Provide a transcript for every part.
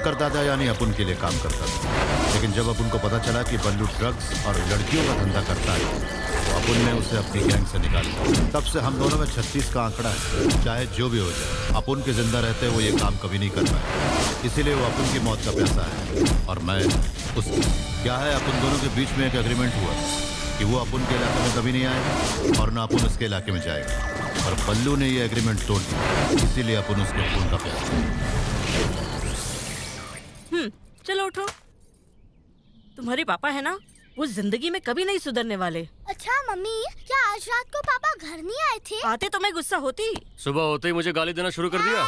शंकर दादा यानी अपुन के लिए काम करता था। लेकिन जब अपुन को पता चला कि बल्लू ड्रग्स और लड़कियों का धंधा करता है तो अपुन ने उसे अपनी गैंग से निकाला। तब से हम दोनों में 36 का आंकड़ा है। चाहे जो भी हो जाए, अपुन के जिंदा रहते वो ये काम कभी नहीं कर पाए, इसीलिए वो अपुन की मौत का पैसा है और मैं उसकी। क्या है, अपन दोनों के बीच में एक एग्रीमेंट हुआ कि वो अपुन के इलाके में कभी नहीं आएगा और ना अपुन उसके इलाके में जाएगा, और बल्लू ने ये एग्रीमेंट तोड़ दिया, इसीलिए अपुन उसके खून का प्यासा। चलो उठो। तुम्हारे पापा है ना, वो जिंदगी में कभी नहीं सुधरने वाले। अच्छा मम्मी, क्या आज रात को पापा घर नहीं आए थे? आते तो मैं गुस्सा होती। सुबह होते ही मुझे गाली देना शुरू कर दिया।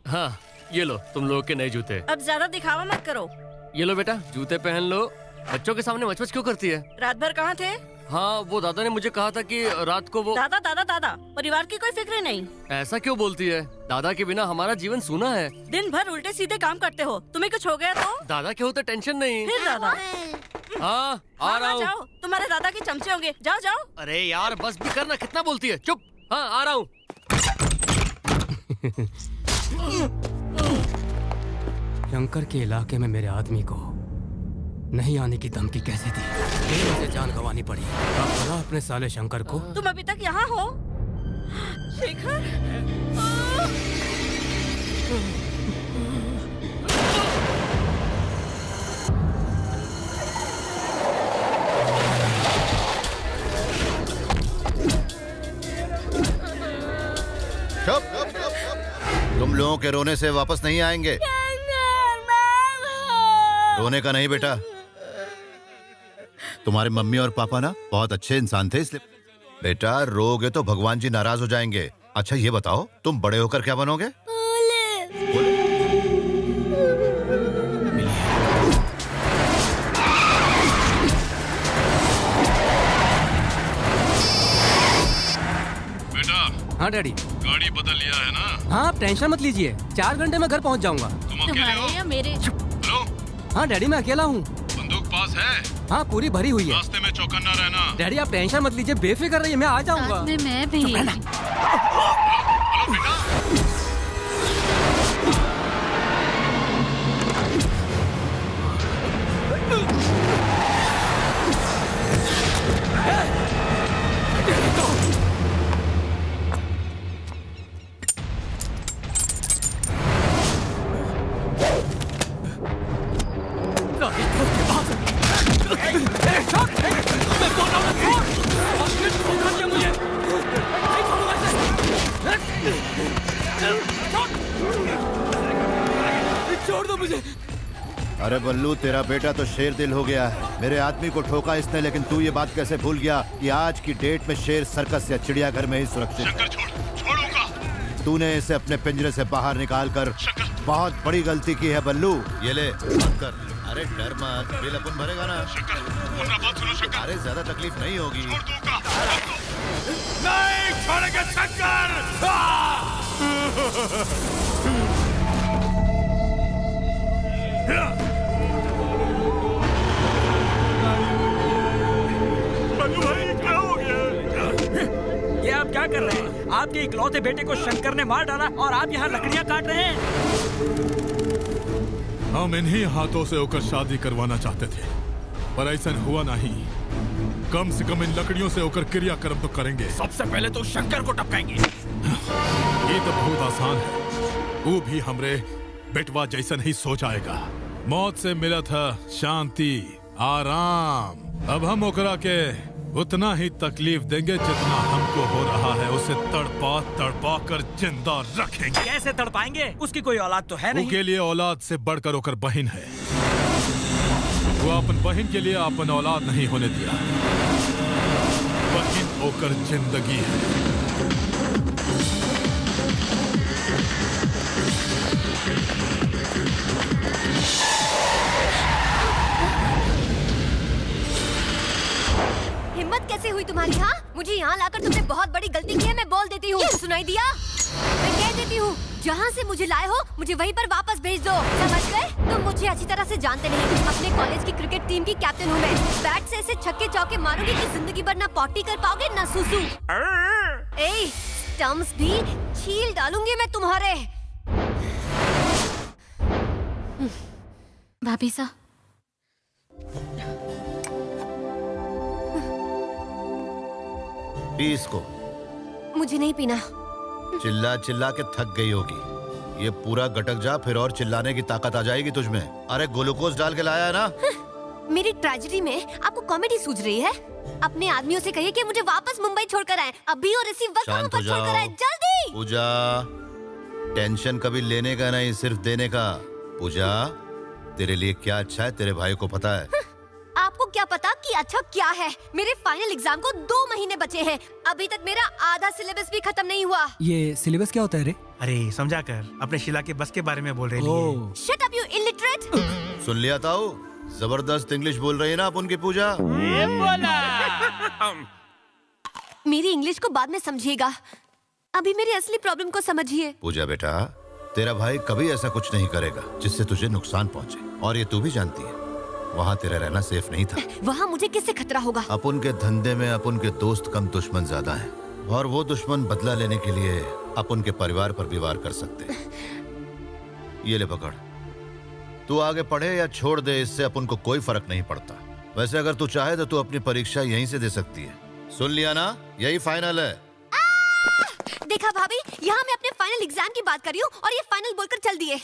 हाँ, ये लो तुम लोग के नए जूते। अब ज्यादा दिखावा मत करो। ये लो बेटा, जूते पहन लो। बच्चों के सामने मच-मच क्यों करती है? रात भर कहाँ थे? हाँ, वो दादा ने मुझे कहा था कि रात को वो। दादा दादा दादा, परिवार की कोई फिक्र नहीं। ऐसा क्यों बोलती है? दादा के बिना हमारा जीवन सूना है। दिन भर उल्टे सीधे काम करते हो, तुम्हें कुछ हो गया तो? दादा के होते टेंशन नहीं। फिर दादा। हाँ, आ रहा हूँ। जाओ, तुम्हारे दादा के चमचे होंगे, जाओ जाओ। अरे यार बस भी करना, कितना बोलती है? चुप। हाँ, आ रहा हूँ। शंकर के इलाके में मेरे आदमी को नहीं आने की धमकी कैसे दी? मुझे जान गंवानी पड़ी। अब पता अपने साले शंकर को। तुम अभी तक यहाँ हो? शेखर, तुम लोगों के रोने से वापस नहीं आएंगे। रोने का नहीं बेटा, तुम्हारे मम्मी और पापा ना बहुत अच्छे इंसान थे, इसलिए बेटा रोगे तो भगवान जी नाराज हो जाएंगे। अच्छा ये बताओ, तुम बड़े होकर क्या बनोगे? बेटा। हाँ डैडी। गाड़ी बदल लिया है ना? हाँ, आप टेंशन मत लीजिए, 4 घंटे में घर पहुँच जाऊंगा। तुम अकेले हो? या मेरे? हेलो। हाँ डैडी, मैं अकेला हूँ। बंदूक पास है? हाँ, पूरी भरी हुई है। रास्ते में चौकन्ना रहना। डैडी आप टेंशन मत लीजिए, बेफिक्र रहिए, मैं आ जाऊंगा। मैं भी। हेलो बेटा। छोड़ दो मुझे। अरे बल्लू, तेरा बेटा तो शेर दिल हो गया है। मेरे आदमी को ठोका इसने, लेकिन तू ये बात कैसे भूल गया कि आज की डेट में शेर सर्कस या चिड़ियाघर में ही सुरक्षित है। शंकर छोड़ूंगा। तूने इसे अपने पिंजरे से बाहर निकाल कर बहुत बड़ी गलती की है बल्लू। ये ले, मत कर। अरे डर मत, बिल अपन भरेगा ना। शंकर, मेरा बात सुनो शंकर। अरे ज्यादा तकलीफ नहीं होगी। छोड़ दूंगा। नहीं छोड़ेंगे शंकर। बल्लू भाई क्या हो गया? ये आप क्या कर रहे हैं? आपके इकलौते बेटे को शंकर ने मार डाला और आप यहाँ लकड़ियाँ काट रहे हैं। हम इन्हीं हाथों से होकर शादी करवाना चाहते थे, पर ऐसा हुआ नहीं। कम से कम इन लकड़ियों से होकर क्रियाक्रम तो करेंगे। सबसे पहले तो शंकर को टपकाएंगे। ये तो बहुत आसान है, वो भी हमरे बेटवा जैसा नहीं सो जाएगा। मौत से मिला था शांति, आराम। अब हम ओकरा के उतना ही तकलीफ देंगे जितना हमको हो रहा है। उसे तड़पा तड़पा कर जिंदा रखेंगे। कैसे तड़पाएंगे? उसकी कोई औलाद तो है नहीं। उसके लिए औलाद से बढ़कर होकर बहन है। वो अपन बहन के लिए अपन औलाद नहीं होने दिया। बहन होकर जिंदगी है। हिम्मत कैसे हुई तुम्हारी? हाँ, मुझे यहाँ लाकर तुमने बहुत बड़ी गलती की है, मैं बोल देती हूँ। सुनाई दिया? मैं कह देती हूँ, जहाँ से मुझे लाए हो मुझे वहीं पर वापस भेज दो, समझ गए? तुम मुझे अच्छी तरह से जानते नहीं। अपने कॉलेज की क्रिकेट टीम की कैप्टन हूँ मैं। बैट से ऐसे छक्के चौके मारूंगी कि जिंदगी भर ना पॉटी कर पाओगे ना सुसु। स्टंप्स भी छील डालूंगी मैं तुम्हारे। भाभी साहब, पी इसको। मुझे नहीं पीना। चिल्ला चिल्ला के थक गई होगी। ये पूरा गटक जा, फिर और चिल्लाने की ताकत आ जाएगी तुझमें। अरे ग्लूकोज डाल के लाया है ना। मेरी ट्रेजेडी में आपको कॉमेडी सूझ रही है? अपने आदमियों से कहिए कि मुझे वापस मुंबई छोड़कर आए, अभी और इसी वक्त शांत वापस हो जाओ। छोड़कर आए, जल्दी। पूजा, टेंशन कभी लेने का नहीं, सिर्फ देने का। पूजा, तेरे लिए क्या अच्छा है तेरे भाई को पता है। आपको क्या पता कि अच्छा क्या है? मेरे फाइनल एग्जाम को 2 महीने बचे हैं। अभी तक मेरा आधा सिलेबस भी खत्म नहीं हुआ। ये सिलेबस क्या होता है रे? अरे समझा कर, अपने शीला के बस के बारे में बोल रहे हैं। Shut up you illiterate. सुन लिया ताऊ, जबरदस्त इंग्लिश बोल रही है ना आप उनकी पूजा। मेरी इंग्लिश को बाद में समझिएगा, अभी मेरी असली प्रॉब्लम को समझिए। पूजा बेटा, तेरा भाई कभी ऐसा कुछ नहीं करेगा जिससे तुझे नुकसान पहुंचे, और ये तू भी जानती है। वहाँ तेरा रहना सेफ नहीं था। वहाँ मुझे किससे खतरा होगा? अपन के धंधे में अपन के दोस्त कम दुश्मन ज्यादा हैं, और वो दुश्मन बदला लेने के लिए अपन के परिवार पर भी वार कर सकते हैं। ये ले पकड़, तू आगे पढ़े या छोड़ दे, इससे अपन को कोई फर्क नहीं पड़ता। वैसे अगर तू चाहे तो तू अपनी परीक्षा यहीं से दे सकती है। सुन लिया ना, यही फाइनल है। देखा भाभी, यहाँ मैं अपने फाइनल एग्जाम की बात कर रही हूँ और ये फाइनल बोलकर चल दिए।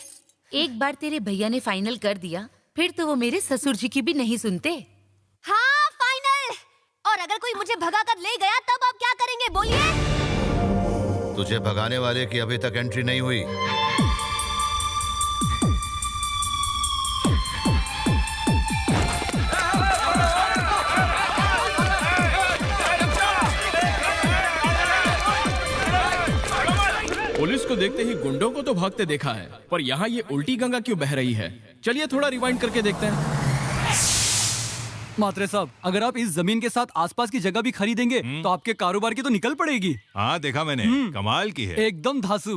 एक बार तेरे भैया ने फाइनल कर दिया, फिर तो वो मेरे ससुर जी की भी नहीं सुनते। हाँ फाइनल। और अगर कोई मुझे भगा कर ले गया तब आप क्या करेंगे, बोलिए। तुझे भगाने वाले की अभी तक एंट्री नहीं हुई। पुलिस को देखते ही गुंडों को तो भागते देखा है, पर यहाँ ये उल्टी गंगा क्यों बह रही है? चलिए थोड़ा रिवाइंड करके देखते हैं। मात्रे साहब, अगर आप इस जमीन के साथ आसपास की जगह भी खरीदेंगे तो आपके कारोबार की तो निकल पड़ेगी। हाँ देखा मैंने, कमाल की है एकदम धांसू।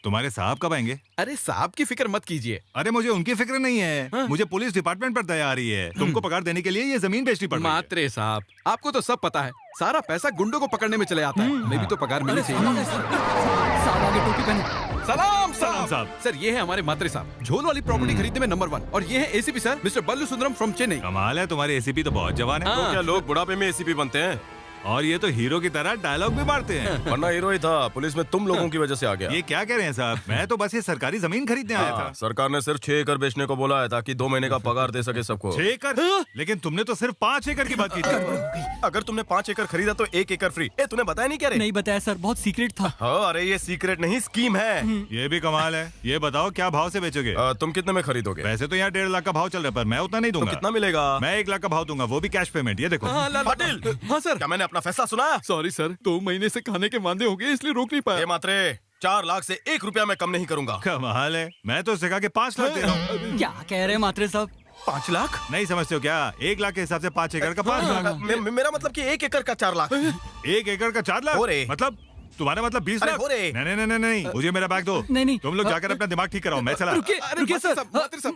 तुम्हारे साहब कब आएंगे? अरे साहब की फिक्र मत कीजिए। अरे मुझे उनकी फिक्र नहीं है, मुझे पुलिस डिपार्टमेंट पर दया आ रही है। तुमको पगार देने के लिए ये जमीन बेचनी पड़ रही है। मात्रे साहब, आपको तो सब पता है, सारा पैसा गुंडों को पकड़ने में चले आता है। हमें भी तो पगार मिलनी चाहिए। साहब आगे टोपी पहने। सलाम सलाम साहब। सर, ये है हमारे मात्रे साहब, झोल वाली प्रॉपर्टी खरीदने में नंबर 1। और ये है ACP sir, mister Ballu Sundaram from Chennai. कमाल है, तुम्हारे एसीपी तो बहुत जवान है। तो क्या लोग बुढ़ापे में एसीपी बनते हैं? और ये तो हीरो की तरह डायलॉग भी मारते हैं। वरना हीरो ही था, पुलिस में तुम लोगों की वजह से आ गया। ये क्या कह रहे हैं साहब? मैं तो बस ये सरकारी जमीन खरीदने आया था। सरकार ने सिर्फ 6 एकड़ बेचने को बोला है ताकि 2 महीने का पगार दे सके सबको। 6 एकड़? लेकिन तुमने तो सिर्फ 5 एकड़ की बात की थी। अगर तुमने 5 एकड़ खरीदा तो 1 एकड़ फ्री। तूने बताया नहीं क्या रे? नहीं बताया सर, बहुत सीक्रेट था। अरे ये सीक्रेट नहीं, स्कीम है। ये भी कमाल है। ये बताओ क्या भाव से बेचोगे? तुम कितने में खरीदोगे? वैसे तो यहाँ 1.5 लाख का भाव चल रहा है, पर मैं उतना नहीं दूंगा। कितना मिलेगा? मैं 1 लाख का भाव दूंगा, वो भी कैश पेमेंट। ये देखो। पाटिल, हाँ सर, क्या मैंने अपना फैसला सुना? सॉरी सर, 2 महीने से खाने के मांदे हो गए, इसलिए रोक नहीं पाया। मात्रे 4 लाख से 1 रुपया मैं कम नहीं करूंगा। कमाल है, मैं तो सिखा के 5 लाख दे रहा हूँ। क्या कह रहे हैं मात्रे साहब? 5 लाख? नहीं समझते हो क्या? 1 लाख के हिसाब से 5 एकड़ का 5 लाख। मेरा मतलब कि 1 एकड़ का 4 लाख। 1 एकड़ का 4 लाख? मतलब तुम्हारा मतलब 20 लाख? नहीं, मुझे मेरा बैग दो। नहीं, तुम लोग जाकर अपना दिमाग ठीक कराओ, मैं चला। रुकिए सर,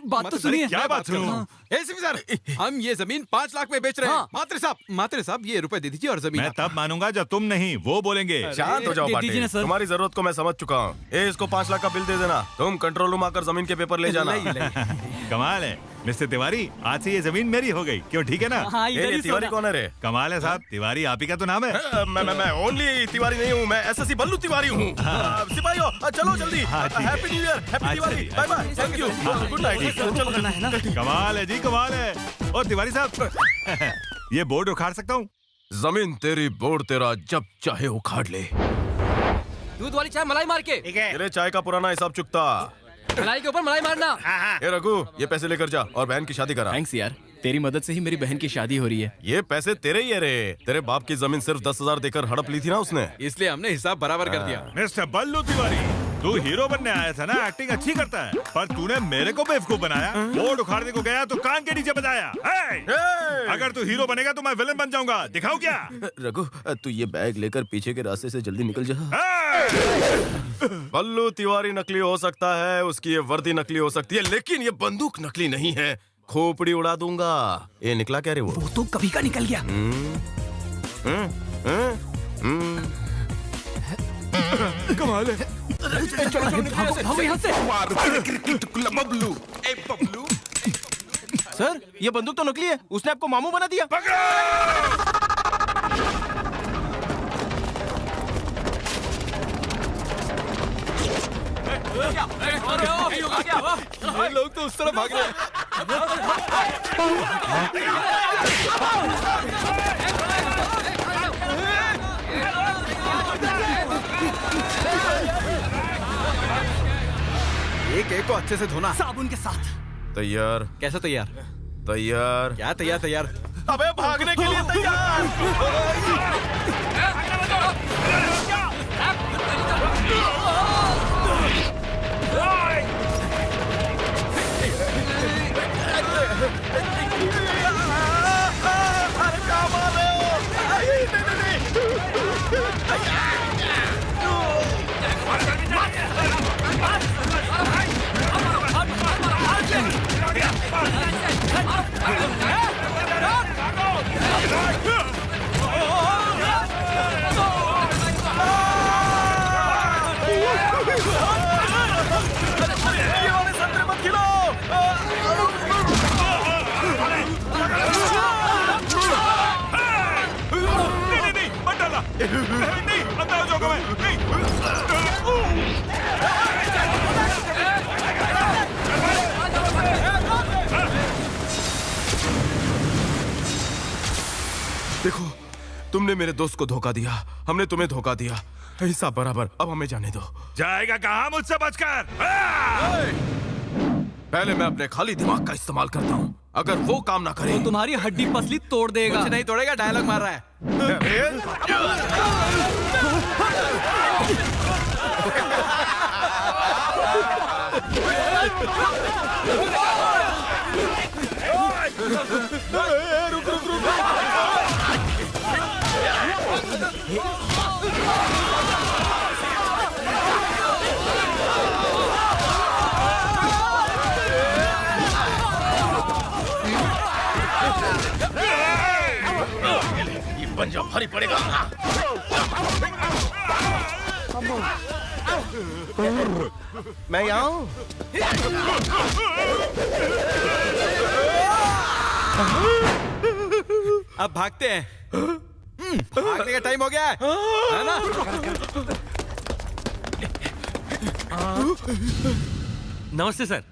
बात तो सुनिए। क्या बात सुनूं? एसीपी सर, हम ये जमीन 5 लाख में बेच रहे हैं। मात्रे साहब, ये रुपए दे दीजिए और जमीन। मैं तब मानूंगा जब तुम नहीं, वो बोलेंगे। शांत हो जाओ पाटिल, तुम्हारी जरूरत को मैं समझ चुका हूँ। इसको 5 लाख का बिल दे देना, तुम कंट्रोल रूम आकर जमीन के पेपर ले जाना। कमाल है मिस्टर तिवारी, आज से ये जमीन मेरी हो गई। क्यों, ठीक है ना? तिवारी कौन है रे? कमाल है साहब, तिवारी आप ही का तो नाम है। मैं ओनली तिवारी नहीं हूँ, मैं एसएससी बल्लू तिवारी हूँ। सिपाहियों चलो जल्दी। Happy new year, happy Diwali, bye bye, thank you, good night. कमाल है जी, कमाल है। और तिवारी साहब, ये बोर्ड उखाड़ सकता हूँ? जमीन तेरी, बोर्ड तेरा, जब चाहे उखाड़ ले। दूध वाली चाय मलाई मार के। तेरे चाय का पुराना हिसाब चुकता। मलाई के ऊपर मलाई मारना। ए रघु, ये पैसे लेकर जा और बहन की शादी करा। थैंक्स यार, तेरी मदद से ही मेरी बहन की शादी हो रही है। ये पैसे तेरे ही है रे। तेरे बाप की जमीन सिर्फ 10,000 देकर हड़प ली थी ना उसने, इसलिए हमने हिसाब बराबर कर दिया। मिस्टर बल्लू तिवारी, तू हीरो बनने आया था ना, एक्टिंग अच्छी करता है, पर तूने मेरे को बेवकूफ बनाया। बोर्ड उखाड़ने को गया तो कान के नीचे बजाया। अगर तू हीरो बनेगा तो मैं विलन बन जाऊंगा, दिखाऊं क्या? रघु, तू ये बैग लेकर पीछे के रास्ते से जल्दी निकल जा। बल्लू तिवारी नकली हो सकता है, उसकी ये वर्दी नकली हो सकती है, लेकिन ये बंदूक नकली नहीं है। खोपड़ी उड़ा दूंगा। ये निकला क्या रे? वो तो कभी का निकल गया। कमाल है। चलो यहाँ से। क्रिकेट बबलू। सर ये बंदूक तो नकली है, उसने आपको मामू बना दिया। ये लोग तो उस तरफ भाग रहे हैं। एक एक को अच्छे से धोना साबुन के साथ। तैयार? कैसे तैयार? तैयार? क्या तैयार तैयार? अबे भागने के लिए तैयार। अरे क्या मार रहे हो? ये वाले संतरे मत खिलाओ। नहीं मत डाला। नहीं अंदर हो जाऊंगा मैं। देखो तुमने मेरे दोस्त को धोखा दिया, हमने तुम्हें धोखा दिया, हिस्सा बराबर। अब हमें जाने दो। जाएगा कहाँ मुझसे बचकर? पहले मैं अपने खाली दिमाग का इस्तेमाल करता हूँ, अगर वो काम ना करे तो तुम्हारी हड्डी पसली तोड़ देगा। कुछ नहीं तोड़ेगा, डायलॉग मार रहा है। रुक रुक रुक। ये पंजा भारी पड़ेगा। मैं यहाँ हूँ। अब भागते हैं। भागने का टाइम हो गया है ना? नमस्ते सर,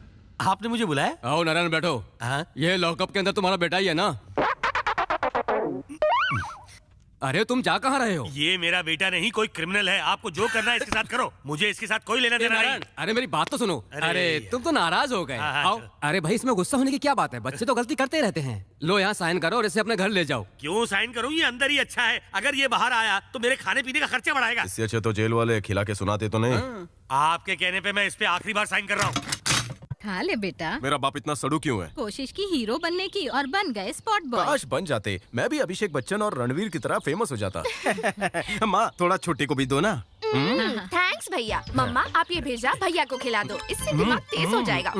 आपने मुझे बुलाया? आओ नारायण बैठो। ये लॉकअप के अंदर तुम्हारा बेटा ही है ना? अरे तुम जा कहाँ रहे हो? ये मेरा बेटा नहीं, कोई क्रिमिनल है। आपको जो करना है इसके साथ करो, मुझे इसके साथ कोई लेना देना नहीं। अरे मेरी बात तो सुनो। अरे तुम तो नाराज हो गए। आओ। अरे भाई इसमें गुस्सा होने की क्या बात है, बच्चे तो गलती करते ही रहते हैं। लो यहाँ साइन करो और इसे अपने घर ले जाओ। क्यों साइन करूं? ये अंदर ही अच्छा है। अगर ये बाहर आया तो मेरे खाने पीने का खर्चा बढ़ाएगा। इससे अच्छे तो जेल वाले खिला के सुनाते तो नहीं। आपके कहने पे मैं इस पे आखिरी बार साइन कर रहा हूँ। खा ले बेटा। मेरा बाप इतना सड़ू क्यों है? कोशिश की हीरो बनने की और बन गए स्पॉट बॉय। काश बन जाते, मैं भी अभिषेक बच्चन और रणवीर की तरह फेमस हो जाता। माँ थोड़ा छोटे को भी दो ना। थैंक्स भैया। मम्मा आप ये भेजा, भैया को खिला दो, इससे दिमाग तेज हो जाएगा।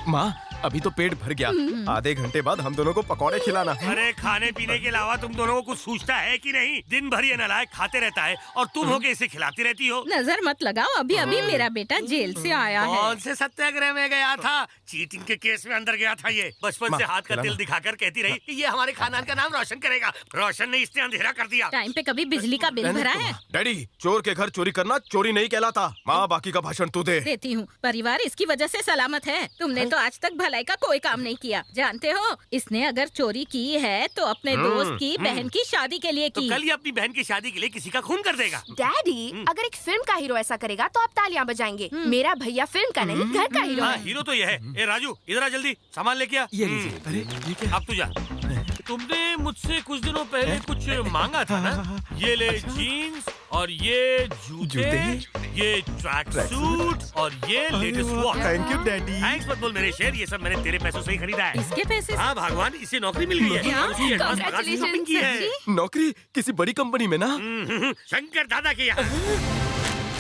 माँ अभी तो पेट भर गया, आधे घंटे बाद हम दोनों को पकौड़े खिलाना। अरे खाने पीने के अलावा तुम दोनों को कुछ सूझता है कि नहीं? दिन भर ये नालायक खाते रहता है और तुम होके इसे खिलाती रहती हो। नजर मत लगाओ, अभी अभी मेरा बेटा जेल से आया है। कौन से सत्याग्रह में गया था? चीटिंग के केस में अंदर गया था ये। बचपन से हाथ का तिल दिखाकर कहती रही कि ये हमारे खानदान का नाम रोशन करेगा। रोशन ने इसने अंधेरा कर दिया। टाइम पे कभी बिजली का बिल भरा है? डैडी चोर के घर चोरी करना चोरी नहीं कहलाता। माँ बाकी का भाषण तू दे। देती हूँ। परिवार इसकी वजह से सलामत है। तुमने तो आज तक भलाई का कोई काम नहीं किया। जानते हो इसने अगर चोरी की है तो अपने दोस्त की बहन की शादी के लिए की। तो कल ही अपनी बहन की शादी के लिए किसी का खून कर देगा। डैडी अगर एक फिल्म का हीरो ऐसा करेगा तो आप तालियां बजाएंगे। मेरा भैया फिल्म का नहीं घर का हीरो है। हीरो तो ये है। ए राजू इधर आ जल्दी, सामान लेके आ। ये लीजिए। अरे ये क्या? अब तू जा। तुमने मुझसे कुछ दिनों पहले कुछ मांगा था ना? ये ले जीन्स और ये जूते, ये ट्रैक सूट और ये latest watch. Thank you daddy. Thanks मत बोल मेरे शेर, ये सब मैंने तेरे पैसों से ही खरीदा है। इसके पैसे? हाँ भगवान, इसे नौकरी मिल गई है और उसकी एडवांस पगार से शॉपिंग की है। नौकरी किसी बड़ी कंपनी में ना? शंकर दादा के यहाँ।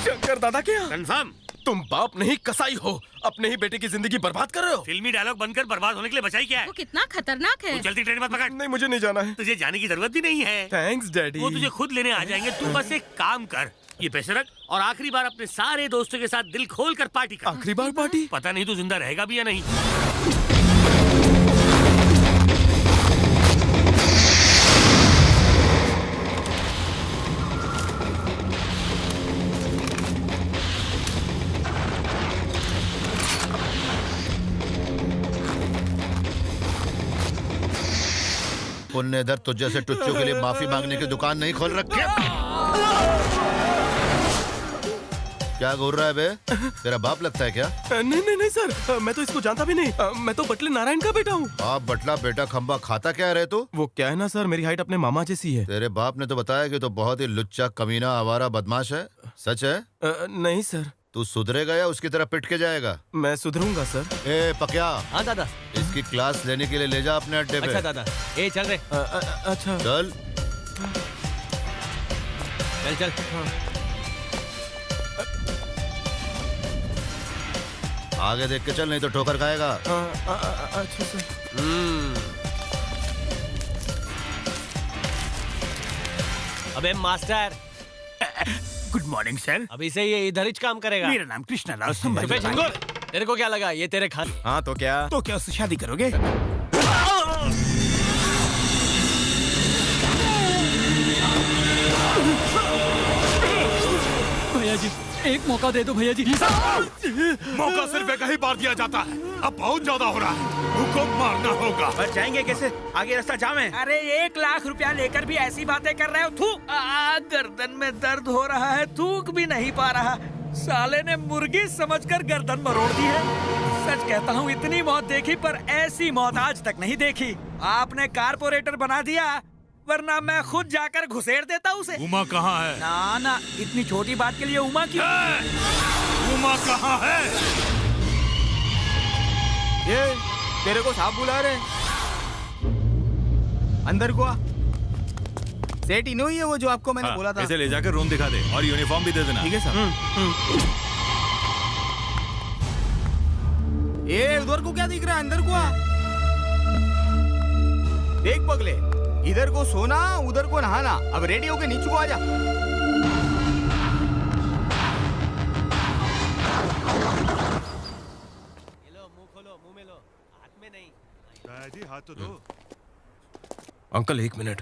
शंकर दादा के यहाँ? कंफर्म। तुम बाप नहीं कसाई हो, अपने ही बेटे की जिंदगी बर्बाद कर रहे हो। फिल्मी डायलॉग बनकर बर्बाद होने के लिए बचाई क्या है? वो कितना खतरनाक है। तू जल्दी ट्रेन मत पकड़। नहीं मुझे नहीं जाना है। तुझे जाने की जरूरत भी नहीं है। Thanks daddy. वो तुझे खुद लेने आ जाएंगे। तू बस एक काम कर, ये पैसे रख और आखिरी बार अपने सारे दोस्तों के साथ दिल खोल कर पार्टी कर। आखिरी बार पार्टी? पता नहीं तू जिंदा रहेगा भी या नहीं। बापुन ने इधर तुझ जैसे टुच्चों के लिए माफी मांगने की दुकान नहीं खोल रखी है। क्या घूर रहा है बे? तेरा बाप लगता है क्या? नहीं सर, मैं तो इसको जानता भी नहीं। मैं तो बटले नारायण का बेटा हूँ। आप बटला बेटा खंबा खाता क्या रहे तू? वो क्या है ना सर, मेरी हाइट अपने मामा जैसी है। तेरे बाप ने तो बताया कि तो बहुत ही लुच्चा कमीना आवारा बदमाश है। सच है? नहीं सर। तू सुधरेगा या उसकी तरह पिट के जाएगा? मैं सुधरूंगा सर। ए पक्या। हाँ दादा। इसकी क्लास लेने के लिए ले जा अपने अड्डे पे। अच्छा दादा। ए चल रे। अच्छा चल चल चल। आगे देख के चल, नहीं तो ठोकर खाएगा। अच्छा सर। अबे मास्टर। Good morning sir. अभी से ये इधर ही काम करेगा। मेरा नाम कृष्णा लाल संभाजी। तेरे को क्या लगा ये तेरे खान? हाँ तो क्या उससे शादी करोगे? भैया जी एक मौका दे दो भैया जी। मौका सिर्फ एक ही बार दिया जाता है, अब बहुत ज्यादा हो रहा है, हुक्म मारना होगा। पर जाएंगे कैसे? आगे रास्ता जाम है। अरे 1 लाख रुपया लेकर भी ऐसी बातें कर रहे हो। थू गर्दन में दर्द हो रहा है, थूक भी नहीं पा रहा। साले ने मुर्गी समझकर गर्दन मरोड़ दी है। सच कहता हूँ इतनी मौत देखी पर ऐसी मौत आज तक नहीं देखी। आपने कारपोरेटर बना दिया, वरना मैं खुद जाकर घुसेड़ देता उसे। उमा कहाँ है? ना इतनी छोटी बात के लिए उमा क्यों? उमा कहाँ है? ये तेरे को साहब बुला रहे। अंदर को आ। सेठ इनो ही है वो जो आपको मैंने बोला था। इसे ले जाकर रूम दिखा दे और यूनिफॉर्म भी दे देना। ठीक है सर। ये उधर को क्या दिख रहा है? अंदर को आ। देख पगले, इधर को सोना उधर को नहाना। अब रेडी होके नीचे को आजा। मुंह खोलो, मुंह में लो, हाथ में नहीं। दादी हाथ तो दो। अंकल 1 मिनट,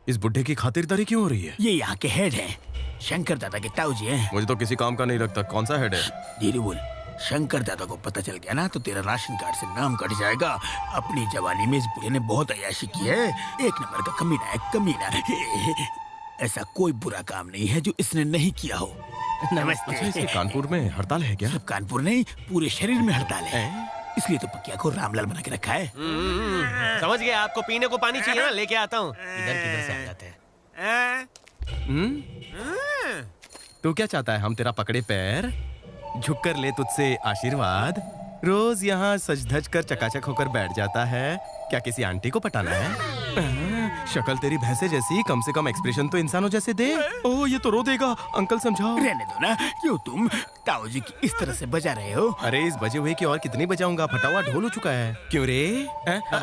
इस बुड्ढे की खातिरदारी क्यों हो रही है? ये यहाँ के हेड हैं, शंकर दादा के ताऊ जी हैं। मुझे तो किसी काम का नहीं लगता। कौन सा हेड है? धीरे बोल। शंकर दादा को पता चल गया ना तो तेरा राशन कार्ड से नाम कट जाएगा। अपनी जवानी में इस बुढ़े ने बहुत अय्याशी की है। 1 नंबर का कमीना है, कमीना। ऐसा कोई बुरा काम नहीं है जो इसने नहीं किया हो। नमस्ते। अच्छा, इसके कानपुर में हड़ताल है क्या? सिर्फ कानपुर नहीं, पूरे शरीर में हड़ताल है। इसलिए तो पकिया को रामलाल बना के रखा है। समझ गया, आपको पीने को पानी चाहिए ना, लेके आता हूँ। इधर किधर से आ जाते हैं? तू क्या चाहता है? हम तेरा पकड़े पैर, झुककर ले तुझसे आशीर्वाद, रोज यहाँ सज धज कर चकाचक होकर बैठ जाता है। क्या किसी आंटी को पटाना है? शक्ल तेरी भैंसे जैसी, कम से कम एक्सप्रेशन तो इंसानों जैसे दे। ओह ये तो रो देगा। अंकल समझाओ। रहने दो ना, क्यों तुम ताऊ जी की इस तरह से बजा रहे हो? अरे इस बजे हुए की और कितनी बजाऊंगा? फटा हुआ ढोल हो चुका है। क्यों रे?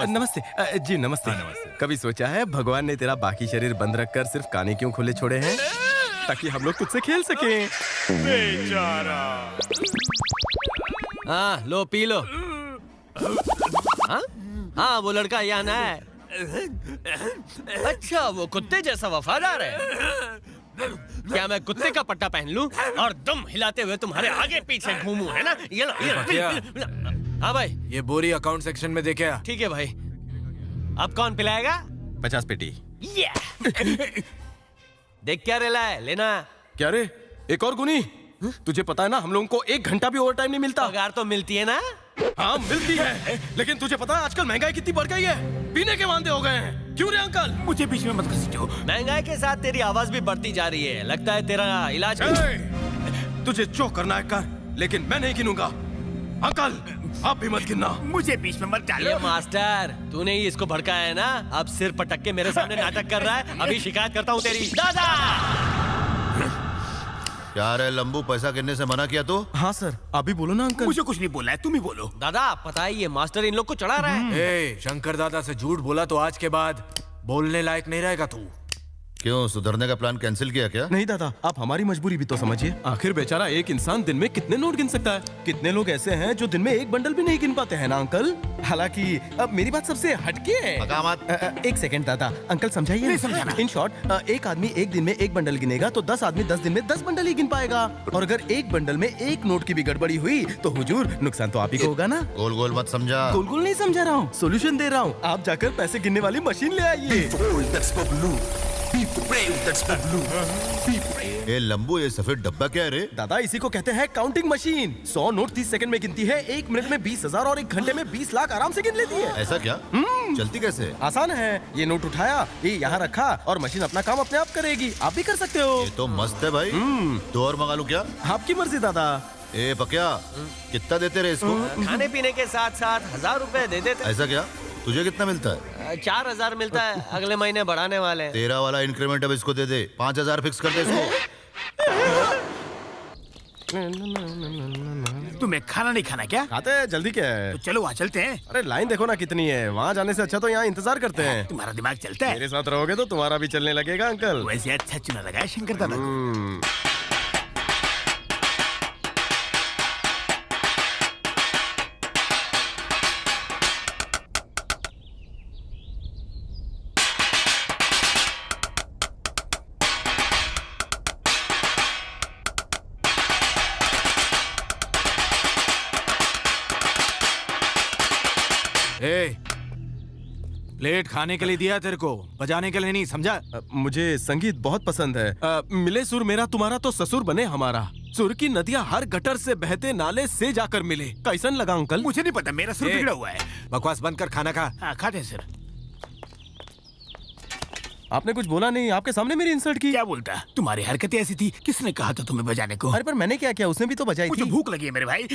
नमस्ते जी। नमस्ते। कभी सोचा है भगवान ने तेरा बाकी शरीर बंद रखकर सिर्फ काने क्यों खुले छोड़े हैं? ताकि हम लोग तुझसे खेल सकें। बेचारा। हाँ लो पी लो। हाँ वो लड़का यहाँ ना है। अच्छा वो कुत्ते जैसा वफादार है। क्या मैं कुत्ते का पट्टा पहन लूं और दुम हिलाते हुए तुम्हारे आगे पीछे घूमूं, है ना? ये लो। हाँ भाई ये बोरी अकाउंट सेक्शन में देखे। ठीक है भाई। अब कौन पिलाएगा? 50 पेटी। देख क्या रेला है, लेना। क्या रे? एक और गुनी? तुझे पता है ना हम लोगों को 1 घंटा भी ओवर टाइम नहीं मिलता। पगार तो मिलती है ना? हाँ मिलती है, लेकिन तुझे पता है आजकल महंगाई कितनी बढ़ गई है। पीने के वांदे हो गए हैं। क्यों रे अंकल? मुझे बीच में मत घसीटो। महंगाई के साथ तेरी आवाज भी बढ़ती जा रही है। लगता है तेरा इलाज तुझे जो करना है कर, लेकिन मैं नहीं गिनूंगा। अंकल आप भी मत गिनना। मुझे बीच में मत डालो। ये मास्टर तूने ही इसको भड़काया है ना? अब सिर पटक के मेरे सामने नाटक कर रहा है। अभी शिकायत करता हूँ तेरी। दादा क्या रे लंबू, पैसा गिनने से मना किया तू? हाँ सर। अभी बोलो ना अंकल। मुझे कुछ नहीं बोलना है, तुम ही बोलो। दादा पता है ये मास्टर इन लोग को चढ़ा रहा है। शंकर दादा से झूठ बोला तो आज के बाद बोलने लायक नहीं रहेगा तू। क्यों, सुधरने का प्लान कैंसिल किया क्या? नहीं दादा, आप हमारी मजबूरी भी तो समझिए। आखिर बेचारा एक इंसान दिन में कितने नोट गिन सकता है? कितने लोग ऐसे हैं जो दिन में एक बंडल भी नहीं गिन पाते हैं ना अंकल? हालांकि अब मेरी बात सबसे हटके है। एक सेकंड दादा, अंकल समझाइए। इन शॉर्ट, एक आदमी एक दिन में एक बंडल गिनेगा तो 10 आदमी 10 दिन में 10 बंडल ही गिन पाएगा। और अगर एक बंडल में एक नोट की भी गड़बड़ी हुई तो हुजूर नुकसान तो आप ही को होगा ना। गोल गोल मत समझा। गोल गोल नहीं समझा रहा हूँ, सोल्यूशन दे रहा हूँ। आप जाकर पैसे गिनने वाली मशीन ले आइए। ये लंबू, ये सफेद डब्बा क्या है रे? दादा इसी को कहते हैं काउंटिंग मशीन। 100 नोट 30 सेकंड में गिनती है, 1 मिनट में 20,000 और 1 घंटे में 20 लाख आराम से गिन लेती है। ऐसा क्या? चलती कैसे? आसान है। ये नोट उठाया, ये यहाँ रखा और मशीन अपना काम अपने आप करेगी। आप भी कर सकते हो। ये तो मस्त है भाई। तो और मंगा लूं क्या? आपकी मर्जी दादा। ए पक्या, कितना देते रहे इसको? खाने पीने के साथ साथ 1000 रुपए दे देते। ऐसा क्या? तुझे कितना मिलता है? 4000 मिलता है, अगले महीने बढ़ाने वाले हैं। तेरा वाला इंक्रीमेंट अब इसको दे दे। 5000 फिक्स कर दे इसको। तुम्हें खाना नहीं खाना क्या? खाते हैं, जल्दी क्या है? तो चलो वहाँ चलते हैं। अरे लाइन देखो ना कितनी है, वहाँ जाने से अच्छा तो यहाँ इंतजार करते हैं। तुम्हारा दिमाग चलता है। मेरे साथ रहोगे तो तुम्हारा भी चलने लगेगा अंकल। वैसे अच्छा चुना लगा है शंकर दादा। प्लेट खाने के लिए दिया तेरे को, बजाने के लिए नहीं, समझा? मुझे संगीत बहुत पसंद है। मिले सुर मेरा तुम्हारा तो ससुर बने हमारा। सुर की नदियाँ हर गटर से बहते नाले से जाकर मिले। कैसन लगा अंकल? मुझे नहीं पता, मेरा सुर बिगड़ा हुआ है। बकवास बंद कर, खाना खा। हाँ खाते सर। आपने कुछ बोला नहीं, आपके सामने मेरी इंसल्ट की। क्या बोलता? तुम्हारी हरकतें ऐसी थी, किसने कहा था तुम्हें बजाने को? अरे पर मैंने क्या किया, उसने भी तो बजाई थी। मुझे भूख लगी है मेरे भाई।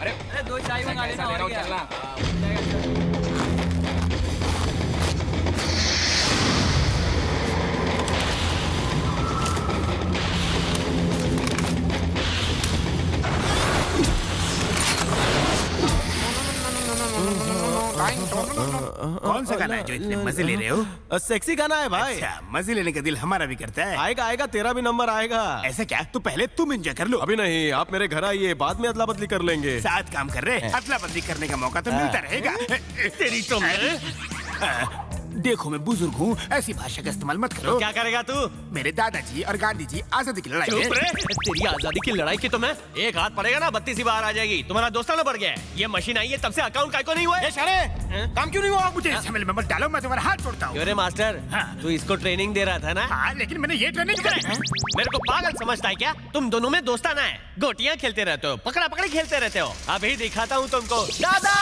अरे 2 चाय मंगा लेना और क्या? कौन सा गाना है जो इतने मजे ले रहे हो? सेक्सी गाना है भाई। अच्छा, मजे लेने का दिल हमारा भी करता है। आएगा आएगा, तेरा भी नंबर आएगा। ऐसा क्या? तो पहले तुम एंजॉय कर लो। अभी नहीं, आप मेरे घर आइए, बाद में अदला बदली कर लेंगे। साथ काम कर रहे, अदला बदली करने का मौका तो मिलता रहेगा। तेरी तो मैं देखो मैं बुजुर्ग हूँ, ऐसी भाषा का इस्तेमाल मत करो। तो क्या करेगा तू? मेरे दादाजी और गांधी जी आजादी की लड़ाई चुप रहे। तेरी आजादी की लड़ाई की तो मैं एक हाथ पड़ेगा ना 32 ही बाहर आ जाएगी। तुम्हारा दोस्ताना बढ़ गया है। ये मशीन आई है तब से अकाउंट का नहीं हुआ है। काम क्यों नहीं हुआ? मुझे इस झमेले में मत डालो, मैं तुम्हारा हाथ तोड़ता हूँ। अरे मास्टर, तू इसको ट्रेनिंग दे रहा था ना? हाँ, लेकिन मैंने ये ट्रेनिंग मेरे को पागल समझता है क्या? तुम दोनों में दोस्ताना है, गोटियां खेलते रहते हो, पकड़ा पकड़ी खेलते रहते हो। अभी दिखाता हूँ तुमको। दादा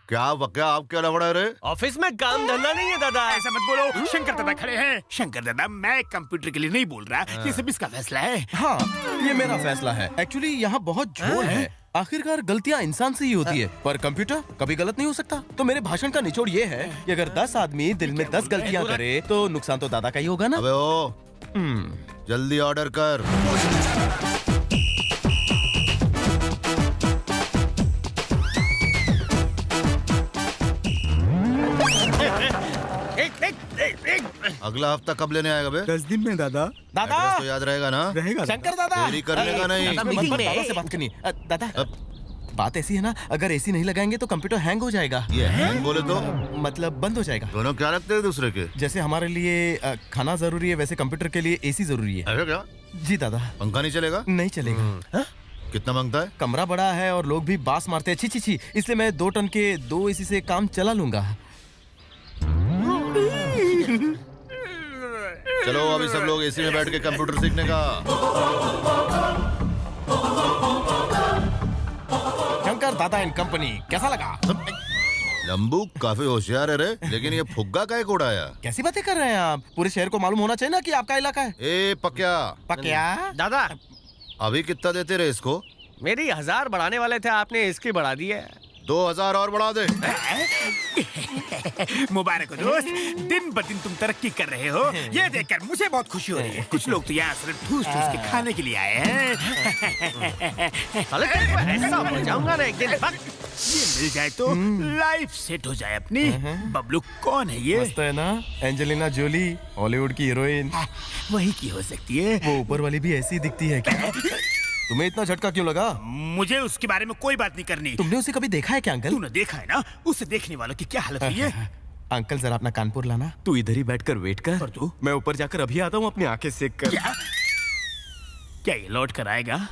क्या वक्या, आप क्या लवड़ा रहे? ऑफिस में काम धंधा नहीं है दादा। ऐसा मत बोलो, शंकर दादा खड़े हैं। शंकर दादा, मैं कंप्यूटर के लिए नहीं बोल रहा, ये सब इसका फैसला है। हाँ, ये मेरा फैसला है। एक्चुअली यहाँ बहुत झोल है। आखिरकार गलतियाँ इंसान से ही होती है, पर कंप्यूटर कभी गलत नहीं हो सकता। तो मेरे भाषण का निचोड़ ये है कि अगर 10 आदमी दिन में 10 गलतियाँ करे तो नुकसान तो दादा का ही होगा ना। अबे ओ, जल्दी ऑर्डर कर। अगला हफ्ता कब लेने आएगा बे? 10 दिन में दादा। दादा तो याद रहेगा ना? रहेगा शंकर दादा। देरी करने का नहीं। दादा से बात करनी। दादा बात ऐसी है ना, अगर एसी नहीं लगाएंगे तो कंप्यूटर हैंग हो जाएगा। ये हैंग बोले तो मतलब बंद हो जाएगा। दोनों क्या रखते हैं दूसरे के? जैसे हमारे लिए खाना जरूरी है, वैसे कंप्यूटर के लिए एसी जरूरी है। ऐसा क्या? जी दादा। पंखा नहीं चलेगा? नहीं चलेगा। कितना मांगता है? कमरा बड़ा है और लोग भी बास मारते हैं, छी छी छी, इसलिए मैं 2 टन के 2 एसी से काम चला लूंगा। चलो अभी सब लोग एसी में बैठ के कंप्यूटर सीखने का। शंकर दादा एंड कंपनी कैसा लगा? लंबू काफी होशियार है रे, लेकिन ये फुग्गा काहे को उड़ाया? कैसी बातें कर रहे हैं आप? पूरे शहर को मालूम होना चाहिए ना कि आपका इलाका है। ए पक्या। पक्या? दादा अभी कितना देते रहे इसको? मेरी 1000 बढ़ाने वाले थे, आपने इसकी बढ़ा दी है। 2000 और बढ़ा दे। मुबारक हो दोस्त, दिन ब दिन तुम तरक्की कर रहे हो। ये देखकर मुझे बहुत खुशी हो रही है। कुछ लोग तो यहाँ सिर्फ ठूस ठूस के खाने के लिए आए हैं। ऐसा हो जाऊंगा ना एक दिन। ये मिल जाए तो लाइफ सेट हो जाए अपनी। बबलू कौन है ये? मस्त है ना, एंजेलिना जोली, हॉलीवुड की हीरोइन। वही की हो सकती है। वो ऊपर वाली भी ऐसी दिखती है क्या? तुम्हें इतना झटका क्यों लगा? मुझे उसके बारे में कोई बात नहीं करनी। तुमने उसे कभी देखा है क्या अंकल? तूने देखा है ना, उसे देखने वालों की क्या हालत हुई है। अंकल जरा अपना कानपुर लाना। तू इधर ही बैठकर वेट कर। और तू? मैं ऊपर जाकर अभी आता हूँ, अपनी आंखें सेक कर। क्या ये लौट कर आएगा?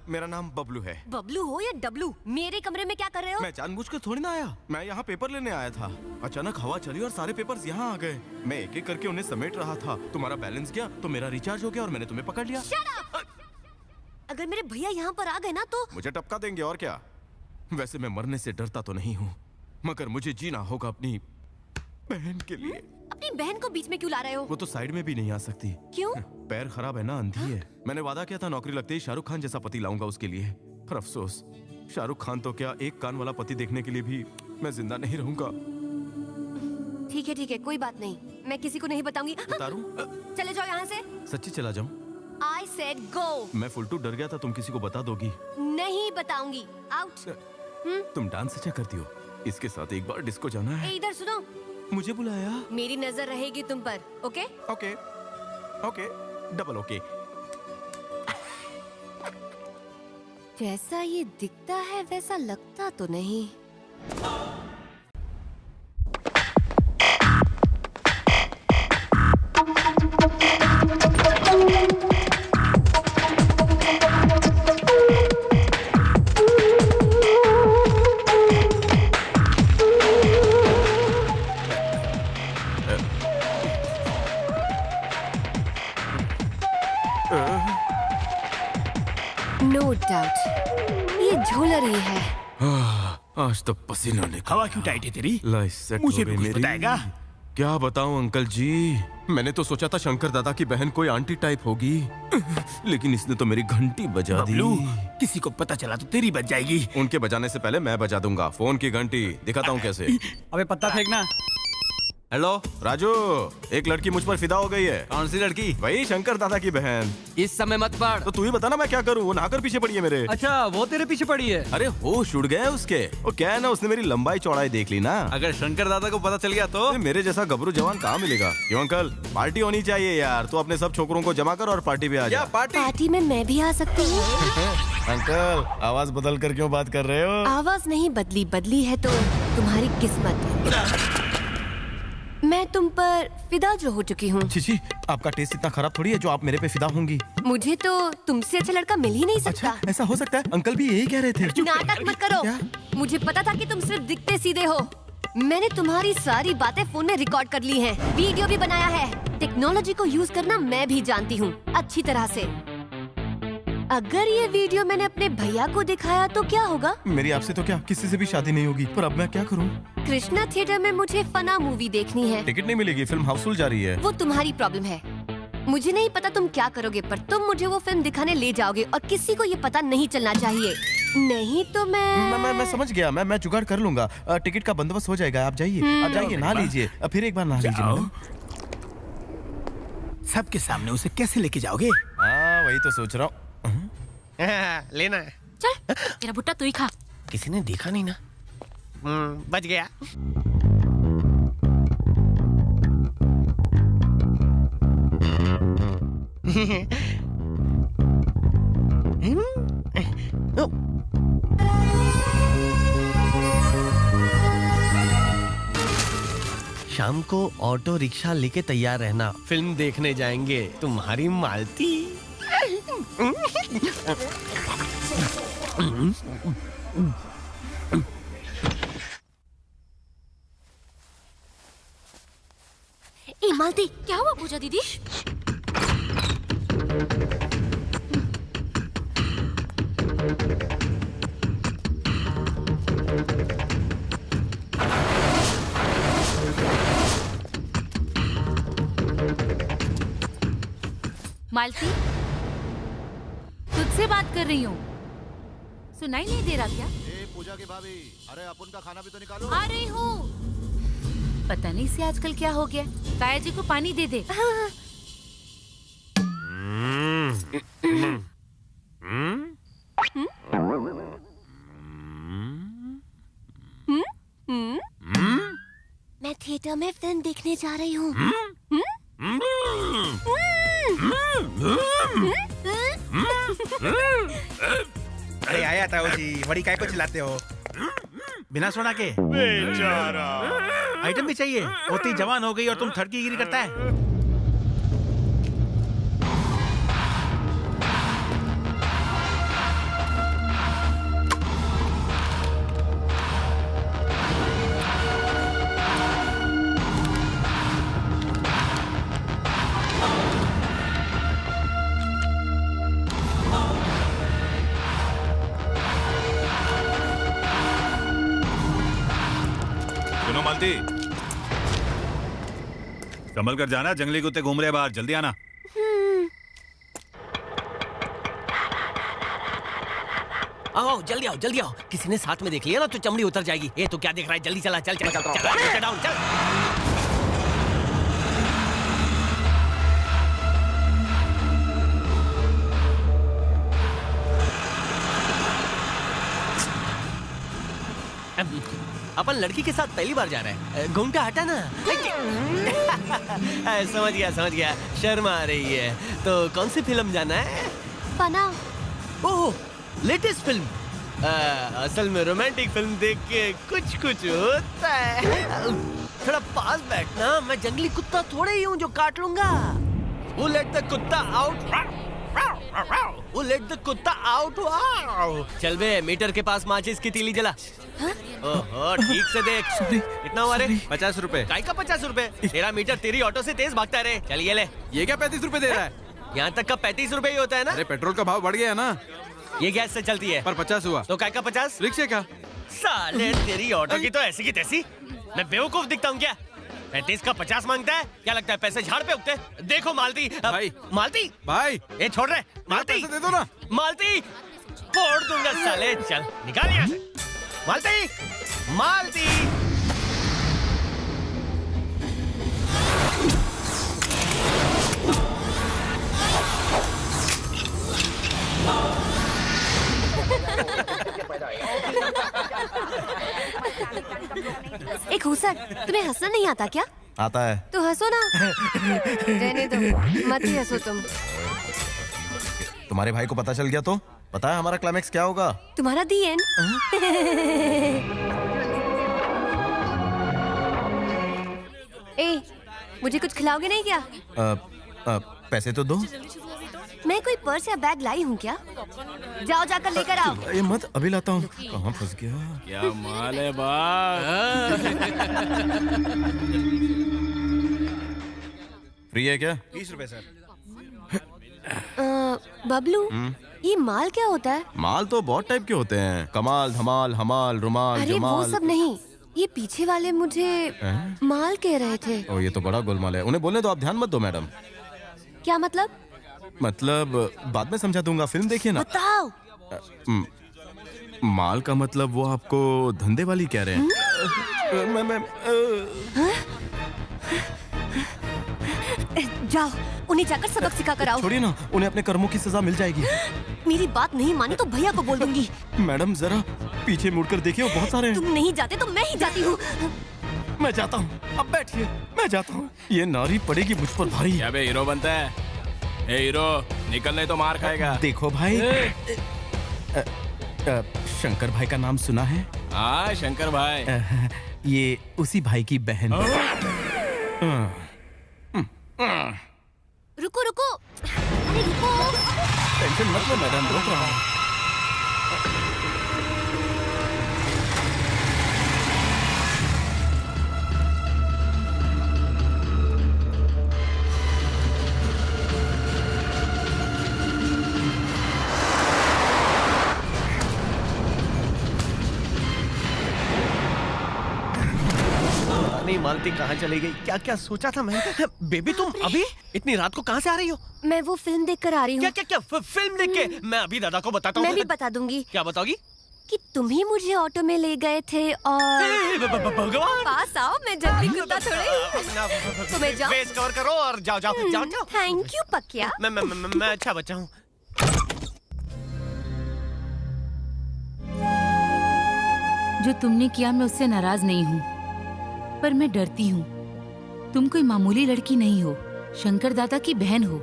मेरा नाम बबलू है। बबलू हो या डबलू? मेरे कमरे में क्या कर रहे हो? मैं जानबूझकर थोड़ी ना आया, मैं यहाँ पेपर लेने आया था। अचानक हवा चली और सारे पेपर्स यहाँ आ गए। मैं एक एक करके उन्हें समेट रहा था। तुम्हारा बैलेंस गया तो मेरा रिचार्ज हो गया और मैंने तुम्हें पकड़ लिया। अगर मेरे भैया यहाँ पर आ गए ना तो मुझे टपका देंगे और क्या। वैसे मैं मरने से डरता तो नहीं हूँ, मगर मुझे जीना होगा अपनी बहन के लिए। अपनी बहन को बीच में क्यों ला रहे हो? वो तो साइड में भी नहीं आ सकती। क्यों? पैर खराब है ना, अंधी है। मैंने वादा किया था नौकरी लगते ही शाहरुख खान जैसा पति लाऊंगा उसके लिए, पर अफसोस शाहरुख खान तो क्या, एक कान वाला पति देखने के लिए भी मैं जिंदा नहीं रहूंगा। ठीक है, कोई बात नहीं, मैं किसी को नहीं बताऊंगी। चले जाओ यहाँ से। सच्ची चला जाऊं? I said go। मैं फुलटू डर गया था तुम किसी को बता दोगी। नहीं बताऊंगी। आउट। तुम डांस अच्छा करती हो, इसके साथ एक बार डिस्को जाना है। इधर सुनो, मुझे बुलाया। मेरी नजर रहेगी तुम पर। Okay okay okay, double okay. जैसा ये दिखता है वैसा लगता तो नहीं। नो डाउट ये झोलर ही है। आज तो पसीना निकल। हवा क्यों टाइट है तेरी? मुझे भी कुछ बताएगा? क्या बताऊं अंकल जी, मैंने तो सोचा था शंकर दादा की बहन कोई आंटी टाइप होगी, लेकिन इसने तो मेरी घंटी बजा दी। किसी को पता चला तो तेरी बज जाएगी। उनके बजाने से पहले मैं बजा दूंगा। फोन की घंटी दिखाता हूँ कैसे। अबे पत्ता फेंकना। हेलो राजू, एक लड़की मुझ पर फिदा हो गई है। कौन सी लड़की? वही शंकर दादा की बहन। इस समय मत पढ़। तो तू ही बता ना मैं क्या करूँ, वो नहाकर पीछे पड़ी है मेरे। अच्छा, वो तेरे पीछे पड़ी है? अरे होश उड़ गए उसके। वो क्या है ना, उसने मेरी लंबाई चौड़ाई देख ली ना। अगर शंकर दादा को पता चल गया तो मेरे जैसा गबरू जवान कहाँ मिलेगा। क्यों अंकल, पार्टी होनी चाहिए यार। तू अपने सब छोकरों को जमा कर और पार्टी पे आ जा। पार्टी में मैं भी आ सकती हूँ? अंकल आवाज बदल कर क्यों बात कर रहे हो? आवाज नहीं बदली है तो तुम्हारी किस्मत। मैं तुम पर फिदा जो हो चुकी हूँ। छी, आपका टेस्ट इतना खराब थोड़ी है जो आप मेरे पे फिदा होंगी। मुझे तो तुमसे अच्छा लड़का मिल ही नहीं सकता। अच्छा, ऐसा हो सकता है? अंकल भी यही कह रहे थे। नाटक मत करो। मुझे पता था कि तुम सिर्फ दिखते सीधे हो। मैंने तुम्हारी सारी बातें फोन में रिकॉर्ड कर ली हैं, वीडियो भी बनाया है। टेक्नोलॉजी को यूज करना मैं भी जानती हूँ अच्छी तरह से। अगर ये वीडियो मैंने अपने भैया को दिखाया तो क्या होगा? मेरी आपसे तो क्या किसी से भी शादी नहीं होगी, पर अब मैं क्या करूं? कृष्णा थिएटर में मुझे फना मूवी देखनी है। टिकट नहीं मिलेगी, फिल्म हाउसफुल जा रही है। वो तुम्हारी प्रॉब्लम है। मुझे नहीं पता तुम क्या करोगे, पर तुम मुझे वो फिल्म दिखाने ले जाओगे और किसी को ये पता नहीं चलना चाहिए। नहीं तो मैं समझ गया। मैं जुगाड़ कर लूंगा। टिकट का बंदोबस्त हो जाएगा। आप जाइए, आप जाइए, नहा लीजिए। फिर एक बार नहा लीजिए। सबके सामने उसे कैसे लेके जाओगे? हाँ वही तो सोच रहा हूँ। लेना है। चल तेरा भुट्टा तू ही खा। किसी ने देखा नहीं ना? बच गया। शाम को ऑटो रिक्शा लेके तैयार रहना, फिल्म देखने जाएंगे। तुम्हारी मालती। ए मालती, क्या हुआ पूजा दीदी? मालती, तुझसे बात कर रही हूँ, सुनाई नहीं दे रहा क्या? पूजा की भाभी, अरे अपन का खाना भी तो निकालो। आ रही हूँ। पता नहीं इसे आजकल क्या हो गया। ताया जी को पानी दे दे। मैं थिएटर में फिल्म देखने जा रही हूँ। अरे आया ताऊ जी, बड़ी काय को चिल्लाते हो? बिना सुना के? बेचारा। आइटम भी चाहिए? होती जवान हो गई और तुम थड़की गिरी करता है। मालती, संभल कर जाना, जंगली कुत्ते घूम रहे बाहर, जल्दी आना। आओ जल्दी आओ, जल्दी आओ। किसी ने साथ में देख लिया ना तो चमड़ी उतर जाएगी। ये तो क्या देख रहा है? जल्दी चला, चल चल चल चल डाउन चल। अपन लड़की के साथ पहली बार जा रहे हैं। घूमटा हटा ना। समझ गया। शर्म आ रही है। तो कौन सी फिल्म जाना है? फना। ओह, लेटेस्ट फिल्म। असल में रोमांटिक फिल्म देख के कुछ होता है। थोड़ा पास बैठना, मैं जंगली कुत्ता थोड़े ही हूँ जो काट लूंगा। Who let the कुत्ता out? Who let the कुत्ता out? चल बे, मीटर के पास माचिस की तीली जला। ओहो, ठीक से देख। कितना हुआ रे? 50 रुपए। काय का 50 रुपए? तेरा मीटर तेरी ऑटो से तेज भागता है रे। चल ये ले। ये क्या 35 रुपए दे रहा है? यहाँ तक का 35 रुपए ही होता है ना? अरे पेट्रोल का भाव बढ़ गया है ना? ये गैस से चलती है। पर 50 हुआ। तो काय का 50? रिक्शे का। साले तेरी ऑटो की तो ऐसी की तैसी। मैं बेवकूफ दिखता हूँ क्या? 35 का 50 मांगता है? क्या लगता है पैसे झाड़ पे उगते? देखो मालती भाई, मालती भाई, ये छोड़ रहे। मालती दे दो ना। मालती, फोड़ दूंगा साले। चल निकाल यहाँ से। मालती। एक हुसर, तुम्हें हंसना नहीं आता क्या? आता है। तो हंसो ना। रहने दो, मत ही हंसो तुम। तुम्हारे भाई को पता चल गया तो पता है हमारा क्लाइमेक्स क्या होगा? तुम्हारा दी एंड। ए, मुझे कुछ खिलाओगे नहीं क्या? पैसे तो दो। मैं कोई पर्स या बैग लाई हूँ क्या? जाओ जाकर लेकर आओ। ये मत, अभी लाता हूँ। कहाँ फंस गया? क्या माल है बाप? फ्री है क्या? 20 रुपए सर। बबलू, ये माल क्या होता है? माल तो बहुत टाइप के होते हैं। कमाल, धमाल, हमाल, रुमाल, अरे जमाल। वो सब नहीं, ये पीछे वाले मुझे माल कह रहे थे। ओ, ये तो बड़ा गोलमाल है। उन्हें बोलने दो, आप ध्यान मत दो मैडम। क्या मतलब? मतलब बाद में समझा दूंगा, फिल्म देखिए ना। बताओ। माल का मतलब वो आपको धंधे वाली कह रहे हैं? जाओ उन्हें जाकर सबक सिखा कर आओ। छोड़िए ना, उन्हें अपने कर्मों की सजा मिल जाएगी। मेरी बात नहीं मानी तो भैया को बोल दूंगी। मैडम जरा पीछे मुड़कर देखिए, वो बहुत सारे हैं। तुम नहीं जाते तो मैं ही जाती हूँ। मैं जाता हूँ, अब बैठिए, मैं जाता हूँ। ये नारी पड़ेगी मुझ पर भारी। क्या बे हीरो बनता है? ए हीरो, निकलने तो मार खाएगा। देखो भाई, शंकर भाई का नाम सुना है? हाँ, शंकर भाई। ये उसी भाई की बहन है। रुको रुको, अरे रुको। टेंशन मत लो मैडम, रोक रहा हूँ। नहीं मालती कहाँ चली गई? क्या क्या सोचा था मैं? बेबी तुम अभी इतनी रात को कहाँ से आ रही हो? मैं वो फिल्म देख कर आ रही हूँ। क्या क्या क्या फिल्म देख के? मैं अभी दादा को बताता हूँ। मैं भी बता दूंगी। क्या बताओगी? कि तुम ही मुझे ऑटो में ले गए थे और भगवान पास आओ, मैं जल्दी कुत्ता थोड़े। तुम्हें जाओ, फेस कवर करो और जाओ जाओ जाओ जाओ। Thank you Pakya. मैं अच्छा बच्चा हूँ। जो तुमने किया मैं उससे नाराज नहीं हूँ, पर मैं डरती हूँ। तुम कोई मामूली लड़की नहीं हो, शंकर दादा की बहन हो,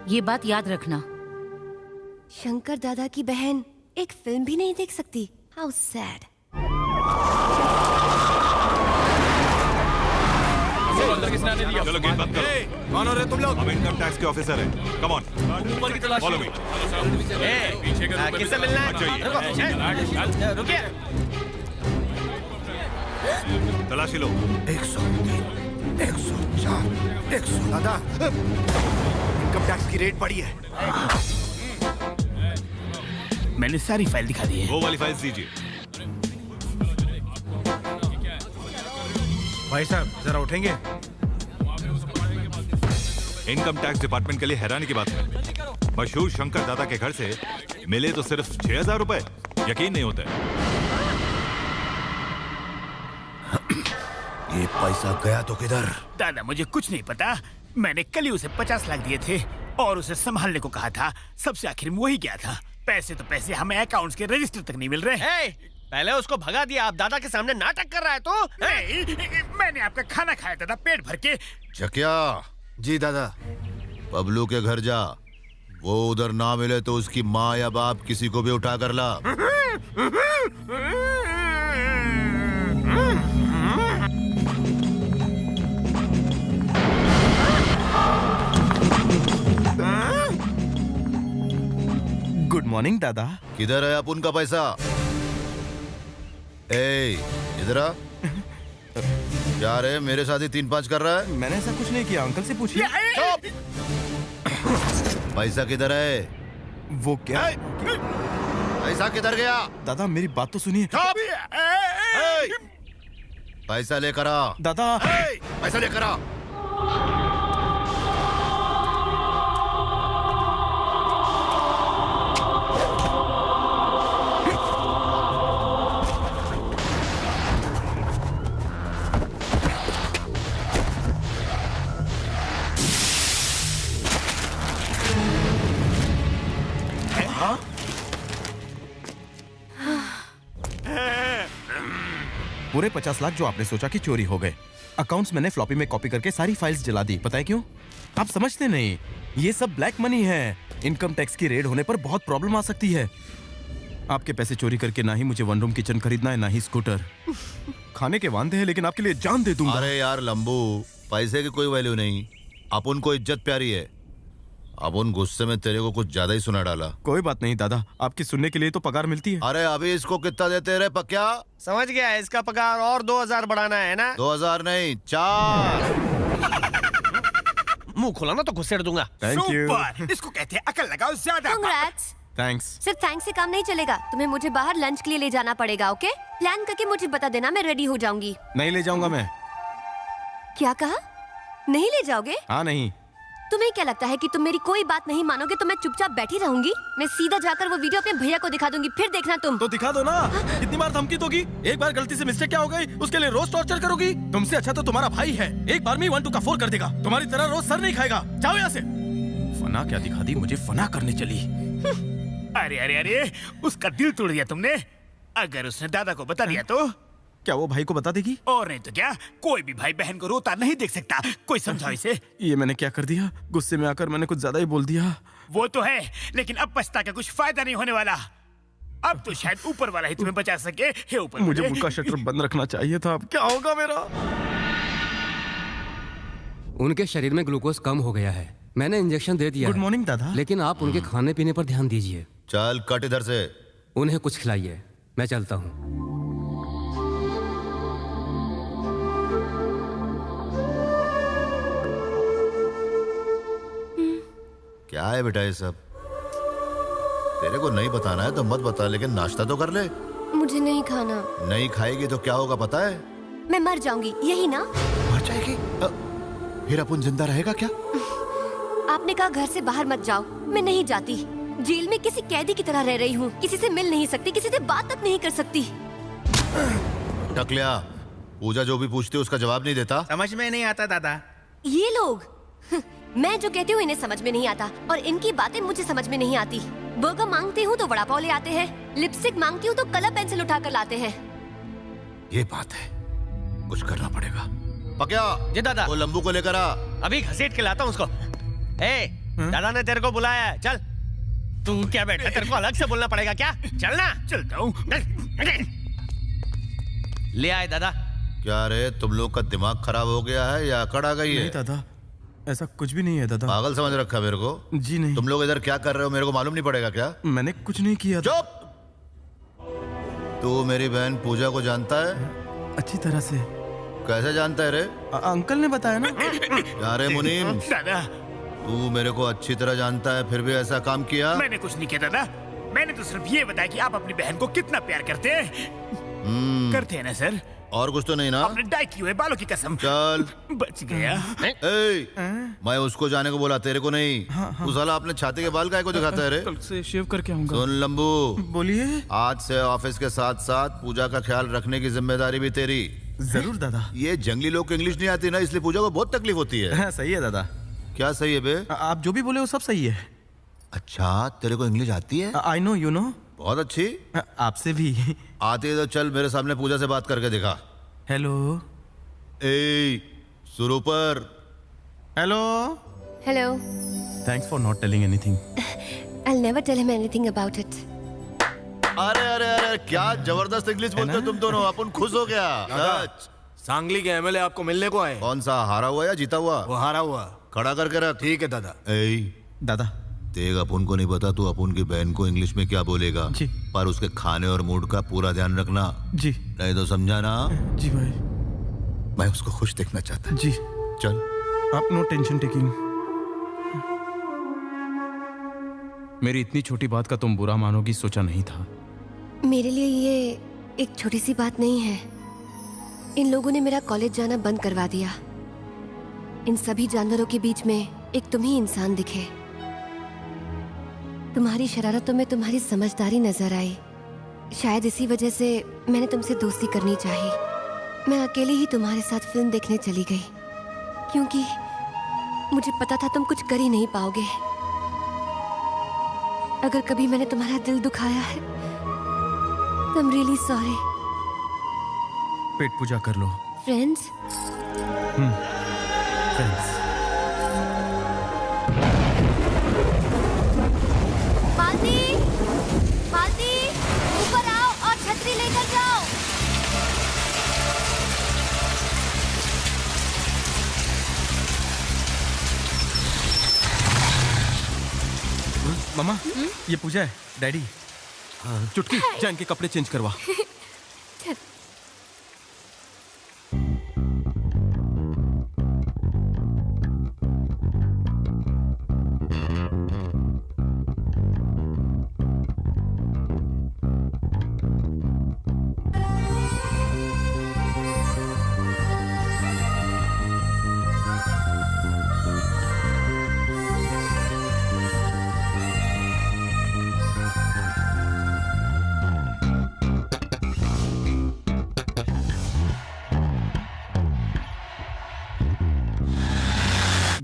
ये बात याद रखना। शंकर दादा की बहन एक फिल्म भी नहीं देख सकती? How sad. अंदर किसने आने दिया? चलो गेट बंद करो। कौन हो रहे तुम लोग? हम इनकम टैक्स के ऑफिसर हैं। कम ऑन, ऊपर की तलाश फॉलो मी। पीछे का किससे मिलना है? रुकिए। तलाशी लो। 103, 104, 100। दादा, इनकम टैक्स की रेट बढ़ी है। मैंने सारी फाइल दिखा दी है। वो वाली फाइल दीजिए। भाई साहब जरा उठेंगे? इनकम टैक्स डिपार्टमेंट के लिए हैरानी की बात है। मशहूर शंकर दादा के घर से मिले तो सिर्फ 6,000 रुपए। यकीन नहीं होता है। ये पैसा गया तो किधर? दादा मुझे कुछ नहीं पता। मैंने कल ही उसे 50 लाख दिए थे और उसे संभालने को कहा था। सबसे आखिर में वही गया था। पैसे तो पैसे, हमें अकाउंट्स के रजिस्टर तक नहीं मिल रहे। पहले उसको भगा दिया, आप दादा के सामने नाटक कर रहा है तो? मैंने आपका खाना खाया दादा, पेट भर के। चकिया। जी दादा। बबलू के घर जा, वो उधर ना मिले तो उसकी माँ या बाप किसी को भी उठा कर ला। गुड मॉर्निंग दादा। किधर है अपुन का पैसा? ए, इधर आ। क्या रे, मेरे साथ ही 3-5 कर रहा है? मैंने ऐसा कुछ नहीं किया, अंकल से पूछिए। पैसा किधर है? वो क्या? पैसा किधर गया? दादा मेरी बात तो सुनिए। पैसा लेकर आ। दादा पैसा लेकर आ। पूरे 50 लाख जो आपने सोचा कि चोरी हो गए। अकाउंट्स मैंने फ्लॉपी में कॉपी करके सारी फाइल्स जला दी। पता है क्यों? आप समझते नहीं, ये सब ब्लैक मनी है। इनकम टैक्स की रेड होने पर बहुत प्रॉब्लम आ सकती है। आपके पैसे चोरी करके ना ही मुझे 1 रूम किचन खरीदना है, ना ही स्कूटर। खाने के वांदे हैं लेकिन आपके लिए जान दे दूंगा। अरे यार लंबू, पैसे की कोई वैल्यू नहीं, अपन को इज्जत प्यारी है। अपन गुस्से में तेरे को कुछ ज्यादा ही सुना डाला। कोई बात नहीं दादा, आपकी सुनने के लिए तो पगार मिलती है। अरे अभी इसको कितना देते रे पक्या? समझ गया, इसका पगार और 2000 बढ़ाना है ना? 2000 नहीं, 4। मुंह खोला ना तो घुसेड़ दूंगा। Thank you. इसको कहते हैं अकल लगाओ ज्यादा। Congrats। थैंक्स। सिर्फ थैंक्स से काम नहीं चलेगा, तुम्हें मुझे बाहर लंच के लिए ले जाना पड़ेगा। ओके, प्लान करके मुझे बता देना, मैं रेडी हो जाऊंगी। नहीं ले जाऊंगा मैं। क्या कहा? नहीं ले जाओगे? हाँ नहीं। तुम्हें क्या लगता है कि तुम मेरी कोई बात नहीं मानोगे तो मैं चुपचाप बैठी रहूंगी? मैं सीधा जाकर वो वीडियो अपने भैया को दिखा दूंगी, फिर देखना तुम। तो दिखा दो ना। कितनी बार धमकी दोगी? एक बार गलती से मिस्टेक क्या हो गई उसके लिए रोज टॉर्चर करोगी? तुमसे अच्छा तो तुम्हारा भाई है, एक बार में 1 2 का 4 कर देगा। तुम्हारी तरह रोज सर नहीं खाएगा। जाओ यहाँ से। फना क्या दिखा दी, मुझे फना करने चली। अरे अरे अरे, उसका दिल तोड़ दिया तुमने। अगर उसने दादा को बता दिया तो? क्या वो भाई को बता देगी? और नहीं तो क्या, कोई भी भाई बहन को रोता नहीं देख सकता। कोई समझाओ इसे। ये मैंने क्या कर दिया? गुस्से में आकर मैंने कुछ ज्यादा ही बोल दिया। वो तो है, लेकिन अब पछता का कुछ फायदा नहीं होने वाला। अब तो शायद ऊपर वाला ही तुम्हें बचा सके। हे ऊपर मुझे वाले। मुंह का शटर बंद रखना चाहिए था। अब क्या होगा मेरा? उनके शरीर में ग्लूकोज कम हो गया है। मैंने इंजेक्शन दे दिया। गुड मॉर्निंग दादा। लेकिन आप उनके खाने पीने पर ध्यान दीजिए। चल कट इधर से। उन्हें कुछ खिलाइए, मैं चलता हूँ। क्या है बेटा ये सब? तेरे को नहीं बताना है तो मत बता, लेकिन नाश्ता तो कर ले। मुझे नहीं खाना। नहीं खाएगी तो क्या होगा पता है? मैं मर जाऊंगी, यही ना? मर जाएगी? फिर अपन जिंदा रहेगा क्या? आपने कहा घर से बाहर मत जाओ, मैं नहीं जाती। जेल में किसी कैदी की तरह रह रही हूँ, किसी से मिल नहीं सकती, किसी से बात तक नहीं कर सकती। टकलिया, पूजा जो भी पूछती है उसका जवाब नहीं देता। समझ में नहीं आता दादा। ये लोग मैं जो कहती हूँ इन्हें समझ में नहीं आता, और इनकी बातें मुझे समझ में नहीं आती। बर्गर मांगती हूँ तो वड़ा पाव ले आते हैं, लिपस्टिक मांगती हूँ तो कलर पेंसिल उठा कर लाते हैं। ये बात है, कुछ करना पड़ेगा। पक्या जी दादा। वो लंबू को लेकर आ। अभी घसीट के लाता हूँ उसको। दादा ने तेरे को बुलाया है, चल। तू क्या बैठा, तेरे को अलग से बोलना पड़ेगा क्या? चलना। चलता हूँ। ले आए दादा। क्या रे, तुम लोग का दिमाग खराब हो गया है या अकड़ आ गई है? नहीं दादा, ऐसा कुछ भी नहीं है दादा। पागल समझ रखा मेरे को? जी नहीं। तुम लोग इधर क्या कर रहे हो, मेरे को मालूम नहीं पड़ेगा क्या? मैंने कुछ नहीं किया। चुप! तू मेरी बहन पूजा को जानता है? अच्छी तरह से। कैसे जानता है रे? अंकल ने बताया ना। क्या रे मुनीम, दादा तू मेरे को अच्छी तरह जानता है, फिर भी ऐसा काम किया? मैंने कुछ नहीं किया दादा। मैंने तो सिर्फ ये बताया कि आप अपनी बहन को कितना प्यार करते हैं। करते हैं ना सर? और कुछ तो नहीं ना? अपने डाई किए हुए बालों की कसम। चल। बच गया। मैं उसको जाने को बोला, तेरे को नहीं। उस साला अपने छाती के बाल काहे को दिखाता है रे? कल से शेव करके आऊंगा। सुन लंबू, बोलिए। आज से ऑफिस के साथ साथ पूजा का ख्याल रखने की जिम्मेदारी भी तेरी। जरूर दादा। ये जंगली लोग को इंग्लिश नहीं आती ना, इसलिए पूजा को बहुत तकलीफ होती है। हाँ, सही है दादा। क्या सही है बे? आप जो भी बोले वो सब सही है। अच्छा, तेरे को इंग्लिश आती है? I know, you know. बहुत अच्छी। आपसे भी आती है तो चल मेरे सामने पूजा से बात करके दिखा। हेलो। ए सुरूपर। Hello. Hello. Thanks for not telling anything. I'll never tell him anything about it. अरे अरे अरे, क्या जबरदस्त इंग्लिश बोलते हो तुम दोनों। अपन खुश हो गया। सच। सांगली के एमएलए आपको मिलने को आए। कौन सा, हारा हुआ या जीता हुआ? वो हारा हुआ। खड़ा करके रख। ठीक है दादा। दादा, तेग अपन को नहीं पता तू अपन की बहन को इंग्लिश में क्या बोलेगा जी। पर उसके खाने और मूड का पूरा ध्यान रखना जी। नहीं तो समझा ना? जी भाई। मैं उसको खुश देखना चाहता जी। चल। आप नो टेंशन टेकिंग। मेरी इतनी छोटी बात का तुम बुरा मानोगी सोचा नहीं था। मेरे लिए ये एक छोटी सी बात नहीं है। इन लोगों ने मेरा कॉलेज जाना बंद करवा दिया। इन सभी जानवरों के बीच में एक तुम ही इंसान दिखे। तुम्हारी शरारतों में तुम्हारी समझदारी नजर आई। शायद इसी वजह से मैंने तुमसे दोस्ती करनी चाहिए। मैं अकेली ही तुम्हारे साथ फिल्म देखने चली गई, क्योंकि मुझे पता था तुम कुछ कर ही नहीं पाओगे। अगर कभी मैंने तुम्हारा दिल दुखाया है तो I'm really sorry. पेट पूजा कर लो। Friends? फ्रेंड्स। मालती, मालती, ऊपर आओ और छतरी लेकर जाओ। मामा, ये पूजा है। डैडी। चुटकी, जा इनके कपड़े चेंज करवा।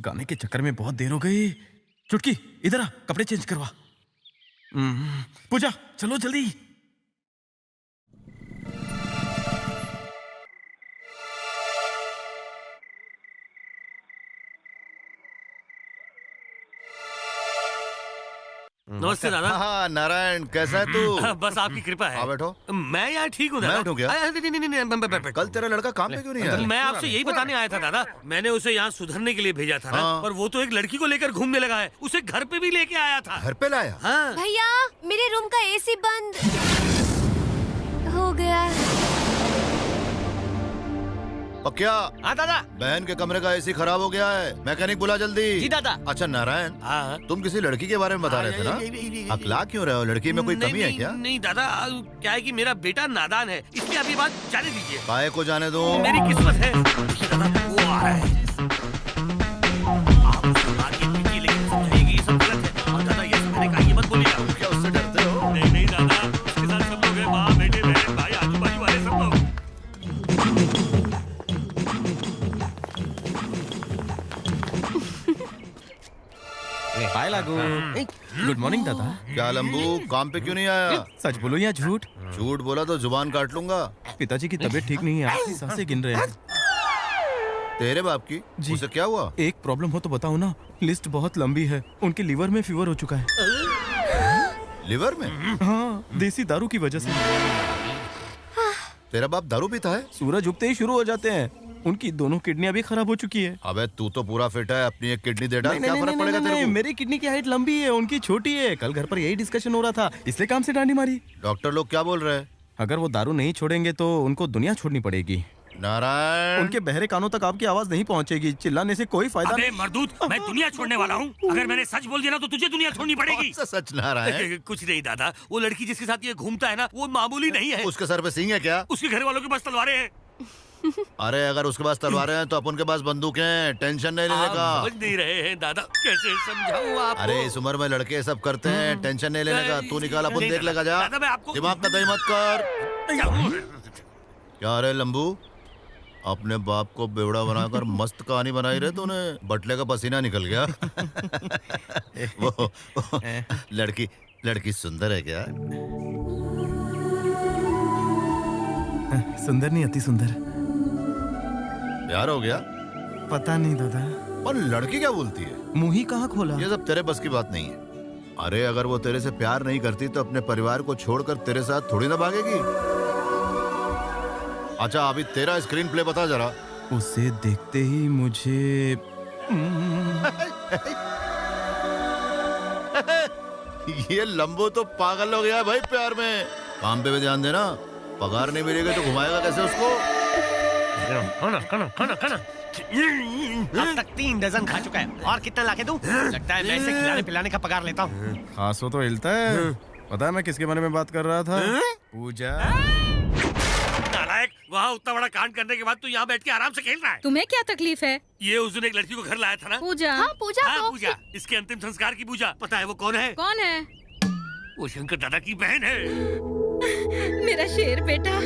गाने के चक्कर में बहुत देर हो गई। चुटकी इधर आ, कपड़े चेंज करवा। पूजा चलो जल्दी। नमस्ते दादा। हाँ नारायण, कैसा है तू? बस आपकी कृपा है। बैठो। मैं यार ठीक हूँ मैं दादा। उठूं क्या? नहीं, कल तेरा लड़का काम पे क्यों नहीं आया? मैं आपसे यही बताने आया था दादा। मैंने उसे यहाँ सुधरने के लिए भेजा था ना, हाँ। पर वो तो एक लड़की को लेकर घूमने लगा है। उसे घर पे भी लेके आया था। घर पे लाया? हाँ। भैया मेरे रूम का एसी बंद हो गया। क्या? हाँ दादा। बहन के कमरे का एसी खराब हो गया है, मैकेनिक बुला जल्दी। जी दादा। अच्छा नारायण, तुम किसी लड़की के बारे में बता रहे थे ना? अकला क्यों रहे हो? लड़की में कोई कमी है क्या? नहीं दादा, क्या है कि मेरा बेटा नादान है, इसलिए अभी बात जाने दीजिए। काहे को जाने दो? मेरी किस्मत है। दादा वो आ रहा है। आप उससे बात कीजिए, लेकिन समझाइए कि ये सब गलत है। और दादा ये सब मैंने कहा, ये मत बोलिएगा। क्या उससे डरते हो? नहीं दादा, उसके साथ सब लोग हैं, माँ बेटे बहन भाई आजू बाजू वाले सब लोग। हाय लागू। गुड मॉर्निंग दादा। क्या लंबू, काम पे क्यों नहीं आया? सच बोलो या झूठ? झूठ बोला तो जुबान काट लूंगा। पिताजी की तबीयत ठीक नहीं है, आपकी सांसें गिन रहे हैं। तेरे बाप की? जी। उसे क्या हुआ? एक प्रॉब्लम हो तो बताओ ना, लिस्ट बहुत लंबी है। उनके लीवर में फीवर हो चुका है। लिवर में? हाँ, देसी दारू की वजह से। तेरा बाप दारू पीता है? सूरज उगते ही शुरू हो जाते हैं। उनकी दोनों किडनियां भी खराब हो चुकी है। अबे तू तो पूरा फिट है, अपनी एक किडनी दे डाल, क्या नहीं, फर्क पड़ेगा तेरे को? मेरी किडनी की हाइट लंबी है, उनकी छोटी है। कल घर पर यही डिस्कशन हो रहा था, इसलिए काम से डांडी मारी। डॉक्टर लोग क्या बोल रहे हैं? अगर वो दारू नहीं छोड़ेंगे तो उनको दुनिया छोड़नी पड़ेगी। नारायण, उनके बहरे कानों तक आपकी आवाज नहीं पहुंचेगी। चिल्लाने से कोई फायदा नहीं। मर्दूत, मैं दुनिया छोड़ने वाला हूँ। अगर मैंने सच बोल दिया ना तो तुझे दुनिया छोड़नी पड़ेगी। सच नारायण? कुछ नहीं दादा, वो लड़की जिसके साथ ये घूमता है ना, वो मामूली नहीं है। उसके सर पे सींग है क्या? उसके घर वालों के पास तलवारें हैं। अरे अगर उसके पास तलवारें हैं तो अपन के पास बंदूक हैं, टेंशन नहीं लेने का। समझ नहीं रहे हैं दादा, कैसे समझाऊं आपको? अरे इस उम्र में लड़के सब करते हैं, टेंशन नहीं लेने का। तू निकाल, अपन देख लेगा। जा, दादा मैं आपको दिमाग का दही मत कर। क्या रे लंबू, अपने बाप को बेवड़ा बनाकर मस्त कहानी बनाई रहे तूने। बटले का पसीना निकल गया। वो लड़की सुंदर है क्या? सुंदर नहीं, अति सुंदर। प्यार हो गया? पता नहीं दादा। और लड़की क्या बोलती है? मुंह ही कहाँ खोला? ये सब तेरे बस की बात नहीं है। अरे अगर वो तेरे से प्यार नहीं करती तो अपने परिवार को छोड़कर तेरे साथ थोड़ी ना भागेगी। अच्छा अभी तेरा स्क्रीन प्ले बता जरा। उसे देखते ही मुझे ये लंबू तो पागल हो गया है भाई प्यार में। काम पे भी ध्यान देना, पगार नहीं मिलेगा तो घुमाएगा कैसे उसको? खाना। अब तक 3 डजन खा चुका है, और कितना लाके दूं? लगता है मैं इसे खिलाने पिलाने का पगार लेता हूँ। खासो तो हिलता है। पता है मैं किसके बारे में बात कर रहा था? पूजा। नालायक, वहाँ उतना बड़ा कांड करने के बाद तू यहाँ बैठ के आराम से खेल रहा है। तुम्हें क्या तकलीफ है? ये उस दिन एक लड़की को घर लाया था ना, पूजा। हाँ पूजा। हाँ पूजा, इसके अंतिम संस्कार की पूजा। पता है वो कौन है? कौन है? वो शंकर दादा की बहन है। मेरा शेर बेटा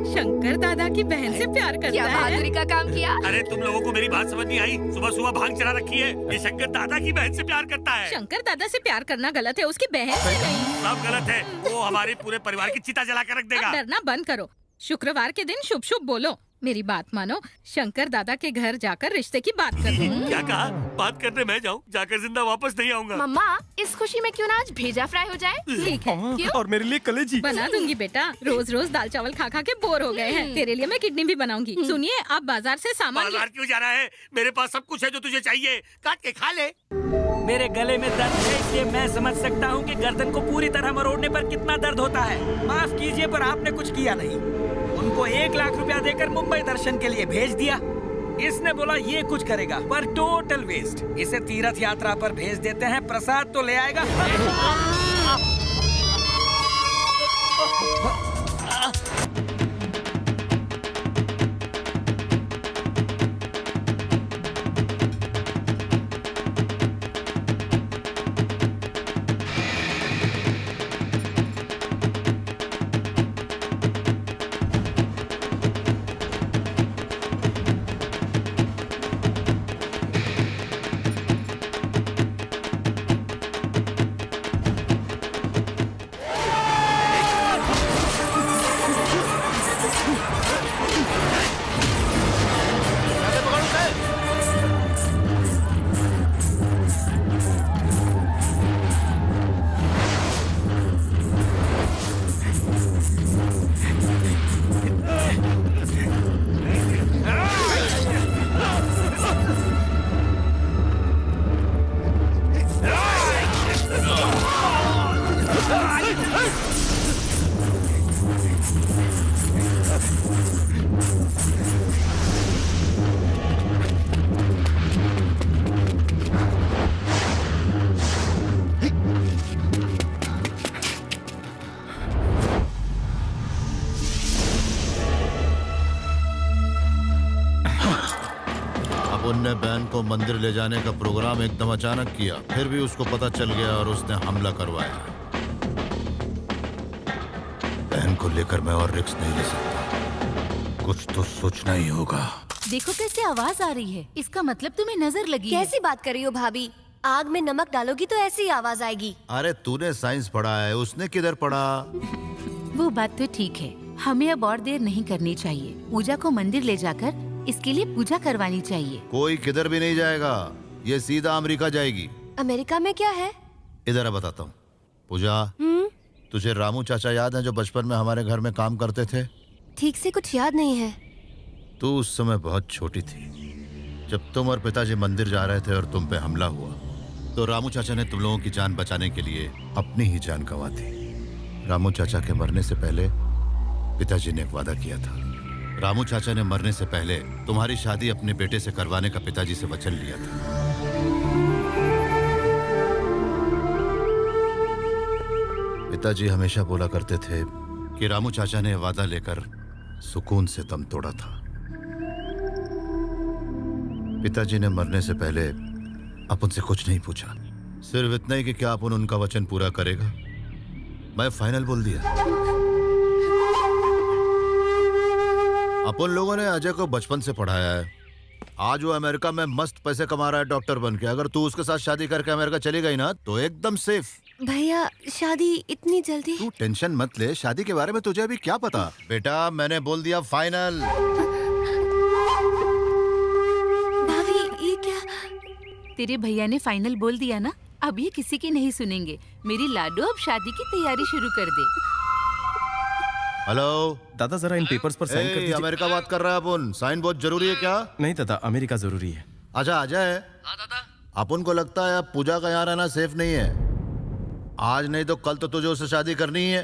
शंकर दादा की बहन से प्यार करता क्या है। बहादुरी का काम किया। अरे तुम लोगों को मेरी बात समझ नहीं आई? सुबह सुबह भांग चला रखी है। ये शंकर दादा की बहन से प्यार करता है। शंकर दादा से प्यार करना गलत है, उसकी बहन से नहीं। सब गलत है। वो हमारे पूरे परिवार की चिता जला कर रख देगा। अब डरना बंद करो। शुक्रवार के दिन शुभ शुभ बोलो। मेरी बात मानो, शंकर दादा के घर जाकर रिश्ते की बात कर। क्या कहा? बात करने मैं जाऊँ? जाकर जिंदा वापस नहीं आऊंगा। मम्मा इस खुशी में क्यों ना आज भेजा फ्राई हो जाए। ठीक है। क्यों? और मेरे लिए कलेजी बना दूंगी बेटा। रोज रोज दाल चावल खा खा के बोर हो गए हैं। तेरे लिए मैं किडनी भी बनाऊंगी। सुनिए, आप बाजार से सामान बाजार क्यों जा रहा है? मेरे पास सब कुछ है जो तुझे चाहिए, काट के खा ले। मेरे गले में दर्द है, इसलिए मैं समझ सकता हूँ कि गर्दन को पूरी तरह मरोड़ने पर कितना दर्द होता है। माफ कीजिए पर आपने कुछ किया नहीं। उनको 1 लाख रुपया देकर मुंबई दर्शन के लिए भेज दिया। इसने बोला ये कुछ करेगा, पर टोटल वेस्ट। इसे तीर्थ यात्रा पर भेज देते हैं, प्रसाद तो ले आएगा। हमने बहन को मंदिर ले जाने का प्रोग्राम एकदम अचानक किया, फिर भी उसको पता चल गया और उसने हमला करवाया। बहन को लेकर मैं और रिस्क नहीं ले सकता, कुछ तो सोचना ही होगा। देखो कैसे आवाज आ रही है, इसका मतलब तुम्हें नजर लगी है। कैसी बात कर रही हो भाभी? आग में नमक डालोगी तो ऐसी आवाज आएगी। अरे तूने साइंस पढ़ा है, उसने किधर पढ़ा? वो बात तो ठीक है, हमें अब और देर नहीं करनी चाहिए। पूजा को मंदिर ले जाकर इसके लिए पूजा करवानी चाहिए। कोई किधर भी नहीं जाएगा, ये सीधा अमेरिका जाएगी। अमेरिका में क्या है? इधर आ बताता हूँ। पूजा, तुझे रामू चाचा याद है जो बचपन में हमारे घर में काम करते थे? ठीक से कुछ याद नहीं है। तू उस समय बहुत छोटी थी जब तुम और पिताजी मंदिर जा रहे थे और तुम पे हमला हुआ, तो रामू चाचा ने तुम लोगों की जान बचाने के लिए अपनी ही जान गंवा दी। रामू चाचा के मरने से पहले पिताजी ने एक वादा किया था। रामू चाचा ने मरने से पहले तुम्हारी शादी अपने बेटे से करवाने का पिताजी से वचन लिया था। पिताजी हमेशा बोला करते थे कि रामू चाचा ने वादा लेकर सुकून से दम तोड़ा था। पिताजी ने मरने से पहले अपन से कुछ नहीं पूछा, सिर्फ इतना ही कि क्या अपन उनका वचन पूरा करेगा। मैं फाइनल बोल दिया। अपन लोगों ने अजय को बचपन से पढ़ाया है, आज वो अमेरिका में मस्त पैसे कमा रहा है डॉक्टर बन के। अगर तू उसके साथ शादी करके अमेरिका चली गई ना तो एकदम सेफ। भैया शादी इतनी जल्दी? तू टेंशन मत ले, शादी के बारे में तुझे अभी क्या पता। बेटा मैंने बोल दिया फाइनल। भाभी ये क्या? तेरे भैया ने फाइनल बोल दिया ना, अब ये किसी की नहीं सुनेंगे। मेरी लाडो अब शादी की तैयारी शुरू कर दे। हेलो दादा, जरा इन पेपर्स पर साइन कर दीजिए। अमेरिका बात कर रहा है अपन, साइन बहुत जरूरी है क्या? नहीं दादा, अमेरिका जरूरी है। अच्छा अजय, अपन को लगता है पूजा का यहाँ रहना सेफ नहीं है। आज नहीं तो कल तो तुझे उससे शादी करनी ही है,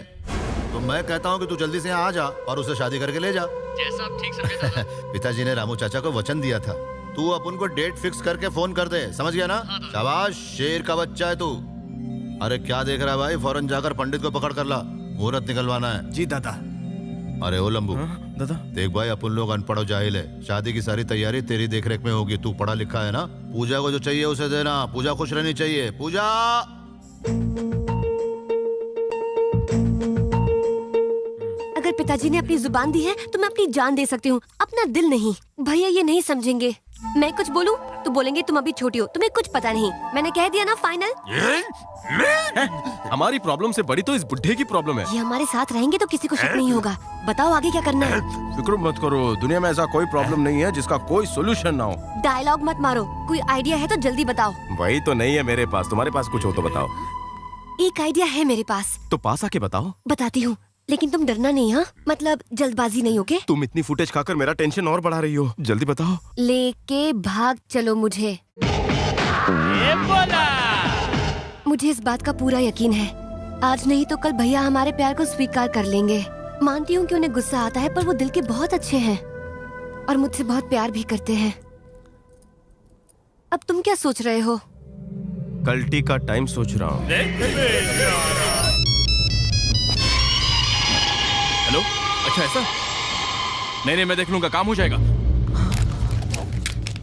तो मैं कहता हूँ कि तू जल्दी से यहाँ आ जा और उसे शादी करके ले जा। जैसा आप ठीक समझे। पिताजी ने रामू चाचा को वचन दिया था, तू अपन को डेट फिक्स करके फोन कर दे, समझ गया ना? शाबाश, शेर का बच्चा है तू। अरे क्या देख रहा है भाई, फौरन जाकर पंडित को पकड़ कर ला, मुहूर्त निकलवाना है। जी दादा। अरे ओ लंबू, दादा देख भाई, अपन लोग अनपढ़ और जाहिल है, शादी की सारी तैयारी तेरी देखरेख में होगी। तू पढ़ा लिखा है ना, पूजा को जो चाहिए उसे देना। पूजा खुश रहनी चाहिए। पूजा अगर पिताजी ने अपनी जुबान दी है तो मैं अपनी जान दे सकती हूँ, अपना दिल नहीं। भैया ये नहीं समझेंगे। मैं कुछ बोलूं तो बोलेंगे तुम अभी छोटी हो, तुम्हें कुछ पता नहीं। मैंने कह दिया ना फाइनल। हमारी प्रॉब्लम से बड़ी तो इस बुढ़े की प्रॉब्लम है। ये हमारे साथ रहेंगे तो किसी को शक नहीं होगा। बताओ आगे क्या करना है? फिक्र मत करो, दुनिया में ऐसा कोई प्रॉब्लम नहीं है जिसका कोई सोल्यूशन ना हो। डायलॉग मत मारो, कोई आइडिया है तो जल्दी बताओ। वही तो नहीं है मेरे पास, तुम्हारे पास कुछ हो तो बताओ। एक आइडिया है मेरे पास। तो पास आके बताओ। बताती हूँ, लेकिन तुम डरना नहीं, हाँ? मतलब जल्दबाजी नहीं, ओके? तुम इतनी फुटेज खाकर मेरा टेंशन और बढ़ा रही हो, जल्दी बताओ। लेके भाग चलो मुझे। मुझे इस बात का पूरा यकीन है, आज नहीं तो कल भैया हमारे प्यार को स्वीकार कर लेंगे। मानती हूँ कि उन्हें गुस्सा आता है, पर वो दिल के बहुत अच्छे हैं और मुझसे बहुत प्यार भी करते हैं। अब तुम क्या सोच रहे हो? कल्टी का टाइम सोच रहा हूँ। हेलो, अच्छा ऐसा? नहीं मैं देख लूंगा, काम हो जाएगा।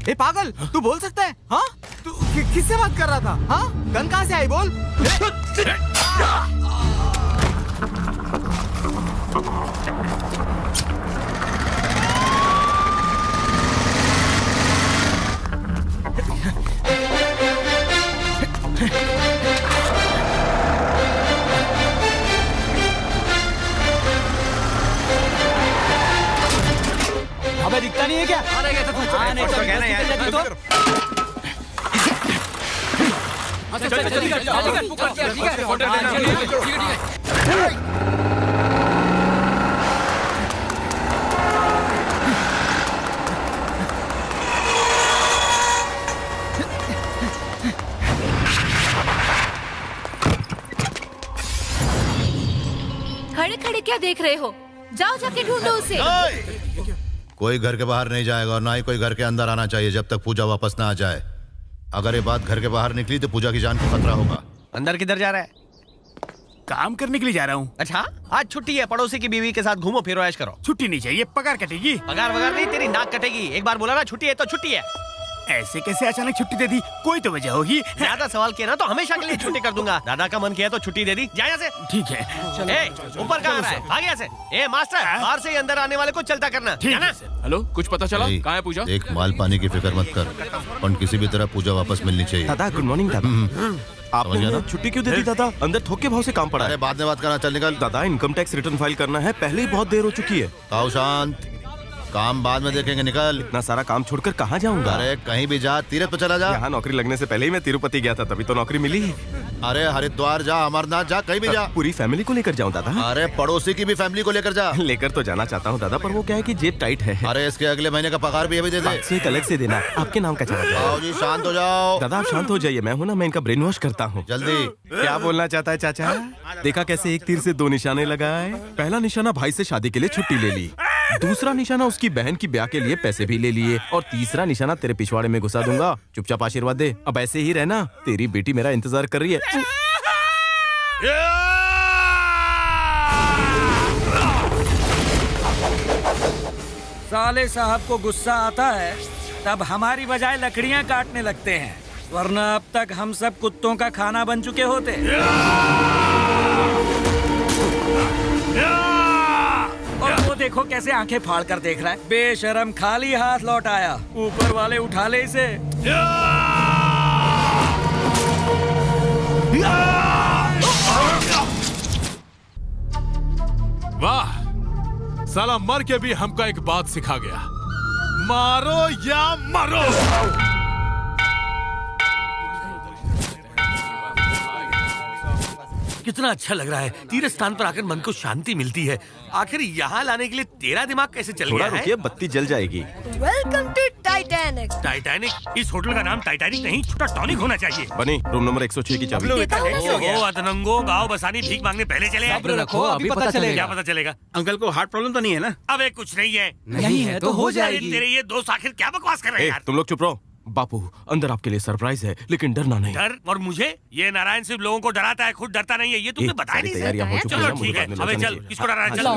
ए पागल, तू बोल सकता है? हाँ, तू किससे बात कर रहा था? हाँ, गन कहाँ से आई बोल? अबे दिखता नहीं है क्या? कहना यार। खड़े खड़े क्या देख रहे हो? जाओ जाके ढूंढो उसे। कोई घर के बाहर नहीं जाएगा और ना ही कोई घर के अंदर आना चाहिए जब तक पूजा वापस ना आ जाए। अगर ये बात घर के बाहर निकली तो पूजा की जान को खतरा होगा। अंदर किधर जा रहा है? काम करने के लिए जा रहा हूँ। अच्छा, आज छुट्टी है, पड़ोसी की बीवी के साथ घूमो फिरो ऐश करो। छुट्टी नहीं चाहिए, पगार कटेगी। पगार वगार नहीं, तेरी नाक कटेगी। एक बार बोला ना छुट्टी है तो छुट्टी है। ऐसे कैसे अचानक छुट्टी दे दी? कोई तो वजह होगी। ज्यादा सवाल किया ना तो हमेशा के लिए छुट्टी कर दूंगा। दादा का मन किया तो छुट्टी दे दी। जा यहाँ से। ठीक है। ए, ऊपर कहाँ रहा है? भाग यहाँ से। ए मास्टर, बाहर से ही अंदर आने वाले को चलता करना। ठीक है। हेलो, कुछ पता चला? कहाँ है पूजा? एक माल पानी की फिक्र मत कर, और किसी भी तरह पूजा वापस मिलनी चाहिए। दादा गुड मॉर्निंग दादा। आपने छुट्टी क्यों दे दी दादा? अंदर थोक के भाव से काम पड़ा है। बाद में बात करना, चल निकल। दादा इनकम टैक्स रिटर्न फाइल करना है, पहले ही बहुत देर हो चुकी है। आओ शांत, काम बाद में देखेंगे, निकल। इतना सारा काम छोड़कर कहाँ जाऊंगा? अरे कहीं भी जा, तीर्थ पे चला जा। यहाँ नौकरी लगने से पहले ही मैं तिरुपति गया था, तभी तो नौकरी मिली। अरे हरिद्वार जा, अमरनाथ जा, कहीं भी जा। पूरी फैमिली को लेकर जाऊँ दादा? अरे पड़ोसी की भी फैमिली को लेकर जा। लेकर तो जाना चाहता हूँ दादा, पर वो क्या है कि जेब टाइट है। अरे इसके अगले महीने का पगार भी अभी दे दे। एक अलग से देना। आपके नाम का चला आओ जी, शांत हो जाओ। दादा आप शांत हो जाइए, मैं हूँ ना, मैं इनका ब्रेन वॉश करता हूँ। जल्दी। क्या बोलना चाहता है चाचा? देखा कैसे एक तीर से दो निशाने लगाए? पहला निशाना भाई से शादी के लिए छुट्टी ले ली, दूसरा निशाना उसकी बहन की ब्याह के लिए पैसे भी ले लिए, और तीसरा निशाना तेरे पिछवाड़े में घुसा दूंगा। चुपचाप आशीर्वाद दे। अब ऐसे ही रहना, तेरी बेटी मेरा इंतजार कर रही है। साले साहब को गुस्सा आता है तब हमारी बजाय लकड़ियां काटने लगते हैं, वरना अब तक हम सब कुत्तों का खाना बन चुके होते। और वो देखो कैसे आंखें फाड़ कर देख रहा है, बेशरम खाली हाथ लौट आया। ऊपर वाले उठा ले इसे। वाह, साला मर के भी हमको एक बात सिखा गया, मारो या मरो। कितना अच्छा लग रहा है, तीर्थ स्थान पर आकर मन को शांति मिलती है। आखिर यहाँ लाने के लिए तेरा दिमाग कैसे चल गया है? रुकिए, बत्ती जल जाएगी। Welcome to Titanic. टाइटैनिक? इस होटल का नाम टाइटैनिक नहीं, छोटा टॉनिक होना चाहिए। बनी, रूम नंबर 106 की चाबी। अतनंगो गाँव बसानी भीख मांगने पहले चले आए। रखो, अभी पता चलेगा। क्या पता चलेगा? अंकल को हार्ट प्रॉब्लम तो नहीं है ना? अबे कुछ नहीं है। नहीं है तो हो जाएगी। तेरे ये दोस्त आखिर क्या बकवास कर रहे हैं यार? तुम लोग चुप रहो। बापू, अंदर आपके लिए सरप्राइज है, लेकिन डरना नहीं। डर? और मुझे? ये नारायण सिर्फ लोगों को डराता है, खुद डरता नहीं है। ये तुमने बताया नहीं। तैयारियां हो चुकी हैं। चलो ठीक है, अबे चल, किसको डरा है? चलो।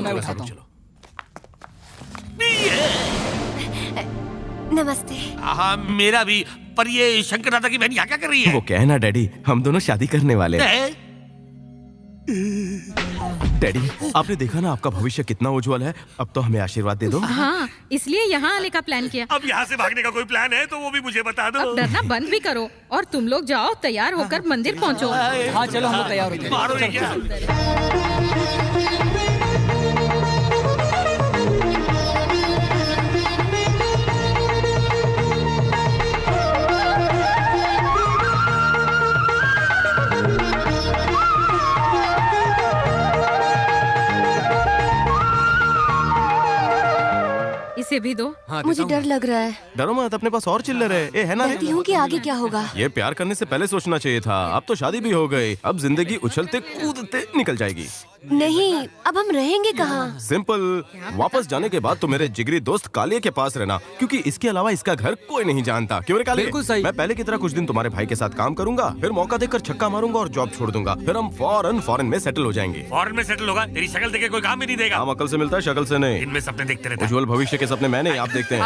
नमस्ते। हाँ मेरा भी, पर ये शंकर दादा की बहन यहाँ क्या कर रही है? वो क्या है ना डैडी, हम दोनों शादी करने वाले हैं। डैडी, आपने देखा ना आपका भविष्य कितना उज्जवल है, अब तो हमें आशीर्वाद दे दो। हाँ, इसलिए यहाँ आने का प्लान किया। अब यहाँ से भागने का कोई प्लान है तो वो भी मुझे बता दो। अब डरना बंद भी करो और तुम लोग जाओ, तैयार होकर मंदिर पहुँचो। हाँ चलो, हम लोग तैयार हो गए। इसे भी दो। हाँ, मुझे डर लग रहा है। डरो मत, अपने पास और चिल्लर है। ए, है ना? कहती हूँ कि आगे क्या होगा। ये प्यार करने से पहले सोचना चाहिए था। अब तो शादी भी हो गई, अब जिंदगी उछलते कूदते निकल जाएगी। नहीं, अब हम रहेंगे कहाँ? सिंपल, वापस जाने के बाद तो मेरे जिगरी दोस्त कालिया के पास रहना, क्योंकि इसके अलावा इसका घर कोई नहीं जानता। क्यों रे कालिया? बिल्कुल सही। मैं पहले की तरह कुछ दिन तुम्हारे भाई के साथ काम करूंगा, फिर मौका देकर छक्का मारूंगा और जॉब छोड़ दूंगा, फिर हम फॉरेन में सेटल हो जाएंगे। फॉरेन में सेटल होगा? तेरी शक्ल देखे कोई काम ही नहीं देगा। काम अकल से मिलता है, शक्ल से नहीं। इनमें सपने देखते रहते हैं। उज्जवल भविष्य के सपने मैं नहीं, आप देखते हैं।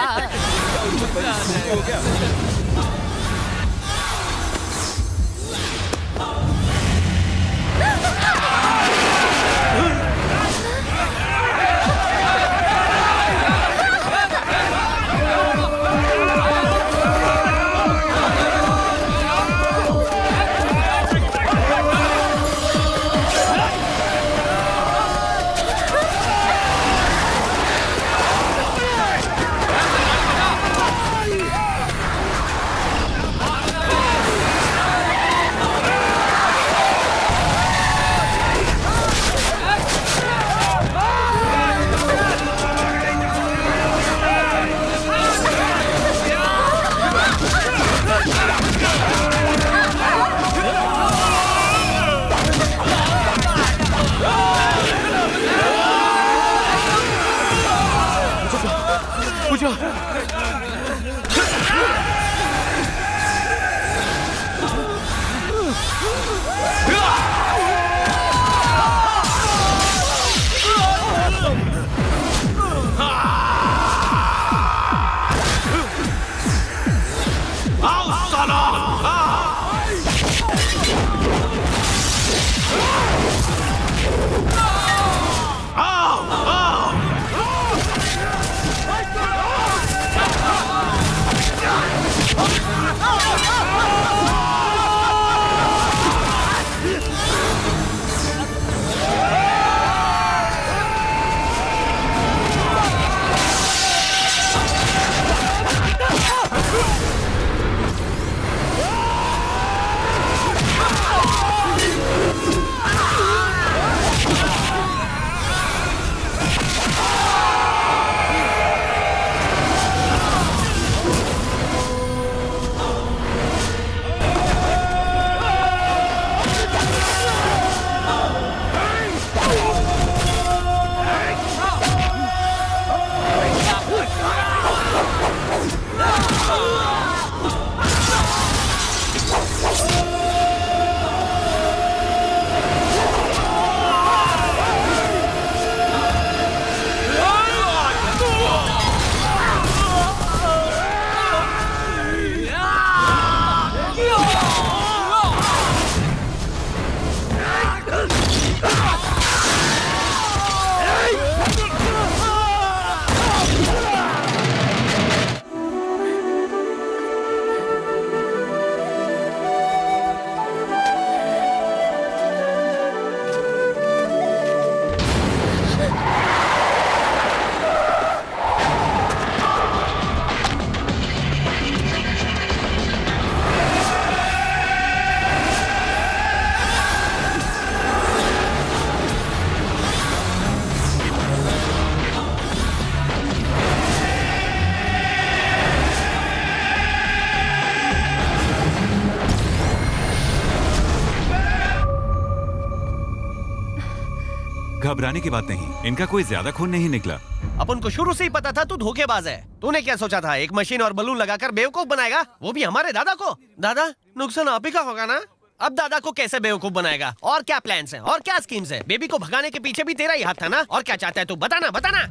घबराने की बात नहीं, इनका कोई ज्यादा खून नहीं निकला। अपन को शुरू से ही पता था तू धोखेबाज है। तूने क्या सोचा था, एक मशीन और बलून लगाकर बेवकूफ बनाएगा, वो भी हमारे दादा को? दादा, नुकसान आप ही का होगा ना? अब दादा को कैसे बेवकूफ बनाएगा? और क्या प्लान्स हैं और क्या स्कीम्स हैं? बेबी को भगाने के पीछे भी तेरा ही हाथ था ना? और क्या चाहता है तू, बताना बताना।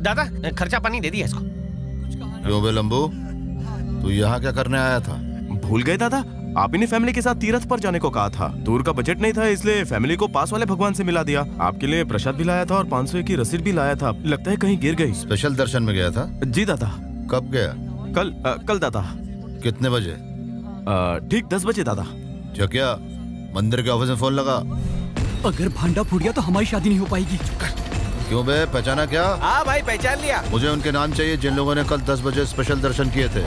दादा, खर्चा पानी दे दिया इसको। क्यों बे लंबू, तू यहाँ क्या करने आया था? भूल गए दादा, आप ही ने फैमिली के साथ तीर्थ पर जाने को कहा था। टूर का बजट नहीं था, इसलिए फैमिली को पास वाले भगवान से मिला दिया। आपके लिए प्रसाद भी लाया था और 500 की रसीद भी लाया था। लगता है कहीं गिर गई। स्पेशल दर्शन में गया था? जी दादा। कब गया? कल दादा। कितने बजे? ठीक 10 बजे दादा। क्या मंदिर के ऑफिस में फोन लगा? अगर भांडा फूट गया तो हमारी शादी नहीं हो पाएगी। क्यों बे, पहचाना क्या? हाँ भाई, पहचान लिया। मुझे उनके नाम चाहिए जिन लोगों ने कल 10 बजे स्पेशल दर्शन किए थे।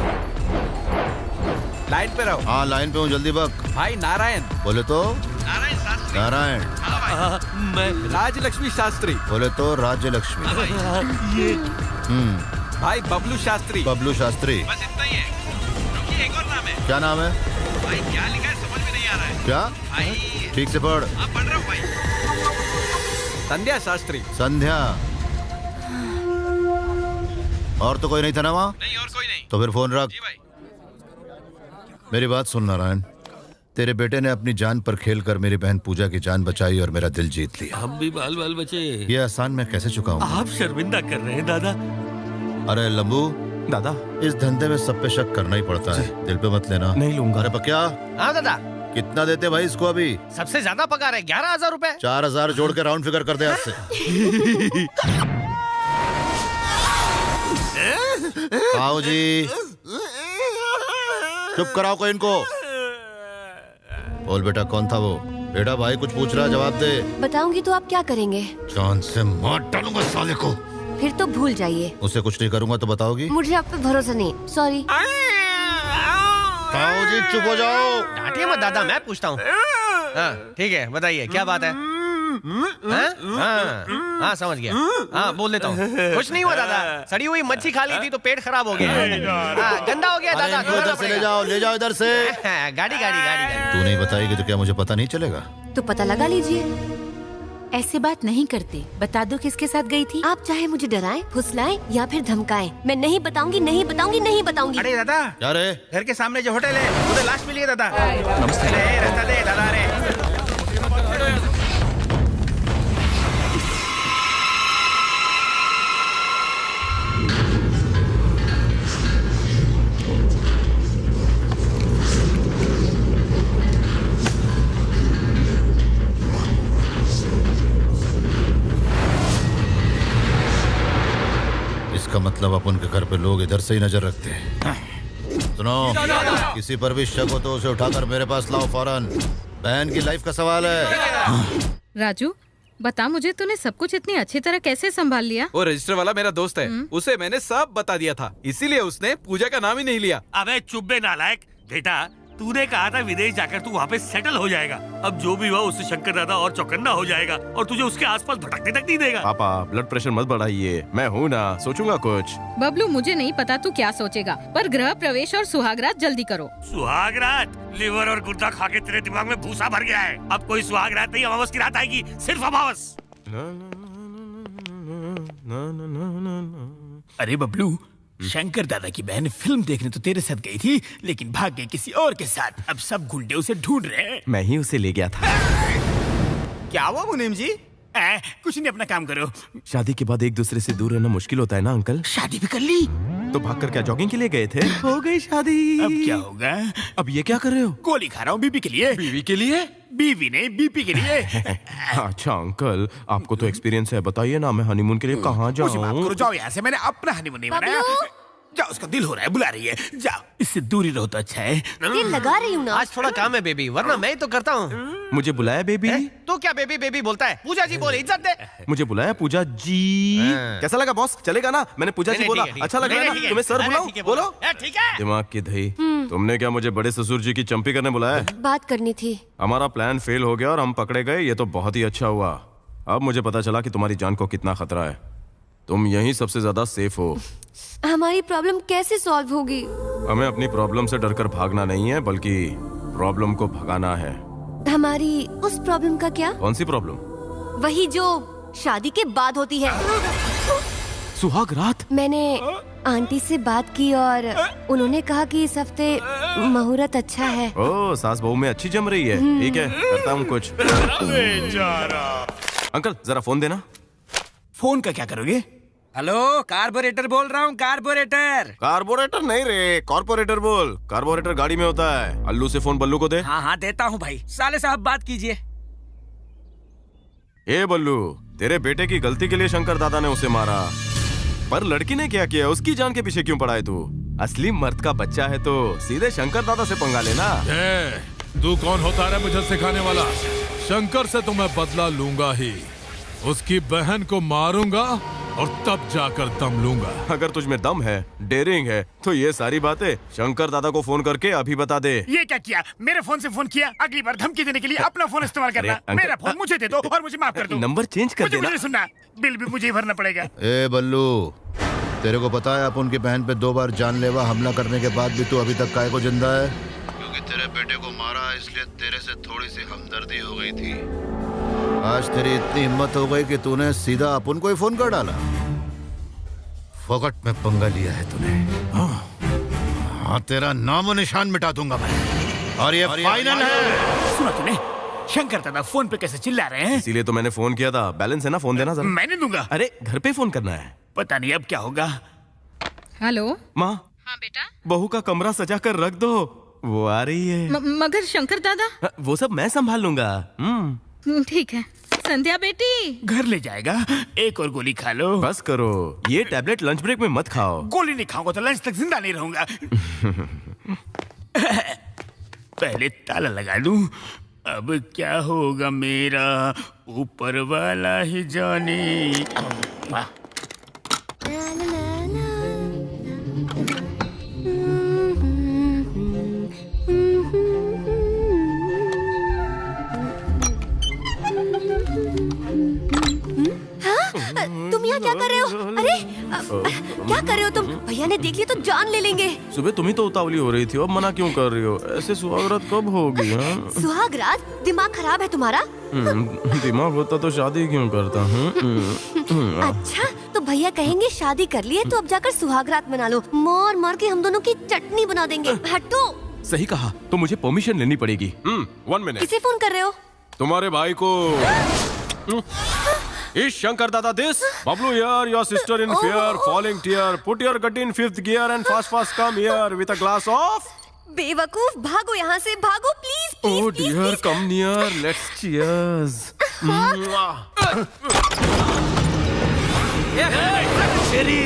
लाइन पे रहो। हाँ लाइन पे हूँ, जल्दी बक। भाई नारायण। बोले तो? नारायण। मैं राजलक्ष्मी शास्त्री। बोले तो राज्य लक्ष्मी। ये भाई बबलू शास्त्री। बबलू शास्त्री। बस इतना ही है। एक और नाम है। क्या नाम है? भाई क्या लिखा है समझ में नहीं आ रहा है। क्या? ठीक से पढ़। पढ़ रहा हूँ भाई। संध्या शास्त्री। संध्या। और तो कोई नहीं था ना वहाँ? नहीं, और कोई नहीं। तो फिर फोन रख। मेरी बात सुन नारायण, तेरे बेटे ने अपनी जान पर खेलकर मेरी बहन पूजा की जान बचाई और मेरा दिल जीत लिया। हम भी बाल बाल बचे। ये आसान मैं कैसे चुकाऊं? आप शर्मिंदा कर रहे हैं दादा। अरे लंबू दादा, इस धंधे में सब पे शक करना ही पड़ता है, दिल पे मत लेना। नहीं लूंगा। अरे बक्या। हाँ दादा। कितना देते भाई इसको अभी? सबसे ज्यादा पगार है 11,000 रुपए। 4,000 जोड़ के राउंड फिगर कर दे आज से। आओ जी, चुप कराओ को इनको। बोल बेटा, कौन था वो? बेटा भाई कुछ पूछ रहा, जवाब दे। बताऊंगी तो आप क्या करेंगे? जान से मार डालूंगा साले को। फिर तो भूल जाइए। उससे कुछ नहीं करूंगा तो बताओगी? मुझे आप पे भरोसा नहीं, सॉरी। आओ जी, चुप हो जाओ। डांटिए मत दादा, मैं पूछता हूँ। हाँ ठीक है, बताइए क्या बात है? हाँ समझ गया। हाँ बोल देता हूँ। कुछ नहीं हुआ दादा, सड़ी हुई मच्छी खा ली थी तो पेट खराब हो गया। गंदा हो गया दादा। इधर से ले जाओ, ले जाओ इधर से। गाड़ी गाड़ी गाड़ी। तू नहीं बताएगी तो क्या मुझे पता नहीं चलेगा? तो पता लगा लीजिए। ऐसे बात नहीं करते, बता दो किसके साथ गई थी। आप चाहे मुझे डराएं, फुसलाएं या फिर धमकाएं, मैं नहीं बताऊंगी, नहीं बताऊंगी, नहीं बताऊंगी। अरे दादा, क्या रे? घर के सामने जो होटल है उधर लाश मिली है दादा। नमस्ते। रास्ता दे दादा रे। इसका मतलब अपन के घर पे लोग इधर से ही नजर रखते हैं। सुनो, किसी पर भी शक हो तो उसे उठाकर मेरे पास लाओ फौरन। बहन की लाइफ का सवाल है। राजू, बता मुझे, तूने सब कुछ इतनी अच्छी तरह कैसे संभाल लिया? वो रजिस्टर वाला मेरा दोस्त है, उसे मैंने सब बता दिया था, इसीलिए उसने पूजा का नाम ही नहीं लिया। अबे चुप बे नालायक। बेटा, तूने कहा था विदेश जाकर तू वहाँ पे सेटल हो जाएगा। अब जो भी हुआ उससे शंकर दादा और चौकन्ना हो जाएगा और तुझे उसके आसपास भटकने तक नहीं देगा। पापा, ब्लड प्रेशर मत बढ़ाइए, मैं हूँ ना, सोचूंगा कुछ। बबलू, मुझे नहीं पता तू क्या सोचेगा, पर गृह प्रवेश और सुहागरात जल्दी करो। सुहागरात? लिवर और गुर्दा खा के तेरे दिमाग में भूसा भर गया है। अब कोई सुहागरात नहीं, अमावस की रात आएगी, सिर्फ अमावस। अरे बबलू, शंकर दादा की बहन फिल्म देखने तो तेरे साथ गई थी, लेकिन भाग गई किसी और के साथ। अब सब गुंडे उसे ढूंढ रहे हैं। मैं ही उसे ले गया था। क्या हुआ मुनीम जी? कुछ नहीं, अपना काम करो। शादी के बाद एक दूसरे से दूर रहना मुश्किल होता है ना अंकल? शादी भी कर ली तो भागकर क्या जॉगिंग के लिए गए थे? हो गई शादी। अब क्या होगा? अब ये क्या कर रहे हो? गोली खा रहा हूँ बीबी के लिए। बीवी के लिए? बीवी नहीं, बीपी के लिए। अच्छा अंकल, आपको तो एक्सपीरियंस है, बताइए ना मैं हनीमून के लिए कहाँ जाऊँ? मुझे माफ करो, जाओ यहाँ से, मैंने अपना हनीमून नहीं मनाया। जाओ, उसका दिल हो रहा है, बुला रही है, जाओ, इससे दूरी रहो तो अच्छा है। दिल लगा रही हूँ ना। आज थोड़ा काम है बेबी, वरना मैं ही तो करता हूँ। मुझे बुलाया बेबी? तू क्या बेबी बेबी बोलता है? पूजा जी बोले, इज्जत दे। मुझे बुलाया पूजा जी। कैसा लगा बॉस? चलेगा ना? मैंने पूजा जी बोला, अच्छा लगा ना? तुम्हें सर बुलाऊं? बोलो। ठीक है। दिमाग की दही, तुमने क्या मुझे बड़े ससुर जी की चंपी करने बुलाया? बात करनी थी। हमारा प्लान फेल हो गया और हम पकड़े गए, ये तो बहुत ही अच्छा हुआ। अब मुझे पता चला कि तुम्हारी जान को कितना खतरा है। तुम यहीं सबसे ज्यादा सेफ हो। हमारी प्रॉब्लम कैसे सॉल्व होगी? हमें अपनी प्रॉब्लम से डरकर भागना नहीं है, बल्कि प्रॉब्लम को भगाना है। हमारी उस प्रॉब्लम का क्या? कौन सी प्रॉब्लम? वही जो शादी के बाद होती है। सुहाग रात? मैंने आंटी से बात की और उन्होंने कहा कि इस हफ्ते मुहूर्त अच्छा है। ओ, सास बहू में अच्छी जम रही है। ठीक है, करता हूँ कुछ। अंकल जरा फोन देना। फोन का क्या करोगे? हेलो, कार्बोरेटर बोल रहा हूँ, कार्बोरेटर। कार्बोरेटर नहीं रे, कॉर्पोरेटर बोल। कार्बोरेटर गाड़ी में होता है। अल्लू से फोन बल्लू को दे। हाँ हाँ देता हूँ भाई। साले साहब बात कीजिए। ए बल्लू, तेरे बेटे की गलती के लिए शंकर दादा ने उसे मारा, पर लड़की ने क्या किया? उसकी जान के पीछे क्यों पड़ा है तू? असली मर्द का बच्चा है तो सीधे शंकर दादा से पंगा लेना। तू कौन होता है मुझे सिखाने वाला? शंकर से तो मैं बदला लूंगा ही। उसकी बहन को मारूंगा और तब जाकर दम लूंगा। अगर तुझ में दम है, डेयरिंग है, तो ये सारी बातें शंकर दादा को फोन करके अभी बता दे। ये क्या किया? मेरे फोन से फोन किया? अगली बार धमकी देने के लिए अपना फोन इस्तेमाल करना। मेरा फोन मुझे दे दो और मुझे माफ कर दो। नंबर चेंज कर देना। मुझे सुनना, बिल भी मुझे ही भरना पड़ेगा। ए बल्लू, तेरे को पता है आप उनकी बहन पे 2 बार जानलेवा हमला करने के बाद भी तू अभी तक काहे को जिंदा है? क्योंकि तेरे बेटे को मारा, इसलिए तेरे से थोड़ी सी हमदर्दी हो गई थी। आज तेरी इतनी हिम्मत हो गई कि तूने सीधा अपन को ही फोन कर डाला। फोकट में पंगा लिया है तूने। हाँ, तेरा नामो निशान मिटा दूंगा मैं। और ये फाइनल है। सुना तूने? शंकर दादा फोन पे कैसे चिल्ला रहे हैं? इसीलिए तो मैंने फोन किया था। बैलेंस है ना? फोन देना जरा। मैंने दूंगा। अरे घर पे फोन करना है। पता नहीं अब क्या होगा। हेलो माँ। हाँ बेटा। बहू का कमरा सजा कर रख दो, वो आ रही है। मगर शंकर दादा? वो सब मैं संभाल लूंगा। ठीक है। संध्या बेटी घर ले जाएगा। एक और गोली खा लो। बस करो, ये टैबलेट लंच ब्रेक में मत खाओ। गोली नहीं खाऊंगा तो लंच तक जिंदा नहीं रहूंगा। पहले ताला लगा दूं। अब क्या होगा मेरा, ऊपर वाला ही जाने। तुम यहाँ क्या कर रहे हो? अरे क्या कर रहे हो तुम? भैया ने देख लिया तो जान ले लेंगे। सुबह तुम ही तो उतावली हो रही थी, अब मना क्यों कर रही हो? ऐसे सुहागरात कब होगी? सुहागरात? दिमाग खराब है तुम्हारा? दिमाग होता तो शादी क्यों करता हूँ? अच्छा, तो भैया कहेंगे शादी कर लिए तो अब जाकर सुहागरात मना लो। मार मार के हम दोनों की चटनी बना देंगे। हटो। सही कहा, तो मुझे परमिशन लेनी पड़ेगी। 1 मिनट। किसे फोन कर रहे हो? तुम्हारे भाई को। Is Shankar Dada this? Bablu here, your sister in fear, falling tear. Put your gut in 5th gear and fast come here with a glass of. बेवकूफ, भागो यहाँ से, भागो please please. Oh dear, come near, let's cheers. तेरी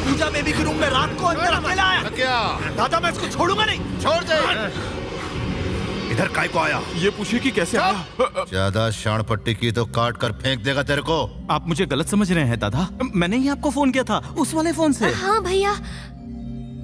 पूजा baby के room में रात को अंदर अकेला आया क्या? दादा मैं इसको छोड़ूंगा नहीं। छोड़ दे। इधर काय को आया? ये पूछिए कि कैसे आया। ज्यादा शान पट्टी की तो काट कर फेंक देगा तेरे को। आप मुझे गलत समझ रहे हैं दादा। मैंने ही आपको फोन किया था, उस वाले फोन से। हाँ भैया।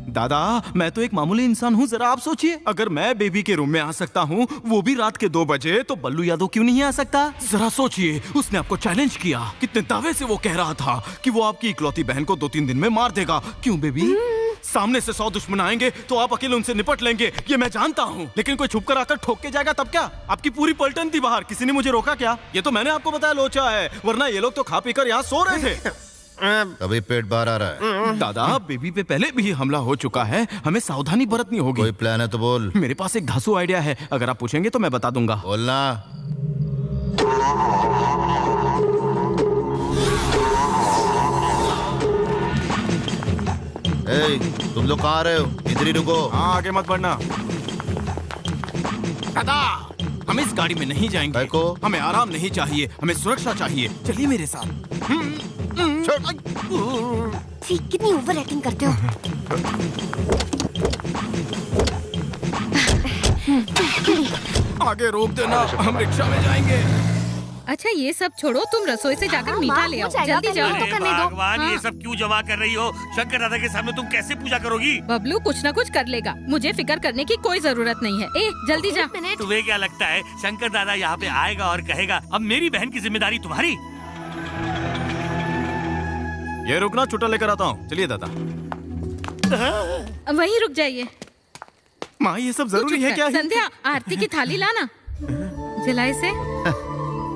दादा मैं तो एक मामूली इंसान हूँ, जरा आप सोचिए, अगर मैं बेबी के रूम में आ सकता हूँ, वो भी रात के 2 बजे, तो बल्लू यादव क्यों नहीं आ सकता? जरा सोचिए, उसने आपको चैलेंज किया, कितने दावे से वो कह रहा था कि वो आपकी इकलौती बहन को 2-3 दिन में मार देगा। क्यों बेबी? सामने से 100 दुश्मन आएंगे तो आप अकेले उनसे निपट लेंगे, ये मैं जानता हूँ, लेकिन कोई छुप कर आकर ठोक के जाएगा तब क्या? आपकी पूरी पलटन थी बाहर, किसी ने मुझे रोका क्या? ये तो मैंने आपको बताया लोचा है, वरना ये लोग तो खा पी कर यहाँ सो रहे थे। अभी पेट बाहर आ रहा है। दादा बेबी पे पहले भी हमला हो चुका है, हमें सावधानी बरतनी होगी। कोई प्लान है तो बोल। मेरे पास एक धांसू आइडिया है, अगर आप पूछेंगे तो मैं बता दूंगा। बोलना। तुम लोग कहाँ आ रहे हो? इधर ही रुको। हाँ आगे मत बढ़ना। दादा हम इस गाड़ी में नहीं जाएंगे, हमें आराम नहीं चाहिए, हमें सुरक्षा चाहिए, चलिए मेरे साथ। कितनी ओवर एक्टिंग करते हो। आगे रोक देना, हम रिक्शा में जाएंगे। अच्छा ये सब छोड़ो, तुम रसोई से जाकर मीठा ले आओ, जल्दी जाओ। तो करने दो। भगवान ये सब क्यों जमा कर रही हो? शंकर दादा के सामने तुम कैसे पूजा करोगी? बबलू कुछ न कुछ कर लेगा, मुझे फिक्र करने की कोई जरूरत नहीं है। ए जल्दी जा। तुम्हें क्या लगता है शंकर दादा यहाँ पे आएगा और कहेगा अब मेरी बहन की जिम्मेदारी तुम्हारी? ये रुकना, छुट्टा लेकर आता हूँ। चलिए दादा। वहीं रुक जाइए। माँ ये सब जरूरी है क्या? संध्या आरती की थाली लाना, जलाए से।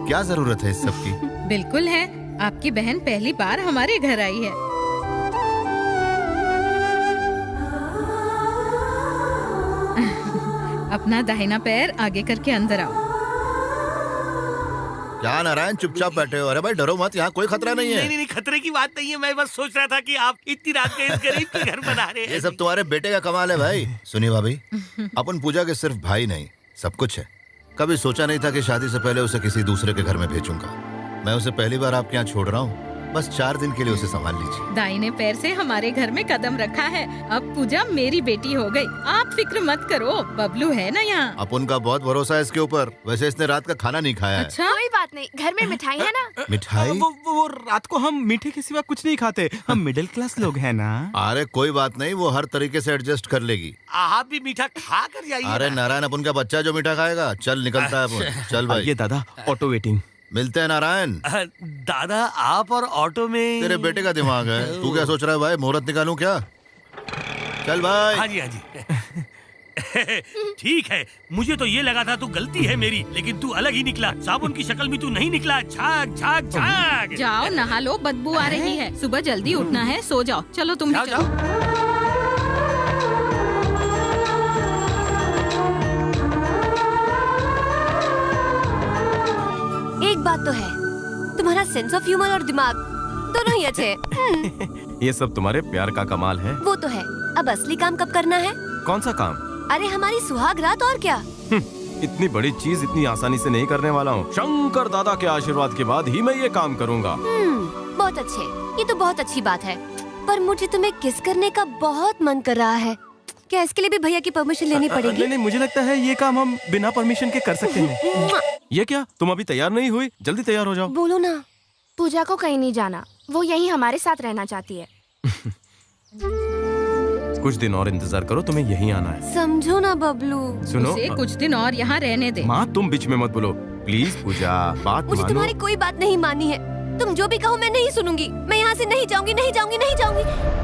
क्या जरूरत है इस सब की? बिल्कुल है। आपकी बहन पहली बार हमारे घर आई है। अपना दाहिना पैर आगे करके अंदर आओ। क्या नारायण चुपचाप बैठे हो? अरे भाई डरो मत, यहाँ कोई खतरा नहीं है। नहीं, खतरे की बात नहीं है। मैं बस सोच रहा था कि आप इतनी रात के इस गरीब के घर बना रहे हैं। ये सब तुम्हारे बेटे का कमाल है भाई। सुनिए भाभी, अपन पूजा के सिर्फ भाई नहीं सब कुछ है। कभी सोचा नहीं था कि शादी से पहले उसे किसी दूसरे के घर में भेजूंगा। मैं उसे पहली बार आपके यहाँ छोड़ रहा हूँ। बस 4 दिन के लिए उसे संभाल लीजिए। दाहिने पैर से हमारे घर में कदम रखा है। अब पूजा मेरी बेटी हो गई। आप फिक्र मत करो, बबलू है ना यहाँ। अपन का बहुत भरोसा है इसके ऊपर। वैसे इसने रात का खाना नहीं खाया है। अच्छा? कोई बात नहीं, घर में मिठाई है ना। मिठाई? वो रात को हम मीठे के सिवा कुछ नहीं खाते। हम मिडिल क्लास लोग हैं ना। अरे कोई बात नहीं, वो हर तरीके से एडजस्ट कर लेगी। आप भी मीठा खा कर जाइए। अरे नारायण, अपन का बच्चा जो मीठा खाएगा। चल निकलता है अपन। चल भाई। ये दादा ऑटो वेटिंग। मिलते हैं नारायण। दादा आप और ऑटो में। तेरे बेटे का दिमाग है। तू क्या सोच रहा है भाई? मुहूर्त निकालूं क्या? चल भाई। हाँ जी। ठीक है, मुझे तो ये लगा था तू गलती है मेरी, लेकिन तू अलग ही निकला। साबुन की शक्ल में तू नहीं निकला। झाग झाग झाग। जाओ नहा लो, बदबू आ रही है। सुबह जल्दी उठना है, सो जाओ। चलो तुम भी चलो। एक बात तो है, तुम्हारा सेंस ऑफ ह्यूमर और दिमाग दोनों ही अच्छे हैं। ये सब तुम्हारे प्यार का कमाल है। वो तो है। अब असली काम कब करना है? कौन सा काम? अरे हमारी सुहाग रात, और क्या। इतनी बड़ी चीज इतनी आसानी से नहीं करने वाला हूँ। शंकर दादा के आशीर्वाद के बाद ही मैं ये काम करूँगा। बहुत अच्छे, ये तो बहुत अच्छी बात है। पर मुझे तुम्हें किस करने का बहुत मन कर रहा है। क्या इसके लिए भी भैया की परमिशन लेनी पड़ेगी? नहीं, मुझे लगता है ये काम हम बिना परमिशन के कर सकते हैं। ये क्या, तुम अभी तैयार नहीं हुई? जल्दी तैयार हो जाओ। बोलो ना। पूजा को कहीं नहीं जाना, वो यहीं हमारे साथ रहना चाहती है। कुछ दिन और इंतजार करो, तुम्हें यहीं आना है। समझो ना बबलू। सुनो, उसे कुछ दिन और यहाँ रहने दे। माँ तुम बीच में मत बोलो प्लीज। पूजा बात मुझे मानो। तुम्हारी कोई बात नहीं माननी है। तुम जो भी कहो मैं नहीं सुनूंगी। मैं यहाँ से नहीं जाऊंगी, नहीं जाऊंगी, नहीं जाऊंगी।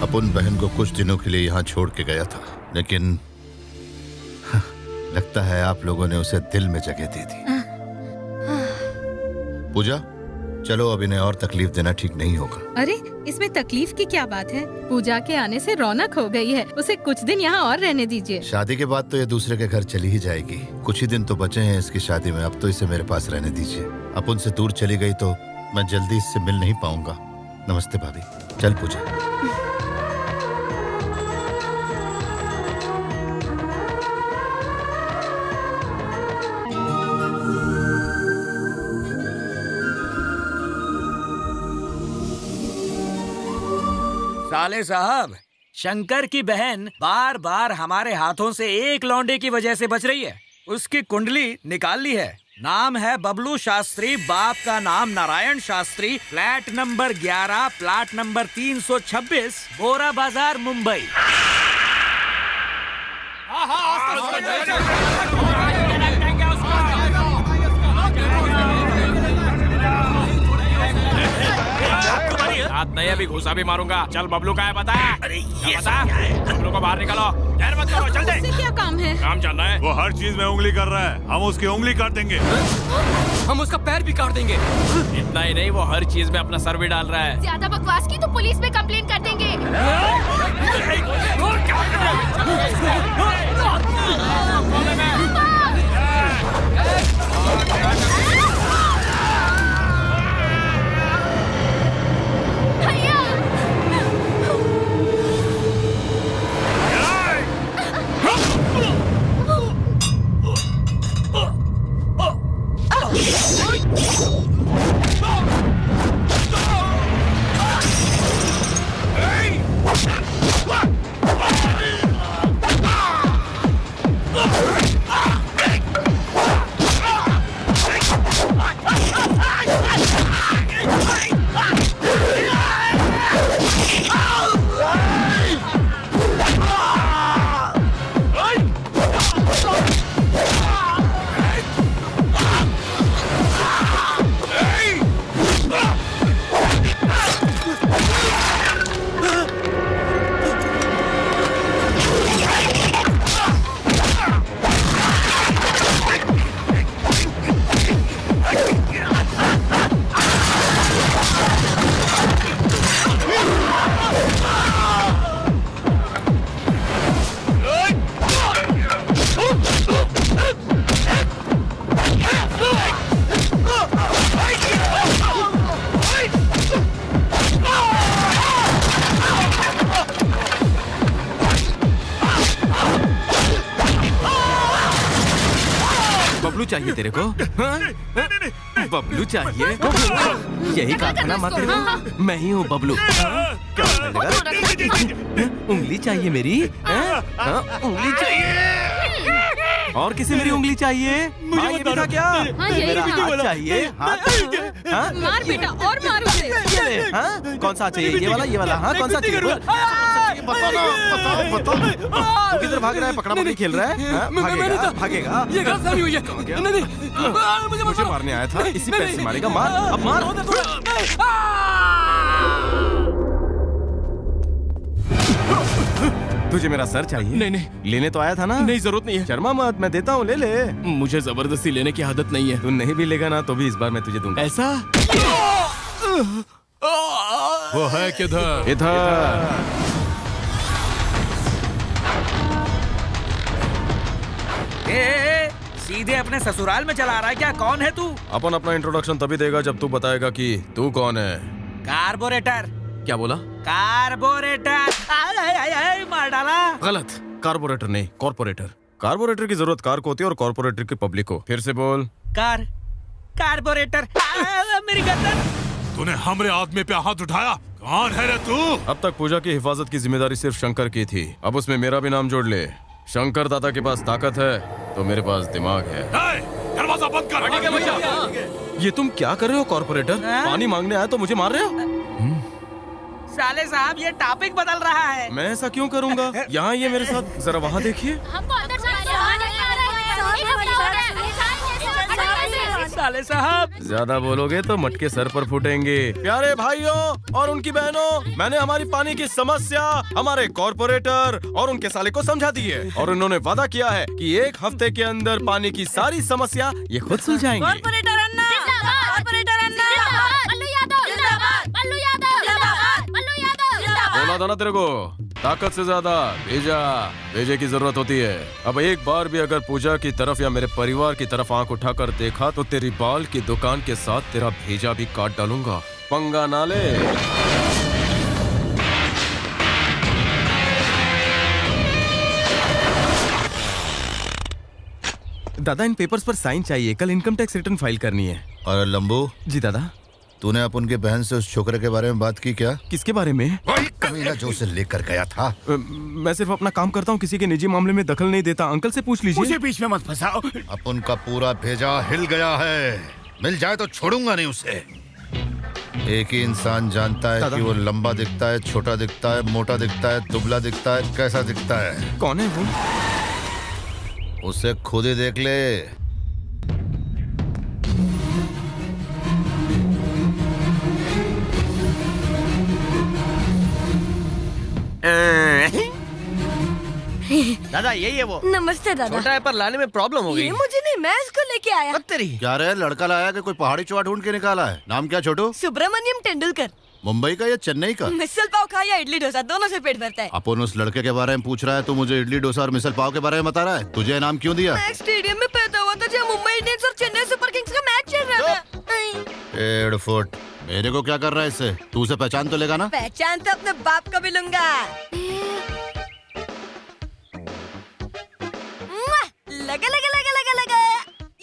अपन बहन को कुछ दिनों के लिए यहाँ छोड़ के गया था, लेकिन लगता है आप लोगों ने उसे दिल में जगह दे दी। पूजा चलो, अब इन्हें और तकलीफ देना ठीक नहीं होगा। अरे इसमें तकलीफ की क्या बात है? पूजा के आने से रौनक हो गई है। उसे कुछ दिन यहाँ और रहने दीजिए। शादी के बाद तो ये दूसरे के घर चली ही जाएगी। कुछ ही दिन तो बचे हैं इसकी शादी में। अब तो इसे मेरे पास रहने दीजिए। अब उनसे दूर चली गई तो मैं जल्दी इससे मिल नहीं पाऊंगा। नमस्ते भाभी। चल पूजा। साले साहब, शंकर की बहन बार बार हमारे हाथों से एक लौंडे की वजह से बच रही है। उसकी कुंडली निकाल ली है। नाम है बबलू शास्त्री, बाप का नाम Narayan Shastri, flat number 11, plot number 326, बोरा बाजार, मुंबई। हाथ नहीं अभी घुसा भी मारूंगा। चल बबलू का है बता। अरे ये बता, बबलू को बाहर निकालो। देर मत करो, चल दे। क्या काम है? काम जानना है? वो हर चीज में उंगली कर रहा है। हम उसकी उंगली काट देंगे। हम उसका पैर भी काट देंगे। इतना ही नहीं, वो हर चीज में अपना सर भी डाल रहा है। ज्यादा बकवास की तो पुलिस में कंप्लेंट कर देंगे। बबलू चाहिए तेरे को? हाँ? बबलू चाहिए? यही कहा था ना मात्र मैं ही हूँ बबलू। क्या उंगली चाहिए मेरी? उंगली चाहिए और किसी मेरी उंगली चाहिए? मुझे ये था क्या? मेरा हाथ चाहिए? मार बेटा और मार उसे। कौन सा चाहिए? ये वाला? हाँ कौन सा चाहिए? बताओ। तू किधर भाग रहा है? पकड़ा पकड़ी खेल रहा है? भागेगा। ये गलतफहमी हुई है। नहीं, मुझे मारने आया था, इसी पैर से मारेगा। मार, अब मार। तुझे मेरा सर चाहिए? नहीं। लेने तो आया था ना? नहीं, जरूरत नहीं है। शर्मा मत, मैं देता हूँ, ले ले। मुझे जबरदस्ती लेने की आदत नहीं है। तू नहीं भी लेगा ना तो भी इस बार मैं तुझे दूंगा। ऐसा? वो है किधर? इधर। सीधे अपने ससुराल में चला रहा है क्या? कौन है तू? अपन अपना इंट्रोडक्शन तभी देगा जब तू बताएगा कि तू कौन है। कार्बोरेटर। क्या बोला? कार्बोरेटर। मार डाला। गलत। कार्बोरेटर नहीं, कॉर्पोरेटर। कार्बोरेटर की जरूरत कार को होती है और कॉर्पोरेटर की पब्लिक को। फिर से बोल। कार्बोरेटर। मेरी गर्दन। तूने हमरे आदमी पे हाथ उठाया। कौन है रे तू? अब तक पूजा की हिफाजत की जिम्मेदारी सिर्फ शंकर की थी, अब उसमें मेरा भी नाम जोड़ ले। शंकर दादा के पास ताकत है तो मेरे पास दिमाग है। दरवाजा बंद कर। ये तुम क्या कर रहे हो कॉर्पोरेटर? पानी मांगने आया तो मुझे मार रहे हो? साले साहब ये टॉपिक बदल रहा है। मैं ऐसा क्यों करूंगा? यहाँ ये मेरे साथ, जरा वहाँ देखिए। साले साहब ज्यादा बोलोगे तो मटके सर पर फूटेंगे। प्यारे भाइयों और उनकी बहनों, मैंने हमारी पानी की समस्या हमारे कॉर्पोरेटर और उनके साले को समझा दी है और उन्होंने वादा किया है कि 1 हफ्ते के अंदर पानी की सारी समस्या ये खुद सुलझाएंगे। कॉर्पोरेटर अन्ना, कॉर्पोरेटर अन्ना, बल्लू यादव जिंदाबाद, बल्लू यादव जिंदाबाद, बल्लू यादव जिंदाबाद। बोला था ना तेरे को, ताकत से ज्यादा भेजे की जरूरत होती है। अब एक बार भी अगर पूजा की तरफ या मेरे परिवार की तरफ आंख उठाकर देखा तो तेरी बाल की दुकान के साथ तेरा भेजा भी काट डालूंगा। पंगा ना ले। दादा इन पेपर्स पर साइन चाहिए, कल इनकम टैक्स रिटर्न फाइल करनी है। और लंबू जी दादा, तूने अपन की बहन से उस छोकरे के बारे में बात की क्या? किसके बारे में? वही कमीना जो उसे लेकर गया था। मैं सिर्फ अपना काम करता हूँ, किसी के निजी मामले में दखल नहीं देता। अंकल से पूछ लीजिए। मुझे बीच में मत फंसाओ। अपन का पूरा भेजा हिल गया है, मिल जाए तो छोड़ूंगा नहीं उसे। एक ही इंसान जानता है कि वो लंबा दिखता है, छोटा दिखता है, मोटा दिखता है, दुबला दिखता है, कैसा दिखता है। कौन है वो? उसे खुद ही देख ले। दादा यही है वो। नमस्ते दादा। छोटा है पर लाने में प्रॉब्लम हो गई। ये मुझे नहीं, मैं इसको लेके आया। क्या रे, लड़का लाया कि कोई पहाड़ी चुहा ढूंढ के निकाला है? नाम क्या छोटू? सुब्रमण्यम तेंदुलकर। मुंबई का या चेन्नई का? मिसल पाव खा या इडली डोसा, दोनों से पेट भरता है। अपन उस लड़के के बारे में पूछ रहा है, तू मुझे इडली डोसा और मिसल पाव के बारे में बता रहा है। तुझे नाम क्यों दिया? मैं एक स्टेडियम में पैदा हुआ था जहाँ मुंबई इंडियंस और चेन्नई सुपर किंग्स का मैच चल रहा था। 1.5 फुट। मेरे को क्या कर रहा है इससे? तू उसे पहचान तो लेगा ना? पहचान तो अपने बाप को भी लूंगा। लगा लगा लगा लगा लगा।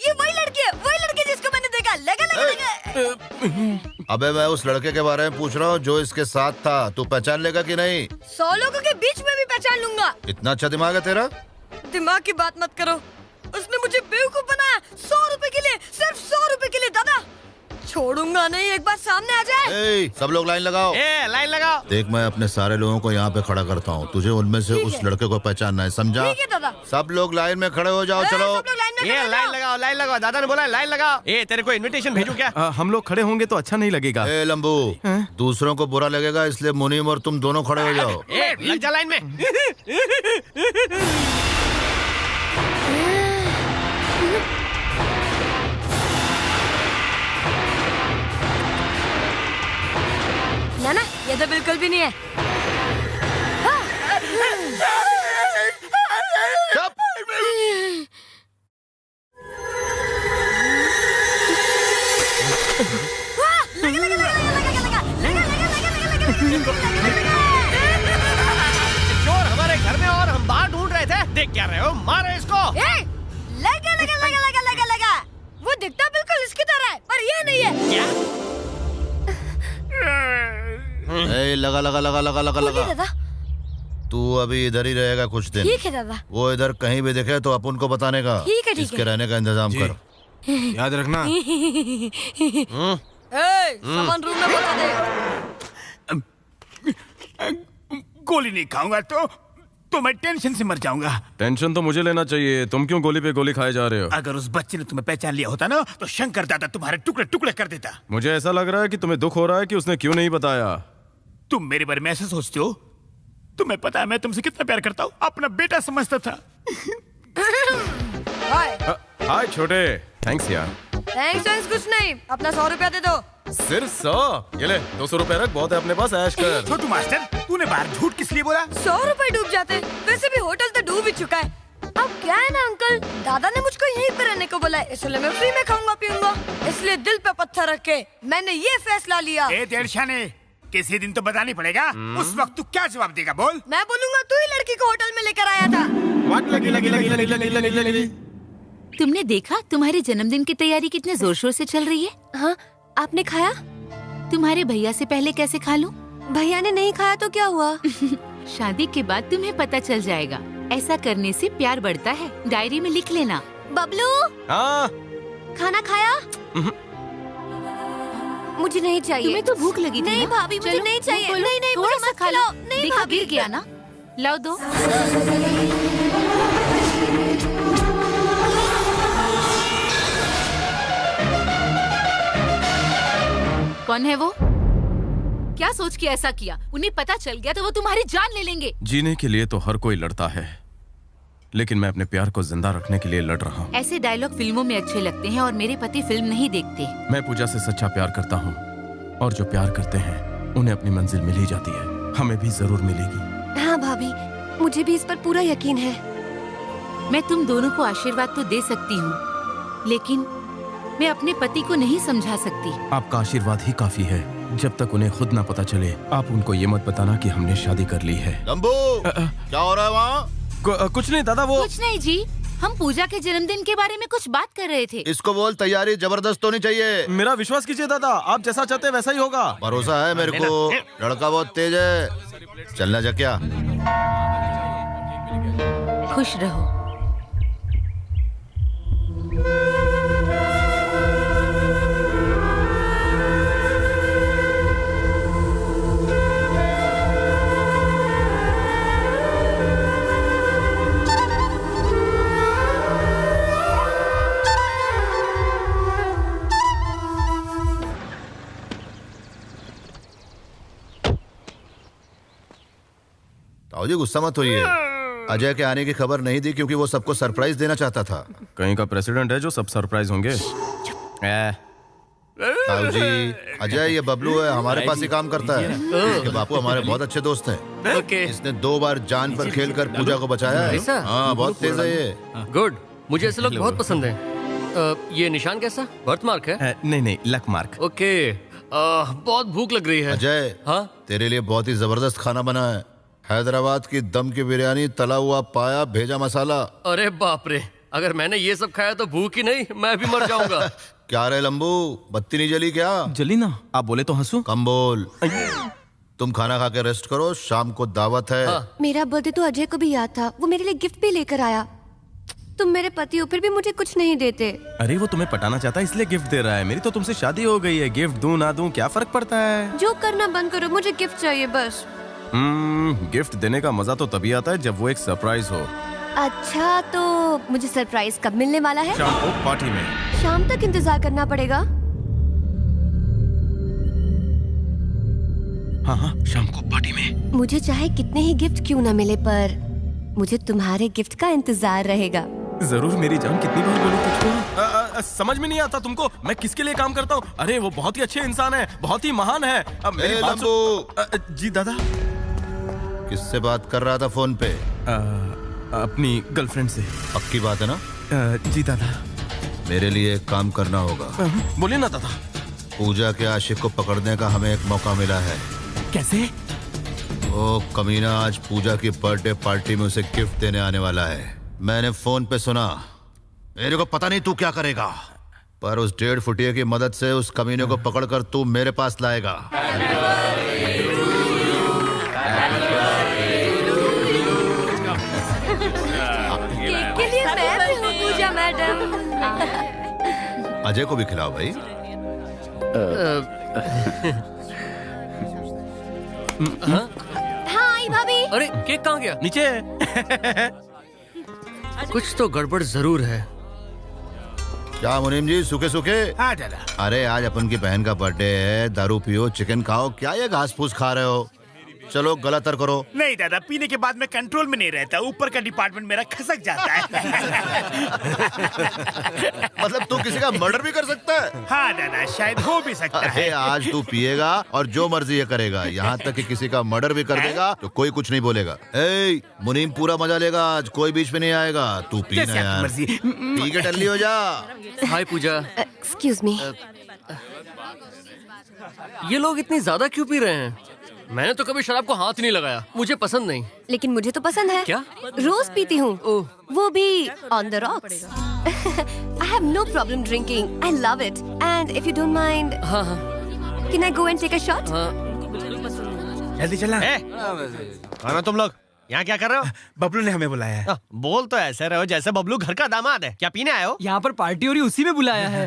ये वही लड़की जिसको मैंने देखा। लगा लगा लगा। अबे मैं उस लड़के के बारे में पूछ रहा हूँ जो इसके साथ था। तू पहचान लेगा कि नहीं? 100 लोगों के बीच में भी पहचान लूंगा। इतना अच्छा दिमाग है तेरा? दिमाग की बात मत करो, उसने मुझे बेवकूफ बनाया। 100 रुपए के लिए, सिर्फ 100 रुपए के लिए। दादा छोड़ूंगा नहीं, एक बार सामने आ जाए। सब लोग लाइन लगाओ। लाइन लगाओ। देख मैं अपने सारे लोगों को यहाँ पे खड़ा करता हूँ, तुझे उनमें से उस लड़के को पहचानना है, समझा? ठीक है दादा। सब लोग लाइन में खड़े हो जाओ। चलो लाइन लगाओ। दादा ने बोला लाइन लगाओ। तेरे को इनविटेशन भेजू क्या? हम लोग खड़े होंगे तो अच्छा नहीं लगेगा। लंबू, दूसरों को बुरा लगेगा, इसलिए मुनीम और तुम दोनों खड़े हो जाओ। लग जा लाइन में। ना ये तो बिल्कुल भी नहीं है। चोर हमारे घर में और हम बाहर ढूंढ रहे थे। देख क्या रहे हो? मारो इसको। लगा लगा लगा लगा लगा लगा। दिखता बिल्कुल इसकी तरह है, पर ये नहीं है। ए, लगा लगा लगा लगा लगा बोलिए लगा। दादा। तू अभी इधर ही रहेगा कुछ दिन। ठीक है दादा। वो इधर कहीं भी दिखे तो अपन को बताने का। ठीक है, ठीक इसके है। रहने का इंतजाम कर। याद रखना। सामान रूम में पहुंचा दे। गोली नहीं खाऊंगा तो मैं टेंशन से मर जाऊंगा। टेंशन तो मुझे लेना चाहिए, तुम क्यों गोली पे गोली खाए जा रहे हो? अगर उस बच्चे ने तुम्हें पहचान लिया होता ना तो शंकर दादा तुम्हारे टुकड़े टुकड़े कर देता। मुझे ऐसा लग रहा है कि तुम्हें दुख हो रहा है कि उसने क्यों नहीं बताया। तुम मेरे बारे में ऐसे सोचते हो? तुम्हें पता है मैं तुमसे कितना प्यार करता हूँ, अपना बेटा समझता था। हाय छोटे, थैंक्स यार। थैंक्स कुछ नहीं, अपना 100 रुपया दे दो। सिर्फ 100? ये ले 200 रुपए रख, बहुत है अपने पास, ऐश कर। छोटू मास्टर, तूने बाहर झूठ किस लिए बोला? 100 रुपए डूब जाते, वैसे भी होटल तो डूब ही चुका है। अब क्या है ना अंकल, दादा ने मुझको यहीं पे रहने को बोला है, इसलिए मैं फ्री में खाऊंगा पीऊंगा। इसलिए दिल पे पत्थर रख के मैंने ये फैसला लिया। देरशाने, किसी दिन तो बतानी पड़ेगा। उस वक्त तू क्या जवाब देगा बोल? मैं बोलूंगा तू ही लड़की को होटल में लेकर आया था। तुमने देखा तुम्हारे जन्मदिन की तैयारी कितने जोर शोर से चल रही है? हाँ, आपने खाया? तुम्हारे भैया से पहले कैसे खा लूं? भैया ने नहीं खाया तो क्या हुआ? शादी के बाद तुम्हें पता चल जाएगा। ऐसा करने से प्यार बढ़ता है, डायरी में लिख लेना। बबलू, हाँ? खाना खाया? मुझे नहीं चाहिए। तुम्हें तो भूख लगी थी नहीं ना? भाभी, मुझे नहीं चाहिए। बोलो, नहीं नहीं, थोड़ा मुझे सा मत खा लो। खिलाओ। नहीं देखा भाभी। गिर गया ना, लाओ दो। कौन है वो? क्या सोच के ऐसा किया? उन्हें पता चल गया तो वो तुम्हारी जान ले लेंगे। जीने के लिए तो हर कोई लड़ता है, लेकिन मैं अपने प्यार को जिंदा रखने के लिए लड़ रहा हूँ। ऐसे डायलॉग फिल्मों में अच्छे लगते हैं और मेरे पति फिल्म नहीं देखते। मैं पूजा से सच्चा प्यार करता हूँ और जो प्यार करते हैं उन्हें अपनी मंजिल मिल ही जाती है। हमें भी जरूर मिलेगी। हाँ भाभी, मुझे भी इस पर पूरा यकीन है। मैं तुम दोनों को आशीर्वाद तो दे सकती हूँ, लेकिन मैं अपने पति को नहीं समझा सकती। आपका आशीर्वाद ही काफी है। जब तक उन्हें खुद ना पता चले, आप उनको ये मत बताना कि हमने शादी कर ली है। लंबू, क्या हो रहा है वहाँ? कुछ नहीं दादा, वो कुछ नहीं जी, हम पूजा के जन्मदिन के बारे में कुछ बात कर रहे थे। इसको बोल तैयारी जबरदस्त होनी चाहिए। मेरा विश्वास कीजिए दादा, आप जैसा चाहते हैं वैसा ही होगा। भरोसा है मेरे को, लड़का बहुत तेज है। चलना जा क्या? खुश रहो। ताऊ जी गुस्सा मत होइए। अजय के आने की खबर नहीं दी क्योंकि वो सबको सरप्राइज देना चाहता था। कहीं का प्रेसिडेंट है जो सब सरप्राइज होंगे। ताऊ जी, अजय ये बबलू है, हमारे पास ही काम करता है। इसके बापू हमारे बहुत अच्छे दोस्त हैं। इसने 2 बार जान पर खेलकर पूजा को बचाया है। हाँ, बहुत तेज है ये। गुड, मुझे ऐसे लोग बहुत पसंद हैं। ये निशान कैसा? बर्थ मार्क है? नहीं नहीं, लक मार्क। ओके, बहुत भूख लग रही है। अजय, हाँ? तेरे लिए बहुत ही जबरदस्त खाना बना है। हैदराबाद की दम की बिरयानी, तला हुआ पाया, भेजा मसाला। अरे बाप रे, अगर मैंने ये सब खाया तो भूख ही नहीं, मैं भी मर जाऊंगा। क्या रे लंबू, बत्ती नहीं जली क्या? जली ना, आप बोले तो हंसू। कम बोल। तुम खाना खा के रेस्ट करो, शाम को दावत है। मेरा बर्थडे तो अजय को भी याद था, वो मेरे लिए गिफ्ट भी लेकर आया। तुम मेरे पति हो, फिर भी मुझे कुछ नहीं देते। अरे वो तुम्हें पटाना चाहता है इसलिए गिफ्ट दे रहा है। मेरी तो तुमसे शादी हो गई है, गिफ्ट दूं ना दूं क्या फर्क पड़ता है? जो करना बंद करो, मुझे गिफ्ट चाहिए बस। गिफ्ट देने का मजा तो तभी आता है जब वो एक सरप्राइज हो। अच्छा, तो मुझे सरप्राइज कब मिलने वाला है? शाम को पार्टी में। शाम तक इंतजार करना पड़ेगा? हाँ हाँ, शाम को पार्टी में। मुझे चाहे कितने ही गिफ्ट क्यों न मिले, पर मुझे तुम्हारे गिफ्ट का इंतजार रहेगा। जरूर मेरी जान, कितनी बार बोलूं तुझको? समझ में नहीं आता तुमको मैं किसके लिए काम करता हूँ? अरे वो बहुत ही अच्छे इंसान है, बहुत ही महान है। अब मेरी बात जी दादा। किससे बात कर रहा था फोन पे? अपनी गर्लफ्रेंड से। पक्की बात है ना? जी दादा। मेरे लिए एक काम करना होगा। बोलिए ना दादा। पूजा के आशिक को पकड़ने का हमें एक मौका मिला है। कैसे? वो कमीना आज पूजा की बर्थडे पार्टी में उसे गिफ्ट देने आने वाला है। मैंने फोन पे सुना। मेरे को पता नहीं तू क्या करेगा, पर उस 1.5 फुटिये की मदद से उस कमीने को पकड़कर तू मेरे पास लाएगा। के लिए मैं हूँ पूजा मैडम। अजय को भी खिलाओ भाई। हाय भाभी। अरे केक कहाँ गया? नीचे। कुछ तो गड़बड़ जरूर है। क्या मुनीम जी, सूखे सूखे? हाँ दादा। अरे आज अपन की बहन का बर्थडे है, दारू पियो, चिकन खाओ, क्या ये घास फूस खा रहे हो? चलो गलातर करो। नहीं दादा, पीने के बाद मैं कंट्रोल में नहीं रहता, ऊपर का डिपार्टमेंट मेरा खसक जाता है। मतलब तू किसी का मर्डर भी कर सकता है? हाँ दादा, शायद हो भी सकता है। अरे आज तू पिएगा और जो मर्जी ये करेगा, यहाँ तक कि किसी का मर्डर भी कर देगा तो कोई कुछ नहीं बोलेगा। ए, मुनीम पूरा मजा लेगा आज, कोई बीच में नहीं आएगा। तू पीना यार, पी के टल्ली हो जा। हाय पूजा। Excuse me. ये लोग इतनी ज्यादा क्यों पी रहे हैं? मैंने तो कभी शराब को हाथ नहीं लगाया, मुझे पसंद नहीं। लेकिन मुझे तो पसंद है। क्या? रोज पीती हूँ, वो भी on the rocks. I have no problem drinking. I love it. And if you don't mind, can I go and take a shot? जल्दी चलना। खाना तुम लोग यहाँ क्या कर रहे हो? बबलू ने हमें बुलाया है। बोल तो ऐसे रहे हो जैसे बबलू घर का दामाद है। क्या पीने आए हो? यहाँ पर पार्टी हो रही, उसी में बुलाया है।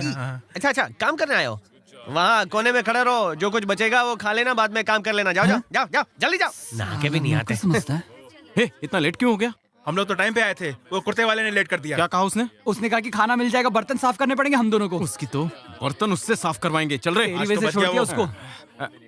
अच्छा अच्छा, काम करने आए हो? वहाँ कोने में खड़े रहो, जो कुछ बचेगा वो खा लेना, बाद में काम कर लेना। जाओ जाओ जाओ जाओ, जल्दी जाओ। नहा के भी नहीं आते। समझता है। हे, इतना लेट क्यों हो गया? हम लोग तो टाइम पे आए थे, वो कुर्ते वाले ने लेट कर दिया। क्या कहा उसने? उसने कहा कि खाना मिल जाएगा, बर्तन साफ करने पड़ेंगे हम दोनों को। उसकी तो बर्तन उससे साफ करवाएंगे। चल रहे। तेरी वजह से छोड़ दिया उसको।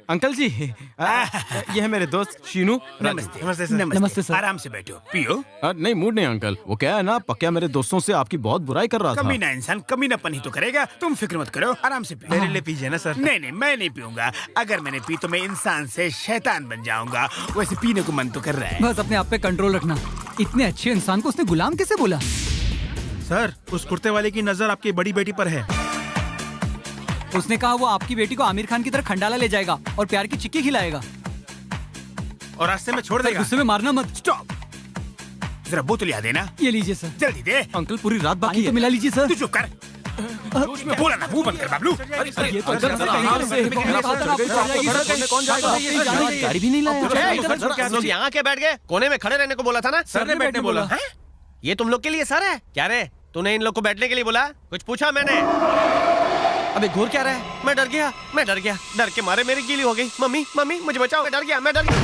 अंकल जी, ये है मेरे दोस्त शीनू। नमस्ते। नमस्ते सर। नमस्ते सर। आराम से बैठो, पियो। नहीं मूड नहीं अंकल, वो क्या है ना, पक्का मेरे दोस्तों से आपकी बहुत बुराई कर रहा था। कमीना इंसान कमीनापन ही तो करेगा, तुम फिक्र मत करो, आराम से पियो। मेरे लिए पीजिए ना सर। नहीं नहीं, मैं नहीं पीऊंगा। अगर मैंने पी तो मैं इंसान से शैतान बन जाऊंगा। वैसे पीने को मन तो कर रहा है। बस अपने आप पे कंट्रोल रखना। इतने अच्छे इंसान को उसने गुलाम कैसे बोला? सर, उस कुर्ते वाले की नजर आपकी बड़ी बेटी पर है। उसने कहा वो आपकी बेटी को आमिर खान की तरह खंडाला ले जाएगा और प्यार की चिक्की खिलाएगा और रास्ते में छोड़ देगा। गुस्से में मारना मत। स्टॉप। जरा बोतल याद देना। ये लीजिए सर। जल्दी दे। अंकल पूरी रात बाकी तो मिला लीजिए सर। तू चुप कर। जोश में बोला ना, मुंह बंद कर बबलू। ये तो गाड़ी भी नहीं लाया। लोग यहाँ के बैठ गए, कोने में खड़े रहने को बोला था ना। सर ने बैठने बोला। ये तुम लोग के लिए सर है क्या रे? तूने इन लोग को बैठने के लिए बोला? कुछ पूछा मैंने? अबे घूर क्या रहा है? मैं डर गया, मैं डर गया, डर के मारे मेरी गीली हो गई। मम्मी मम्मी मुझे बचाओ, मैं डर गया, मैं डर गया।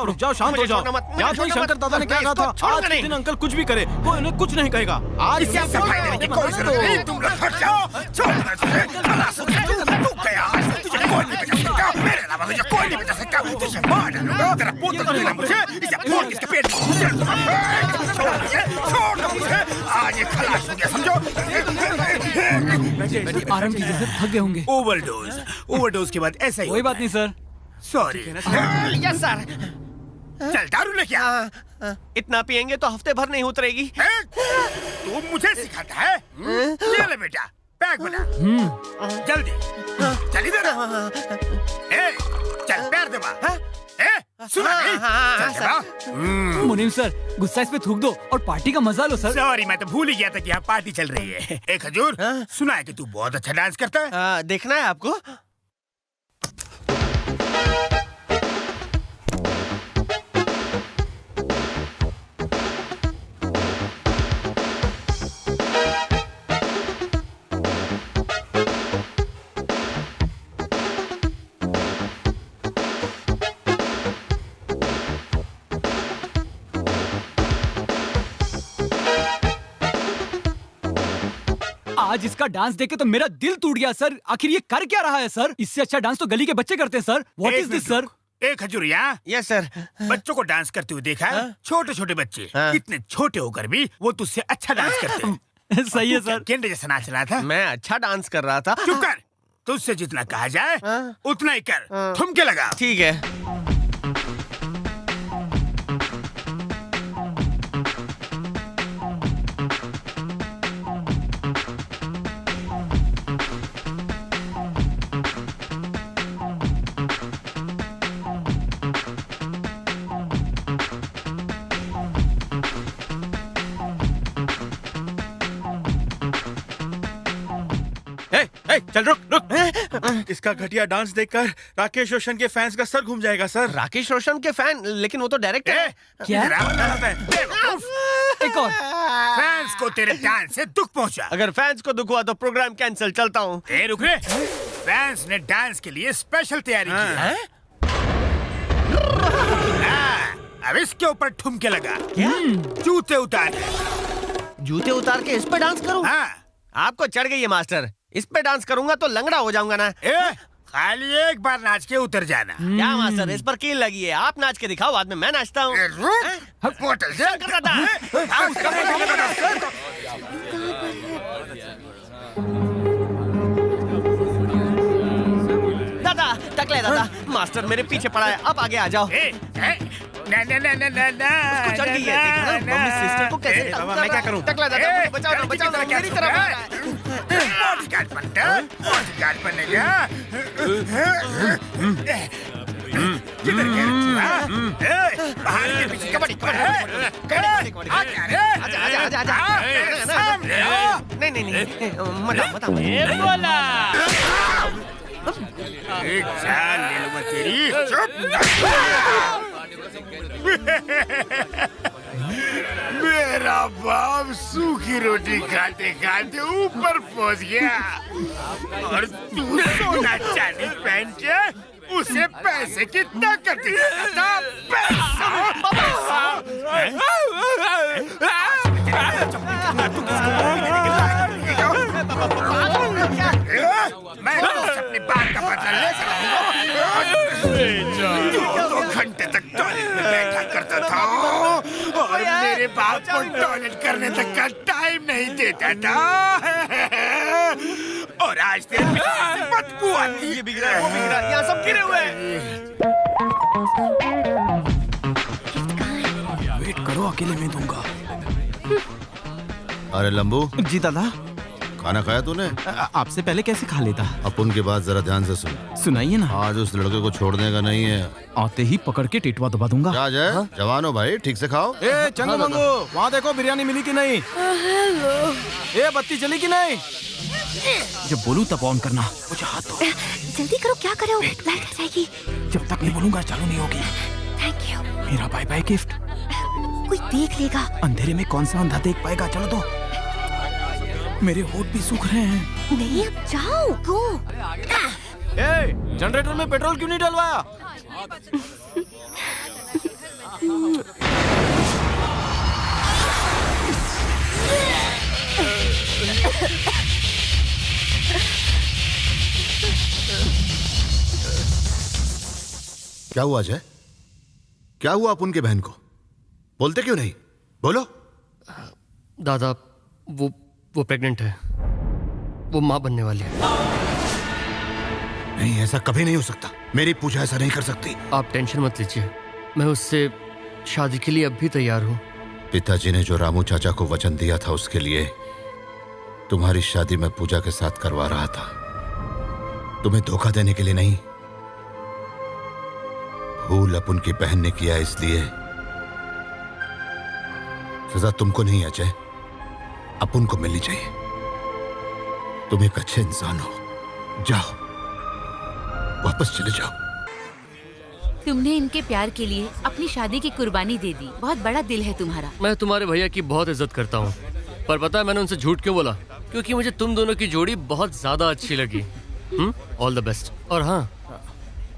रुक जाओ, शांत हो जाओ। याद नहीं शंकर दादा ने क्या कहा था? आज के दिन अंकल कुछ भी करे, कोई उन्हें कुछ नहीं कहेगा। आज इससे सफाई देने की कोई जरूरत नहीं। तुम लोग हट जाओ। छोड़ दे तुझे। तू गया, आज से तुझे कोई नहीं बचा सकता। मेरे अलावा तुझे कोई नहीं बचा सकता। तुझे मार डालूंगा। तेरा बोतल पीना मुझे, इसे फोड़ किसके पेट में घुस जाए। छोड़ दो मुझे। आज ये खलास हो गया, समझो। आराम कीजिए सर, थक गए होंगे। ओवरडोज के बाद ऐसा ही। कोई बात नहीं सर। सॉरी। Yes sir. चल दारू लेके आ। इतना पियेंगे तो हफ्ते भर नहीं उतरेगी। तू मुझे सिखाता है? ले ले बेटा, बैग बना। जल्दी चल इधर। चल पैर दबा। सुना नहीं? मुनीम सर, गुस्सा इस पे थूक दो और पार्टी का मजा लो सर। सॉरी, मैं तो भूल ही गया था कि यहाँ पार्टी चल रही है। एक खजूर, सुना है कि तू बहुत अच्छा डांस करता है। देखना है आपको? आज इसका डांस देखे तो मेरा दिल टूट गया सर। आखिर ये कर क्या रहा है सर? इससे अच्छा डांस तो गली के बच्चे करते हैं sir. What is this sir? एक खजूर यहाँ। Yes sir. बच्चों को डांस करते हुए देखा है? छोटे छोटे बच्चे, इतने छोटे होकर भी वो तुझसे अच्छा डांस करते हैं। सही है सर। गेंडे जैसा नाच रहा था। मैं अच्छा डांस कर रहा था। चुप कर। तुझसे जितना कहा जाए उतना ही कर। ठुमके लगा। ठीक है। चल रुक रुक। इसका घटिया डांस देखकर राकेश रोशन के फैंस का सर घूम जाएगा सर। राकेश रोशन के फैन? लेकिन वो तो डायरेक्टर है। क्या? एक और। फैंस को तेरे डांस से दुख पहुंचा। अगर फैंस को दुख हुआ तो प्रोग्राम कैंसिल, चलता हूँ। रुक रे। फैंस ने डांस के लिए स्पेशल तैयारी की है। अब इसके ऊपर ठुमके लगा। क्या? जूते उतार। जूते उतार के इस पे डांस करूं? हाँ। आपको चढ़ गई है मास्टर। इस पे डांस करूंगा तो लंगड़ा हो जाऊंगा ना। खाली एक बार नाच के उतर जाना। क्या मास्टर, इस पर कील लगी है। आप नाच के दिखाओ, बाद में मैं नाचता हूँ। दादा टकले दादा, मास्टर मेरे पीछे पड़ा है, अब आगे आ जाओ। उसको चढ़ गई है, देखो ना, मम्मी सिस्टर को कैसे तंग कर रहा है। टकला दादा मुझे बचाओ ना, बचाओ ना, मेरी तरफ आ रहा है। नहीं मत बोला। एक चाल ले लूंगा तेरी। मेरा बाप सूखी रोटी खाते खाते ऊपर पहुंच गया और तू सोना चांदी पहन के उसे पैसे की ताकत दिखाता। मैं अपनी बात का बदला ले सकता हूँ। 2 घंटे तक टॉयलेट में बैठा करता था और मेरे बाप को टॉयलेट करने तक का टाइम नहीं देता था। और आज तेरे बदबू आती। ये बिगड़ा है, वो बिगड़ा है, यहाँ सब गिरे हुए हैं। वेट करो, अकेले मैं दूंगा। अरे लंबू। जी दादा। खाना खाया तूने? आपसे पहले कैसे खा लेता? अपन की बात जरा ध्यान से सुन। सुनाइए ना। आज उस लड़के को छोड़ने का नहीं है। आते ही पकड़ के टेटवा दबा दूंगा। क्या जाए? जवान हो भाई, ठीक से खाओ। ए चंगू मंगू, वहाँ देखो बिरयानी मिली कि नहीं? ए बत्ती जली कि नहीं? जब बोलूं तब ऑन करना। मुझे हाथ दो। जल्दी करो, क्या करो? लाइट आ जाएगी। जब तक नहीं बोलूंगा चालू नहीं होगी। Thank you. मेरा बाय बाय गिफ्ट। कोई देख लेगा। अंधेरे में कौन सा अंधा देख पाएगा? चलो दो। मेरे होठ भी सूख रहे हैं। नहीं, अब जाओ, गो। जनरेटर में पेट्रोल क्यों नहीं डलवाया? क्या हुआ अजय? क्या हुआ अपन के बहन को? बोलते क्यों नहीं? बोलो। दादा वो प्रेग्नेंट है। वो माँ बनने वाली है। नहीं, ऐसा कभी नहीं हो सकता। मेरी पूजा ऐसा नहीं कर सकती। आप टेंशन मत लीजिए, मैं उससे शादी के लिए अब भी तैयार हूँ। पिताजी ने जो रामू चाचा को वचन दिया था उसके लिए तुम्हारी शादी मैं पूजा के साथ करवा रहा था। तुम्हें धोखा देने के लिए नहीं। भूल अपन की बहन ने किया, इसलिए सजा तुमको नहीं अजय, अपन को मिलनी चाहिए। तुम एक अच्छे इंसान हो। जाओ, वापस चले जाओ। तुमने इनके प्यार के लिए अपनी शादी की कुर्बानी दे दी। बहुत बड़ा दिल है तुम्हारा। मैं तुम्हारे भैया की बहुत इज्जत करता हूँ, पर पता है मैंने उनसे झूठ क्यों बोला? क्योंकि मुझे तुम दोनों की जोड़ी बहुत ज्यादा अच्छी लगी। All the best. और हाँ,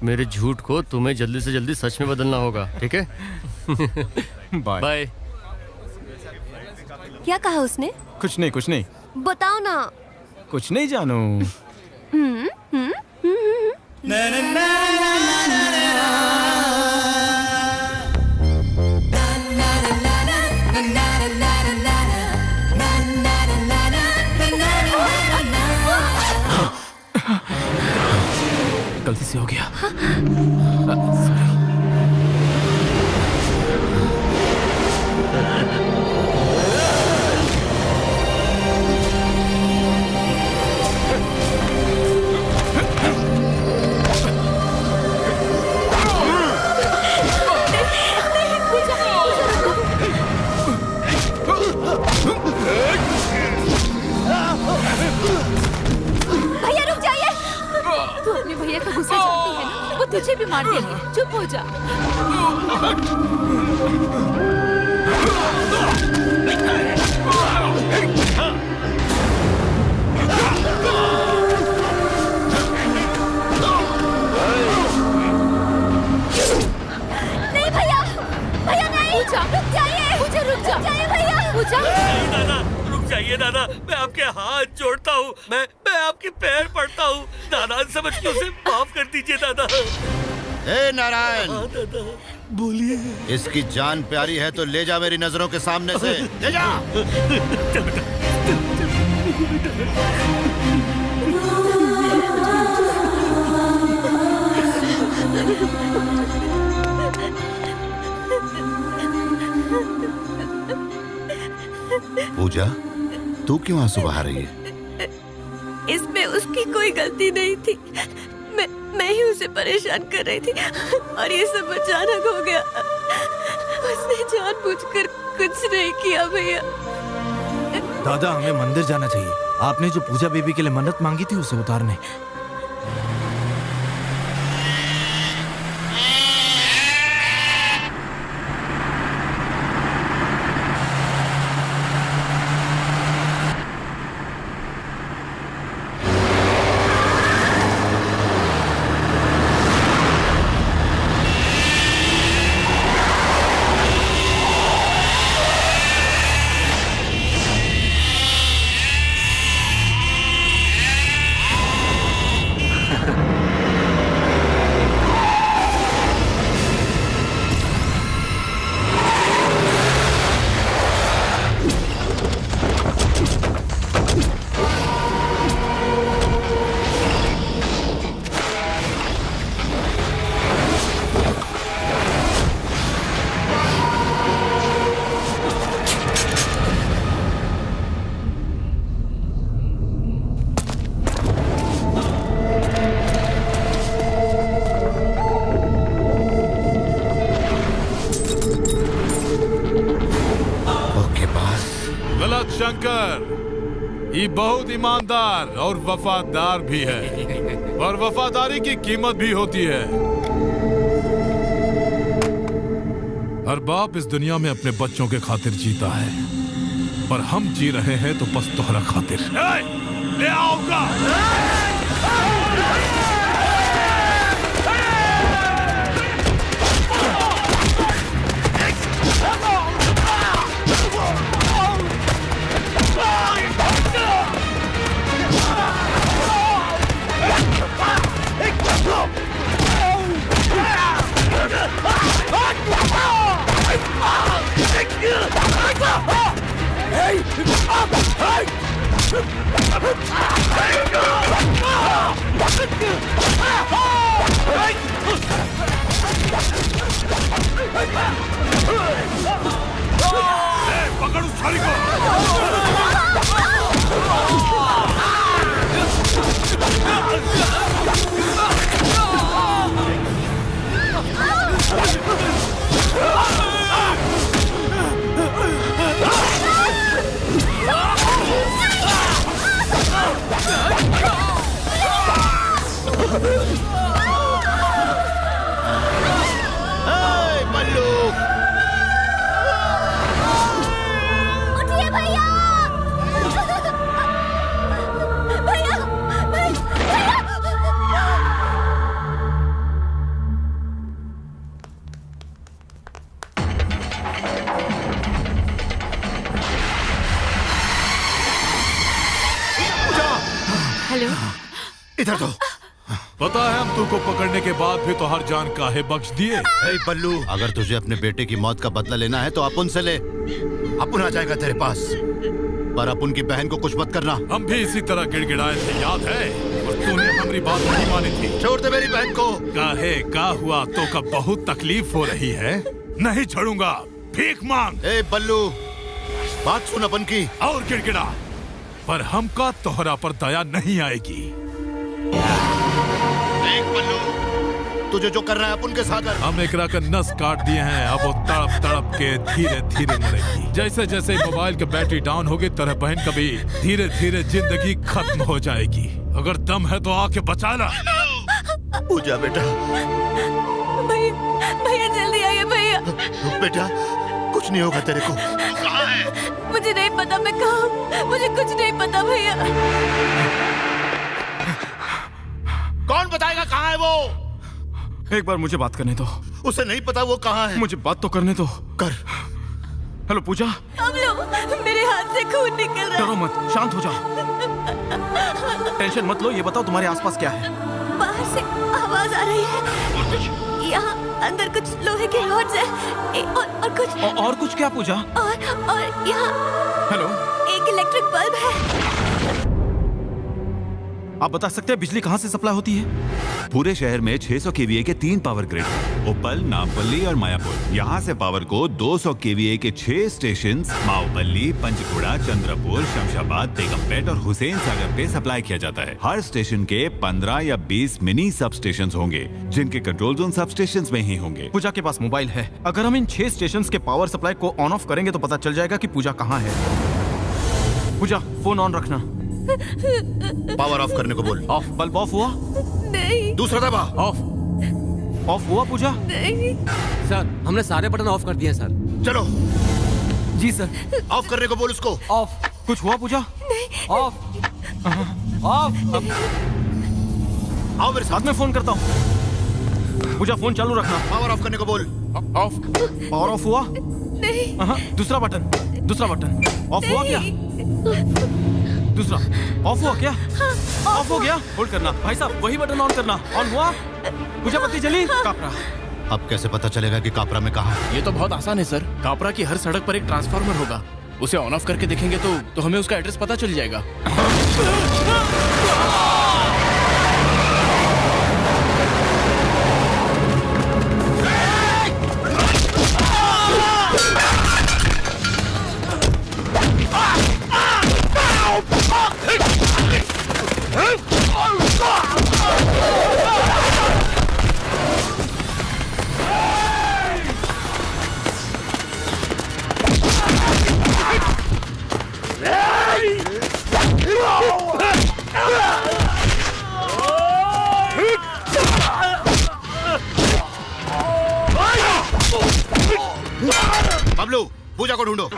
मेरे झूठ को तुम्हें जल्दी से जल्दी सच में बदलना होगा, ठीक है? Bye bye. क्या कहा उसने? कुछ नहीं। बताओ ना। कुछ नहीं जानू। गलती से हो गया। तुझे भी मार देंगे। चुप हो जा। नहीं भैया, भैया नहीं। पूजा, रुक जाइए। पूजा रुक जा। जाइए भैया। पूजा। नहीं दादा, रुक जाइए दादा, मैं आपके हाथ जोड़ता हूँ, मैं आपके पैर पड़ता हूँ दादा, समझ के उसे माफ कर दीजिए दादा। ए नारायण, बोलिए। इसकी जान प्यारी है तो ले जा मेरी नजरों के सामने से, ले जा। पूजा, तू क्यों आंसू बहा रही है? इसमें उसकी कोई गलती नहीं थी। मैं ही उसे परेशान कर रही थी और ये सब अचानक हो गया। उसने जानबूझकर कुछ नहीं किया भैया। दादा, हमें मंदिर जाना चाहिए। आपने जो पूजा बेबी के लिए मन्नत मांगी थी उसे उतारने। शंकर, ये बहुत ईमानदार और वफादार भी है, और वफादारी की कीमत भी होती है। हर बाप इस दुनिया में अपने बच्चों के खातिर जीता है, पर हम जी रहे हैं तो बस तोहरा खातिर। ले आओगा। पकड़ उस छड़ी को। उठिए भैया। भैया, हेलो, इधर तो पता है हम तुमको पकड़ने के बाद भी तो हर जान काहे बख्श दिए। बल्लू, अगर तुझे अपने बेटे की मौत का बदला लेना है तो अपुन से ले, अपुन आ जाएगा तेरे पास, पर अपुन की बहन को कुछ मत करना। हम भी इसी तरह गिड़गिड़ाए थे, याद है? और तूने हमारी बात नहीं मानी थी। छोड़ दे मेरी बहन को। काहे का हुआ तो का बहुत तकलीफ हो रही है। नहीं छोड़ूंगा, भीख मांग। ए बल्लू, बात सुन अपन की। और गिड़गिड़ा, पर हमका तोहरा पर दया नहीं आएगी। देख बल्लू, तुझे जो कर रहा है अपन के सागर। हम एकरा का नस काट दिए हैं, अब वो तड़प तड़प के धीरे धीरे मरेगी। जैसे जैसे मोबाइल की बैटरी डाउन होगी तरह बहन का भी धीरे धीरे जिंदगी खत्म हो जाएगी। अगर दम है तो आके बचा ला। पूजा बेटा, भैया जल्दी आइए भैया। बेटा कुछ नहीं होगा तेरे को। कहाँ है? मुझे नहीं पता मैं कहाँ हूँ, मुझे कुछ नहीं पता भैया। कौन बताएगा कहाँ है वो? एक बार मुझे बात करने दो। उसे नहीं पता वो कहाँ है। मुझे बात तो करने दो। कर। हेलो पूजा। मेरे हाथ से खून निकल रहा है। डरो मत, शांत हो जाओ। टेंशन मत लो, ये बताओ तुम्हारे आसपास क्या है? बाहर से आवाज आ रही है। यहाँ अंदर कुछ लोहे के रॉड्स हैं और कुछ और कुछ क्या पूजा? और यहाँ हेलो एक इलेक्ट्रिक बल्ब है। आप बता सकते हैं बिजली कहाँ से सप्लाई होती है? पूरे शहर में 600 केवीए के 3 पावर ग्रिड, उपल, नामपल्ली और मायापुर। यहाँ से पावर को 200 केवीए के 6 स्टेशन माओपल्ली, पंचकुड़ा, चंद्रपुर, शमशाबाद, बेगमपेट और हुसैन सागर पे सप्लाई किया जाता है। हर स्टेशन के 15 या 20 मिनी सब स्टेशन होंगे, जिनके कंट्रोल जोन सब स्टेशन में ही होंगे। पूजा के पास मोबाइल है, अगर हम इन 6 स्टेशन के पावर सप्लाई को ऑन ऑफ करेंगे तो पता चल जाएगा कि पूजा कहाँ है। पूजा फोन ऑन रखना। पावर ऑफ करने को बोल। ऑफ। बल्ब ऑफ हुआ? नहीं। दूसरा दबा। ऑफ हुआ पूजा? नहीं। सर हमने सारे बटन ऑफ कर दिए सर। चलो। जी सर। ऑफ करने को बोल उसको। ऑफ। कुछ हुआ पूजा? नहीं। ऑफ। ऑफ। आओ मेरे साथ में फोन करता हूँ। पूजा फोन चालू रखना। पावर ऑफ करने को बोल। ऑफ। पावर ऑफ हुआ? नहीं। दूसरा बटन। दूसरा बटन ऑफ हुआ क्या? दूसरा ऑफ हुआ क्या? ऑफ हो गया। होल्ड करना भाई साहब, वही बटन ऑन करना। ऑन हुआ? पूजा बत्ती जली? कापरा। अब कैसे पता चलेगा कि कापरा में कहाँ? ये तो बहुत आसान है सर। कापरा की हर सड़क पर एक ट्रांसफार्मर होगा, उसे ऑन ऑफ करके देखेंगे तो हमें उसका एड्रेस पता चल जाएगा। बबलू, पूजा को ढूंढो।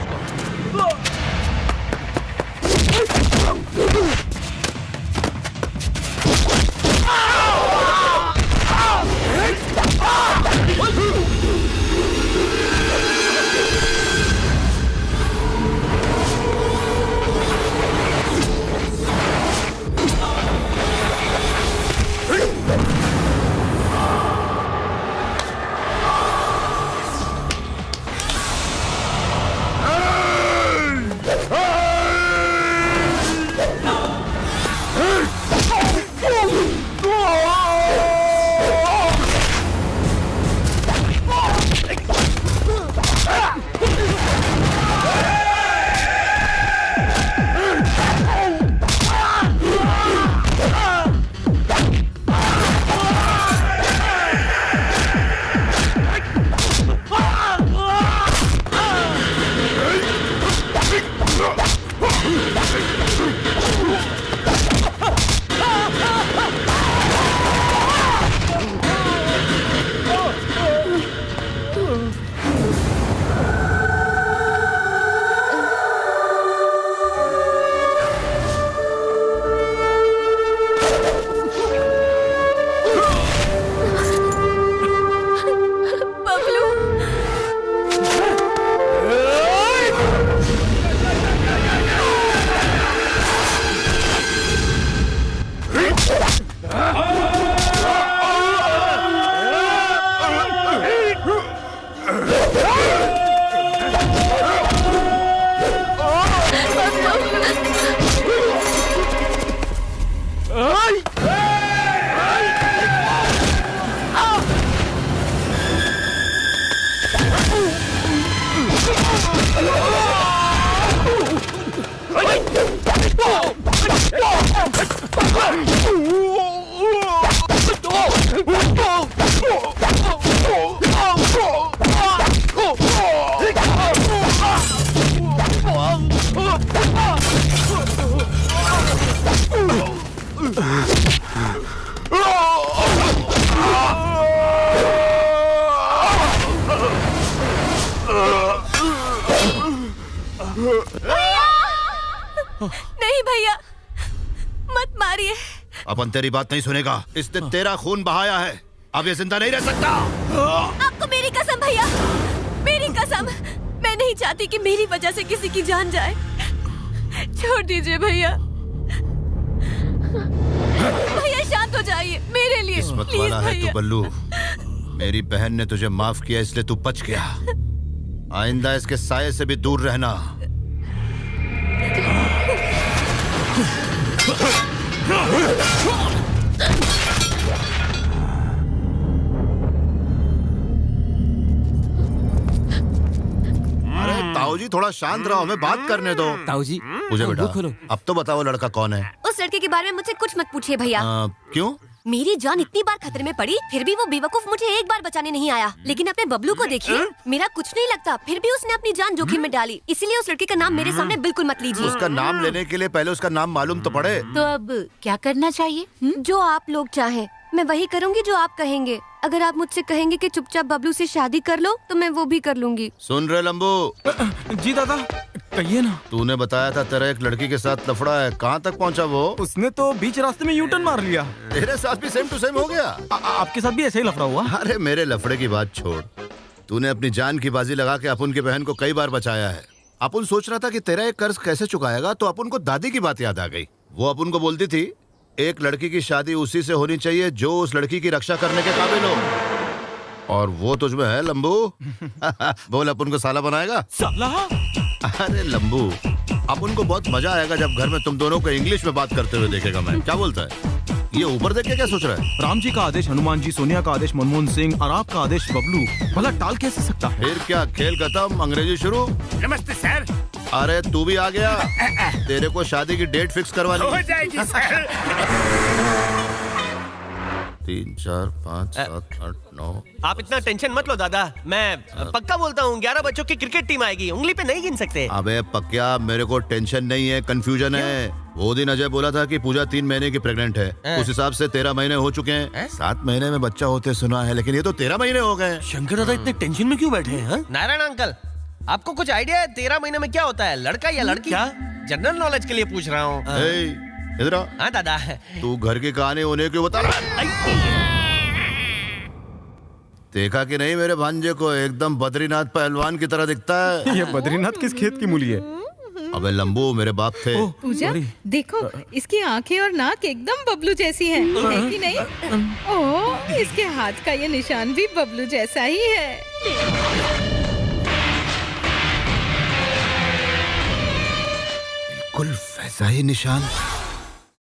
नहीं भैया, मत मारिए। अपन तेरी बात नहीं सुनेगा। इसने तेरा खून बहाया है, अब ये जिंदा नहीं रह सकता। आपको मेरी कसम भैया, मेरी कसम, मैं नहीं चाहती कि मेरी वजह से किसी की जान जाए। छोड़ दीजिए भैया। भैया शांत हो जाइए मेरे लिए, किस्मत प्लीज वाला है तू भैया। बल्लू। मेरी बहन ने तुझे माफ किया इसलिए तू बच गया। आइंदा इसके साये से भी दूर रहना। अरे ताऊ जी थोड़ा शांत रहो, हमें बात करने दो। ताऊ जी पूजा बेटा, अब तो बताओ लड़का कौन है? उस लड़के के बारे में मुझसे कुछ मत पूछिए भैया। क्यों? मेरी जान इतनी बार खतरे में पड़ी, फिर भी वो बेवकूफ मुझे एक बार बचाने नहीं आया। लेकिन अपने बबलू को देखिए, मेरा कुछ नहीं लगता, फिर भी उसने अपनी जान जोखिम में डाली। इसीलिए उस लड़के का नाम मेरे सामने बिल्कुल मत लीजिए। उसका नाम लेने के लिए पहले उसका नाम मालूम तो पड़े। तो अब क्या करना चाहिए? जो आप लोग चाहें, मैं वही करूंगी जो आप कहेंगे। अगर आप मुझसे कहेंगे कि चुपचाप बबलू से शादी कर लो, तो मैं वो भी कर लूंगी। सुन रहे लंबू? जी दादा, कहिए ना। तूने बताया था तेरा एक लड़की के साथ लफड़ा है, कहाँ तक पहुँचा वो? उसने तो बीच रास्ते में यूटर्न मार लिया। तेरे साथ भी सेम टू सेम हो गया? आपके साथ भी ऐसे ही लफड़ा हुआ? अरे मेरे लफड़े की बात छोड़, तूने अपनी जान की बाजी लगा के अपुन की बहन को कई बार बचाया है। अपुन सोच रहा था कि तेरा एक कर्ज कैसे चुकाएगा, तो अपुन को दादी की बात याद आ गई। वो अपुन को बोलती थी एक लड़की की शादी उसी से होनी चाहिए जो उस लड़की की रक्षा करने के काबिल हो, और वो तुझमें है लंबू। बोल अपन को साला बनाएगा? साला? अरे लंबू, अपन को बहुत मजा आएगा जब घर में तुम दोनों को इंग्लिश में बात करते हुए देखेगा मैं। क्या बोलता है? ये ऊपर देख के क्या सोच रहा है? राम जी का आदेश हनुमान जी, सोनिया का आदेश मनमोहन सिंह और आपका आदेश बबलू, भला टाल कैसे सकता है? फिर क्या, खेल खत्म, अंग्रेजी शुरू। नमस्ते सर। अरे तू भी आ गया? तेरे को शादी की डेट फिक्स करवानी हो जाएगी सर। 3, 4, 5, 7, 8, 9। आप इतना टेंशन मत लो दादा, मैं पक्का बोलता हूँ 11 बच्चों की क्रिकेट टीम आएगी, उंगली पे नहीं गिन सकते। अबे पक्का, मेरे को टेंशन नहीं है, कंफ्यूजन है। वो दिन अजय बोला था कि पूजा 3 महीने की प्रेग्नेंट है, उस हिसाब से 13 महीने हो चुके हैं। 7 महीने में बच्चा होते सुना है, लेकिन ये तो 13 महीने हो गए। शंकर दादा इतने टेंशन में क्यों बैठे हैं? नारायण अंकल, आपको कुछ आइडिया है 13 महीने में क्या होता है? लड़का या लड़की? क्या? जनरल नॉलेज के लिए पूछ रहा हूँ। इधर आ। हाँ दादा। तू घर की कहानी उन्हें क्यों बता रहा है? देखा कि नहीं मेरे भांजे को? एकदम बद्रीनाथ पहलवान की तरह दिखता है। ये बद्रीनाथ किस खेत की मूली है? अबे लंबू, मेरे बाप थे। पूजा, देखो इसकी आंखें और नाक एकदम बबलू जैसी हैं, है कि नहीं? ओह, इसके हाथ का ये निशान भी बबलू जैसा ही है। बिल्कुल वैसा ही निशान।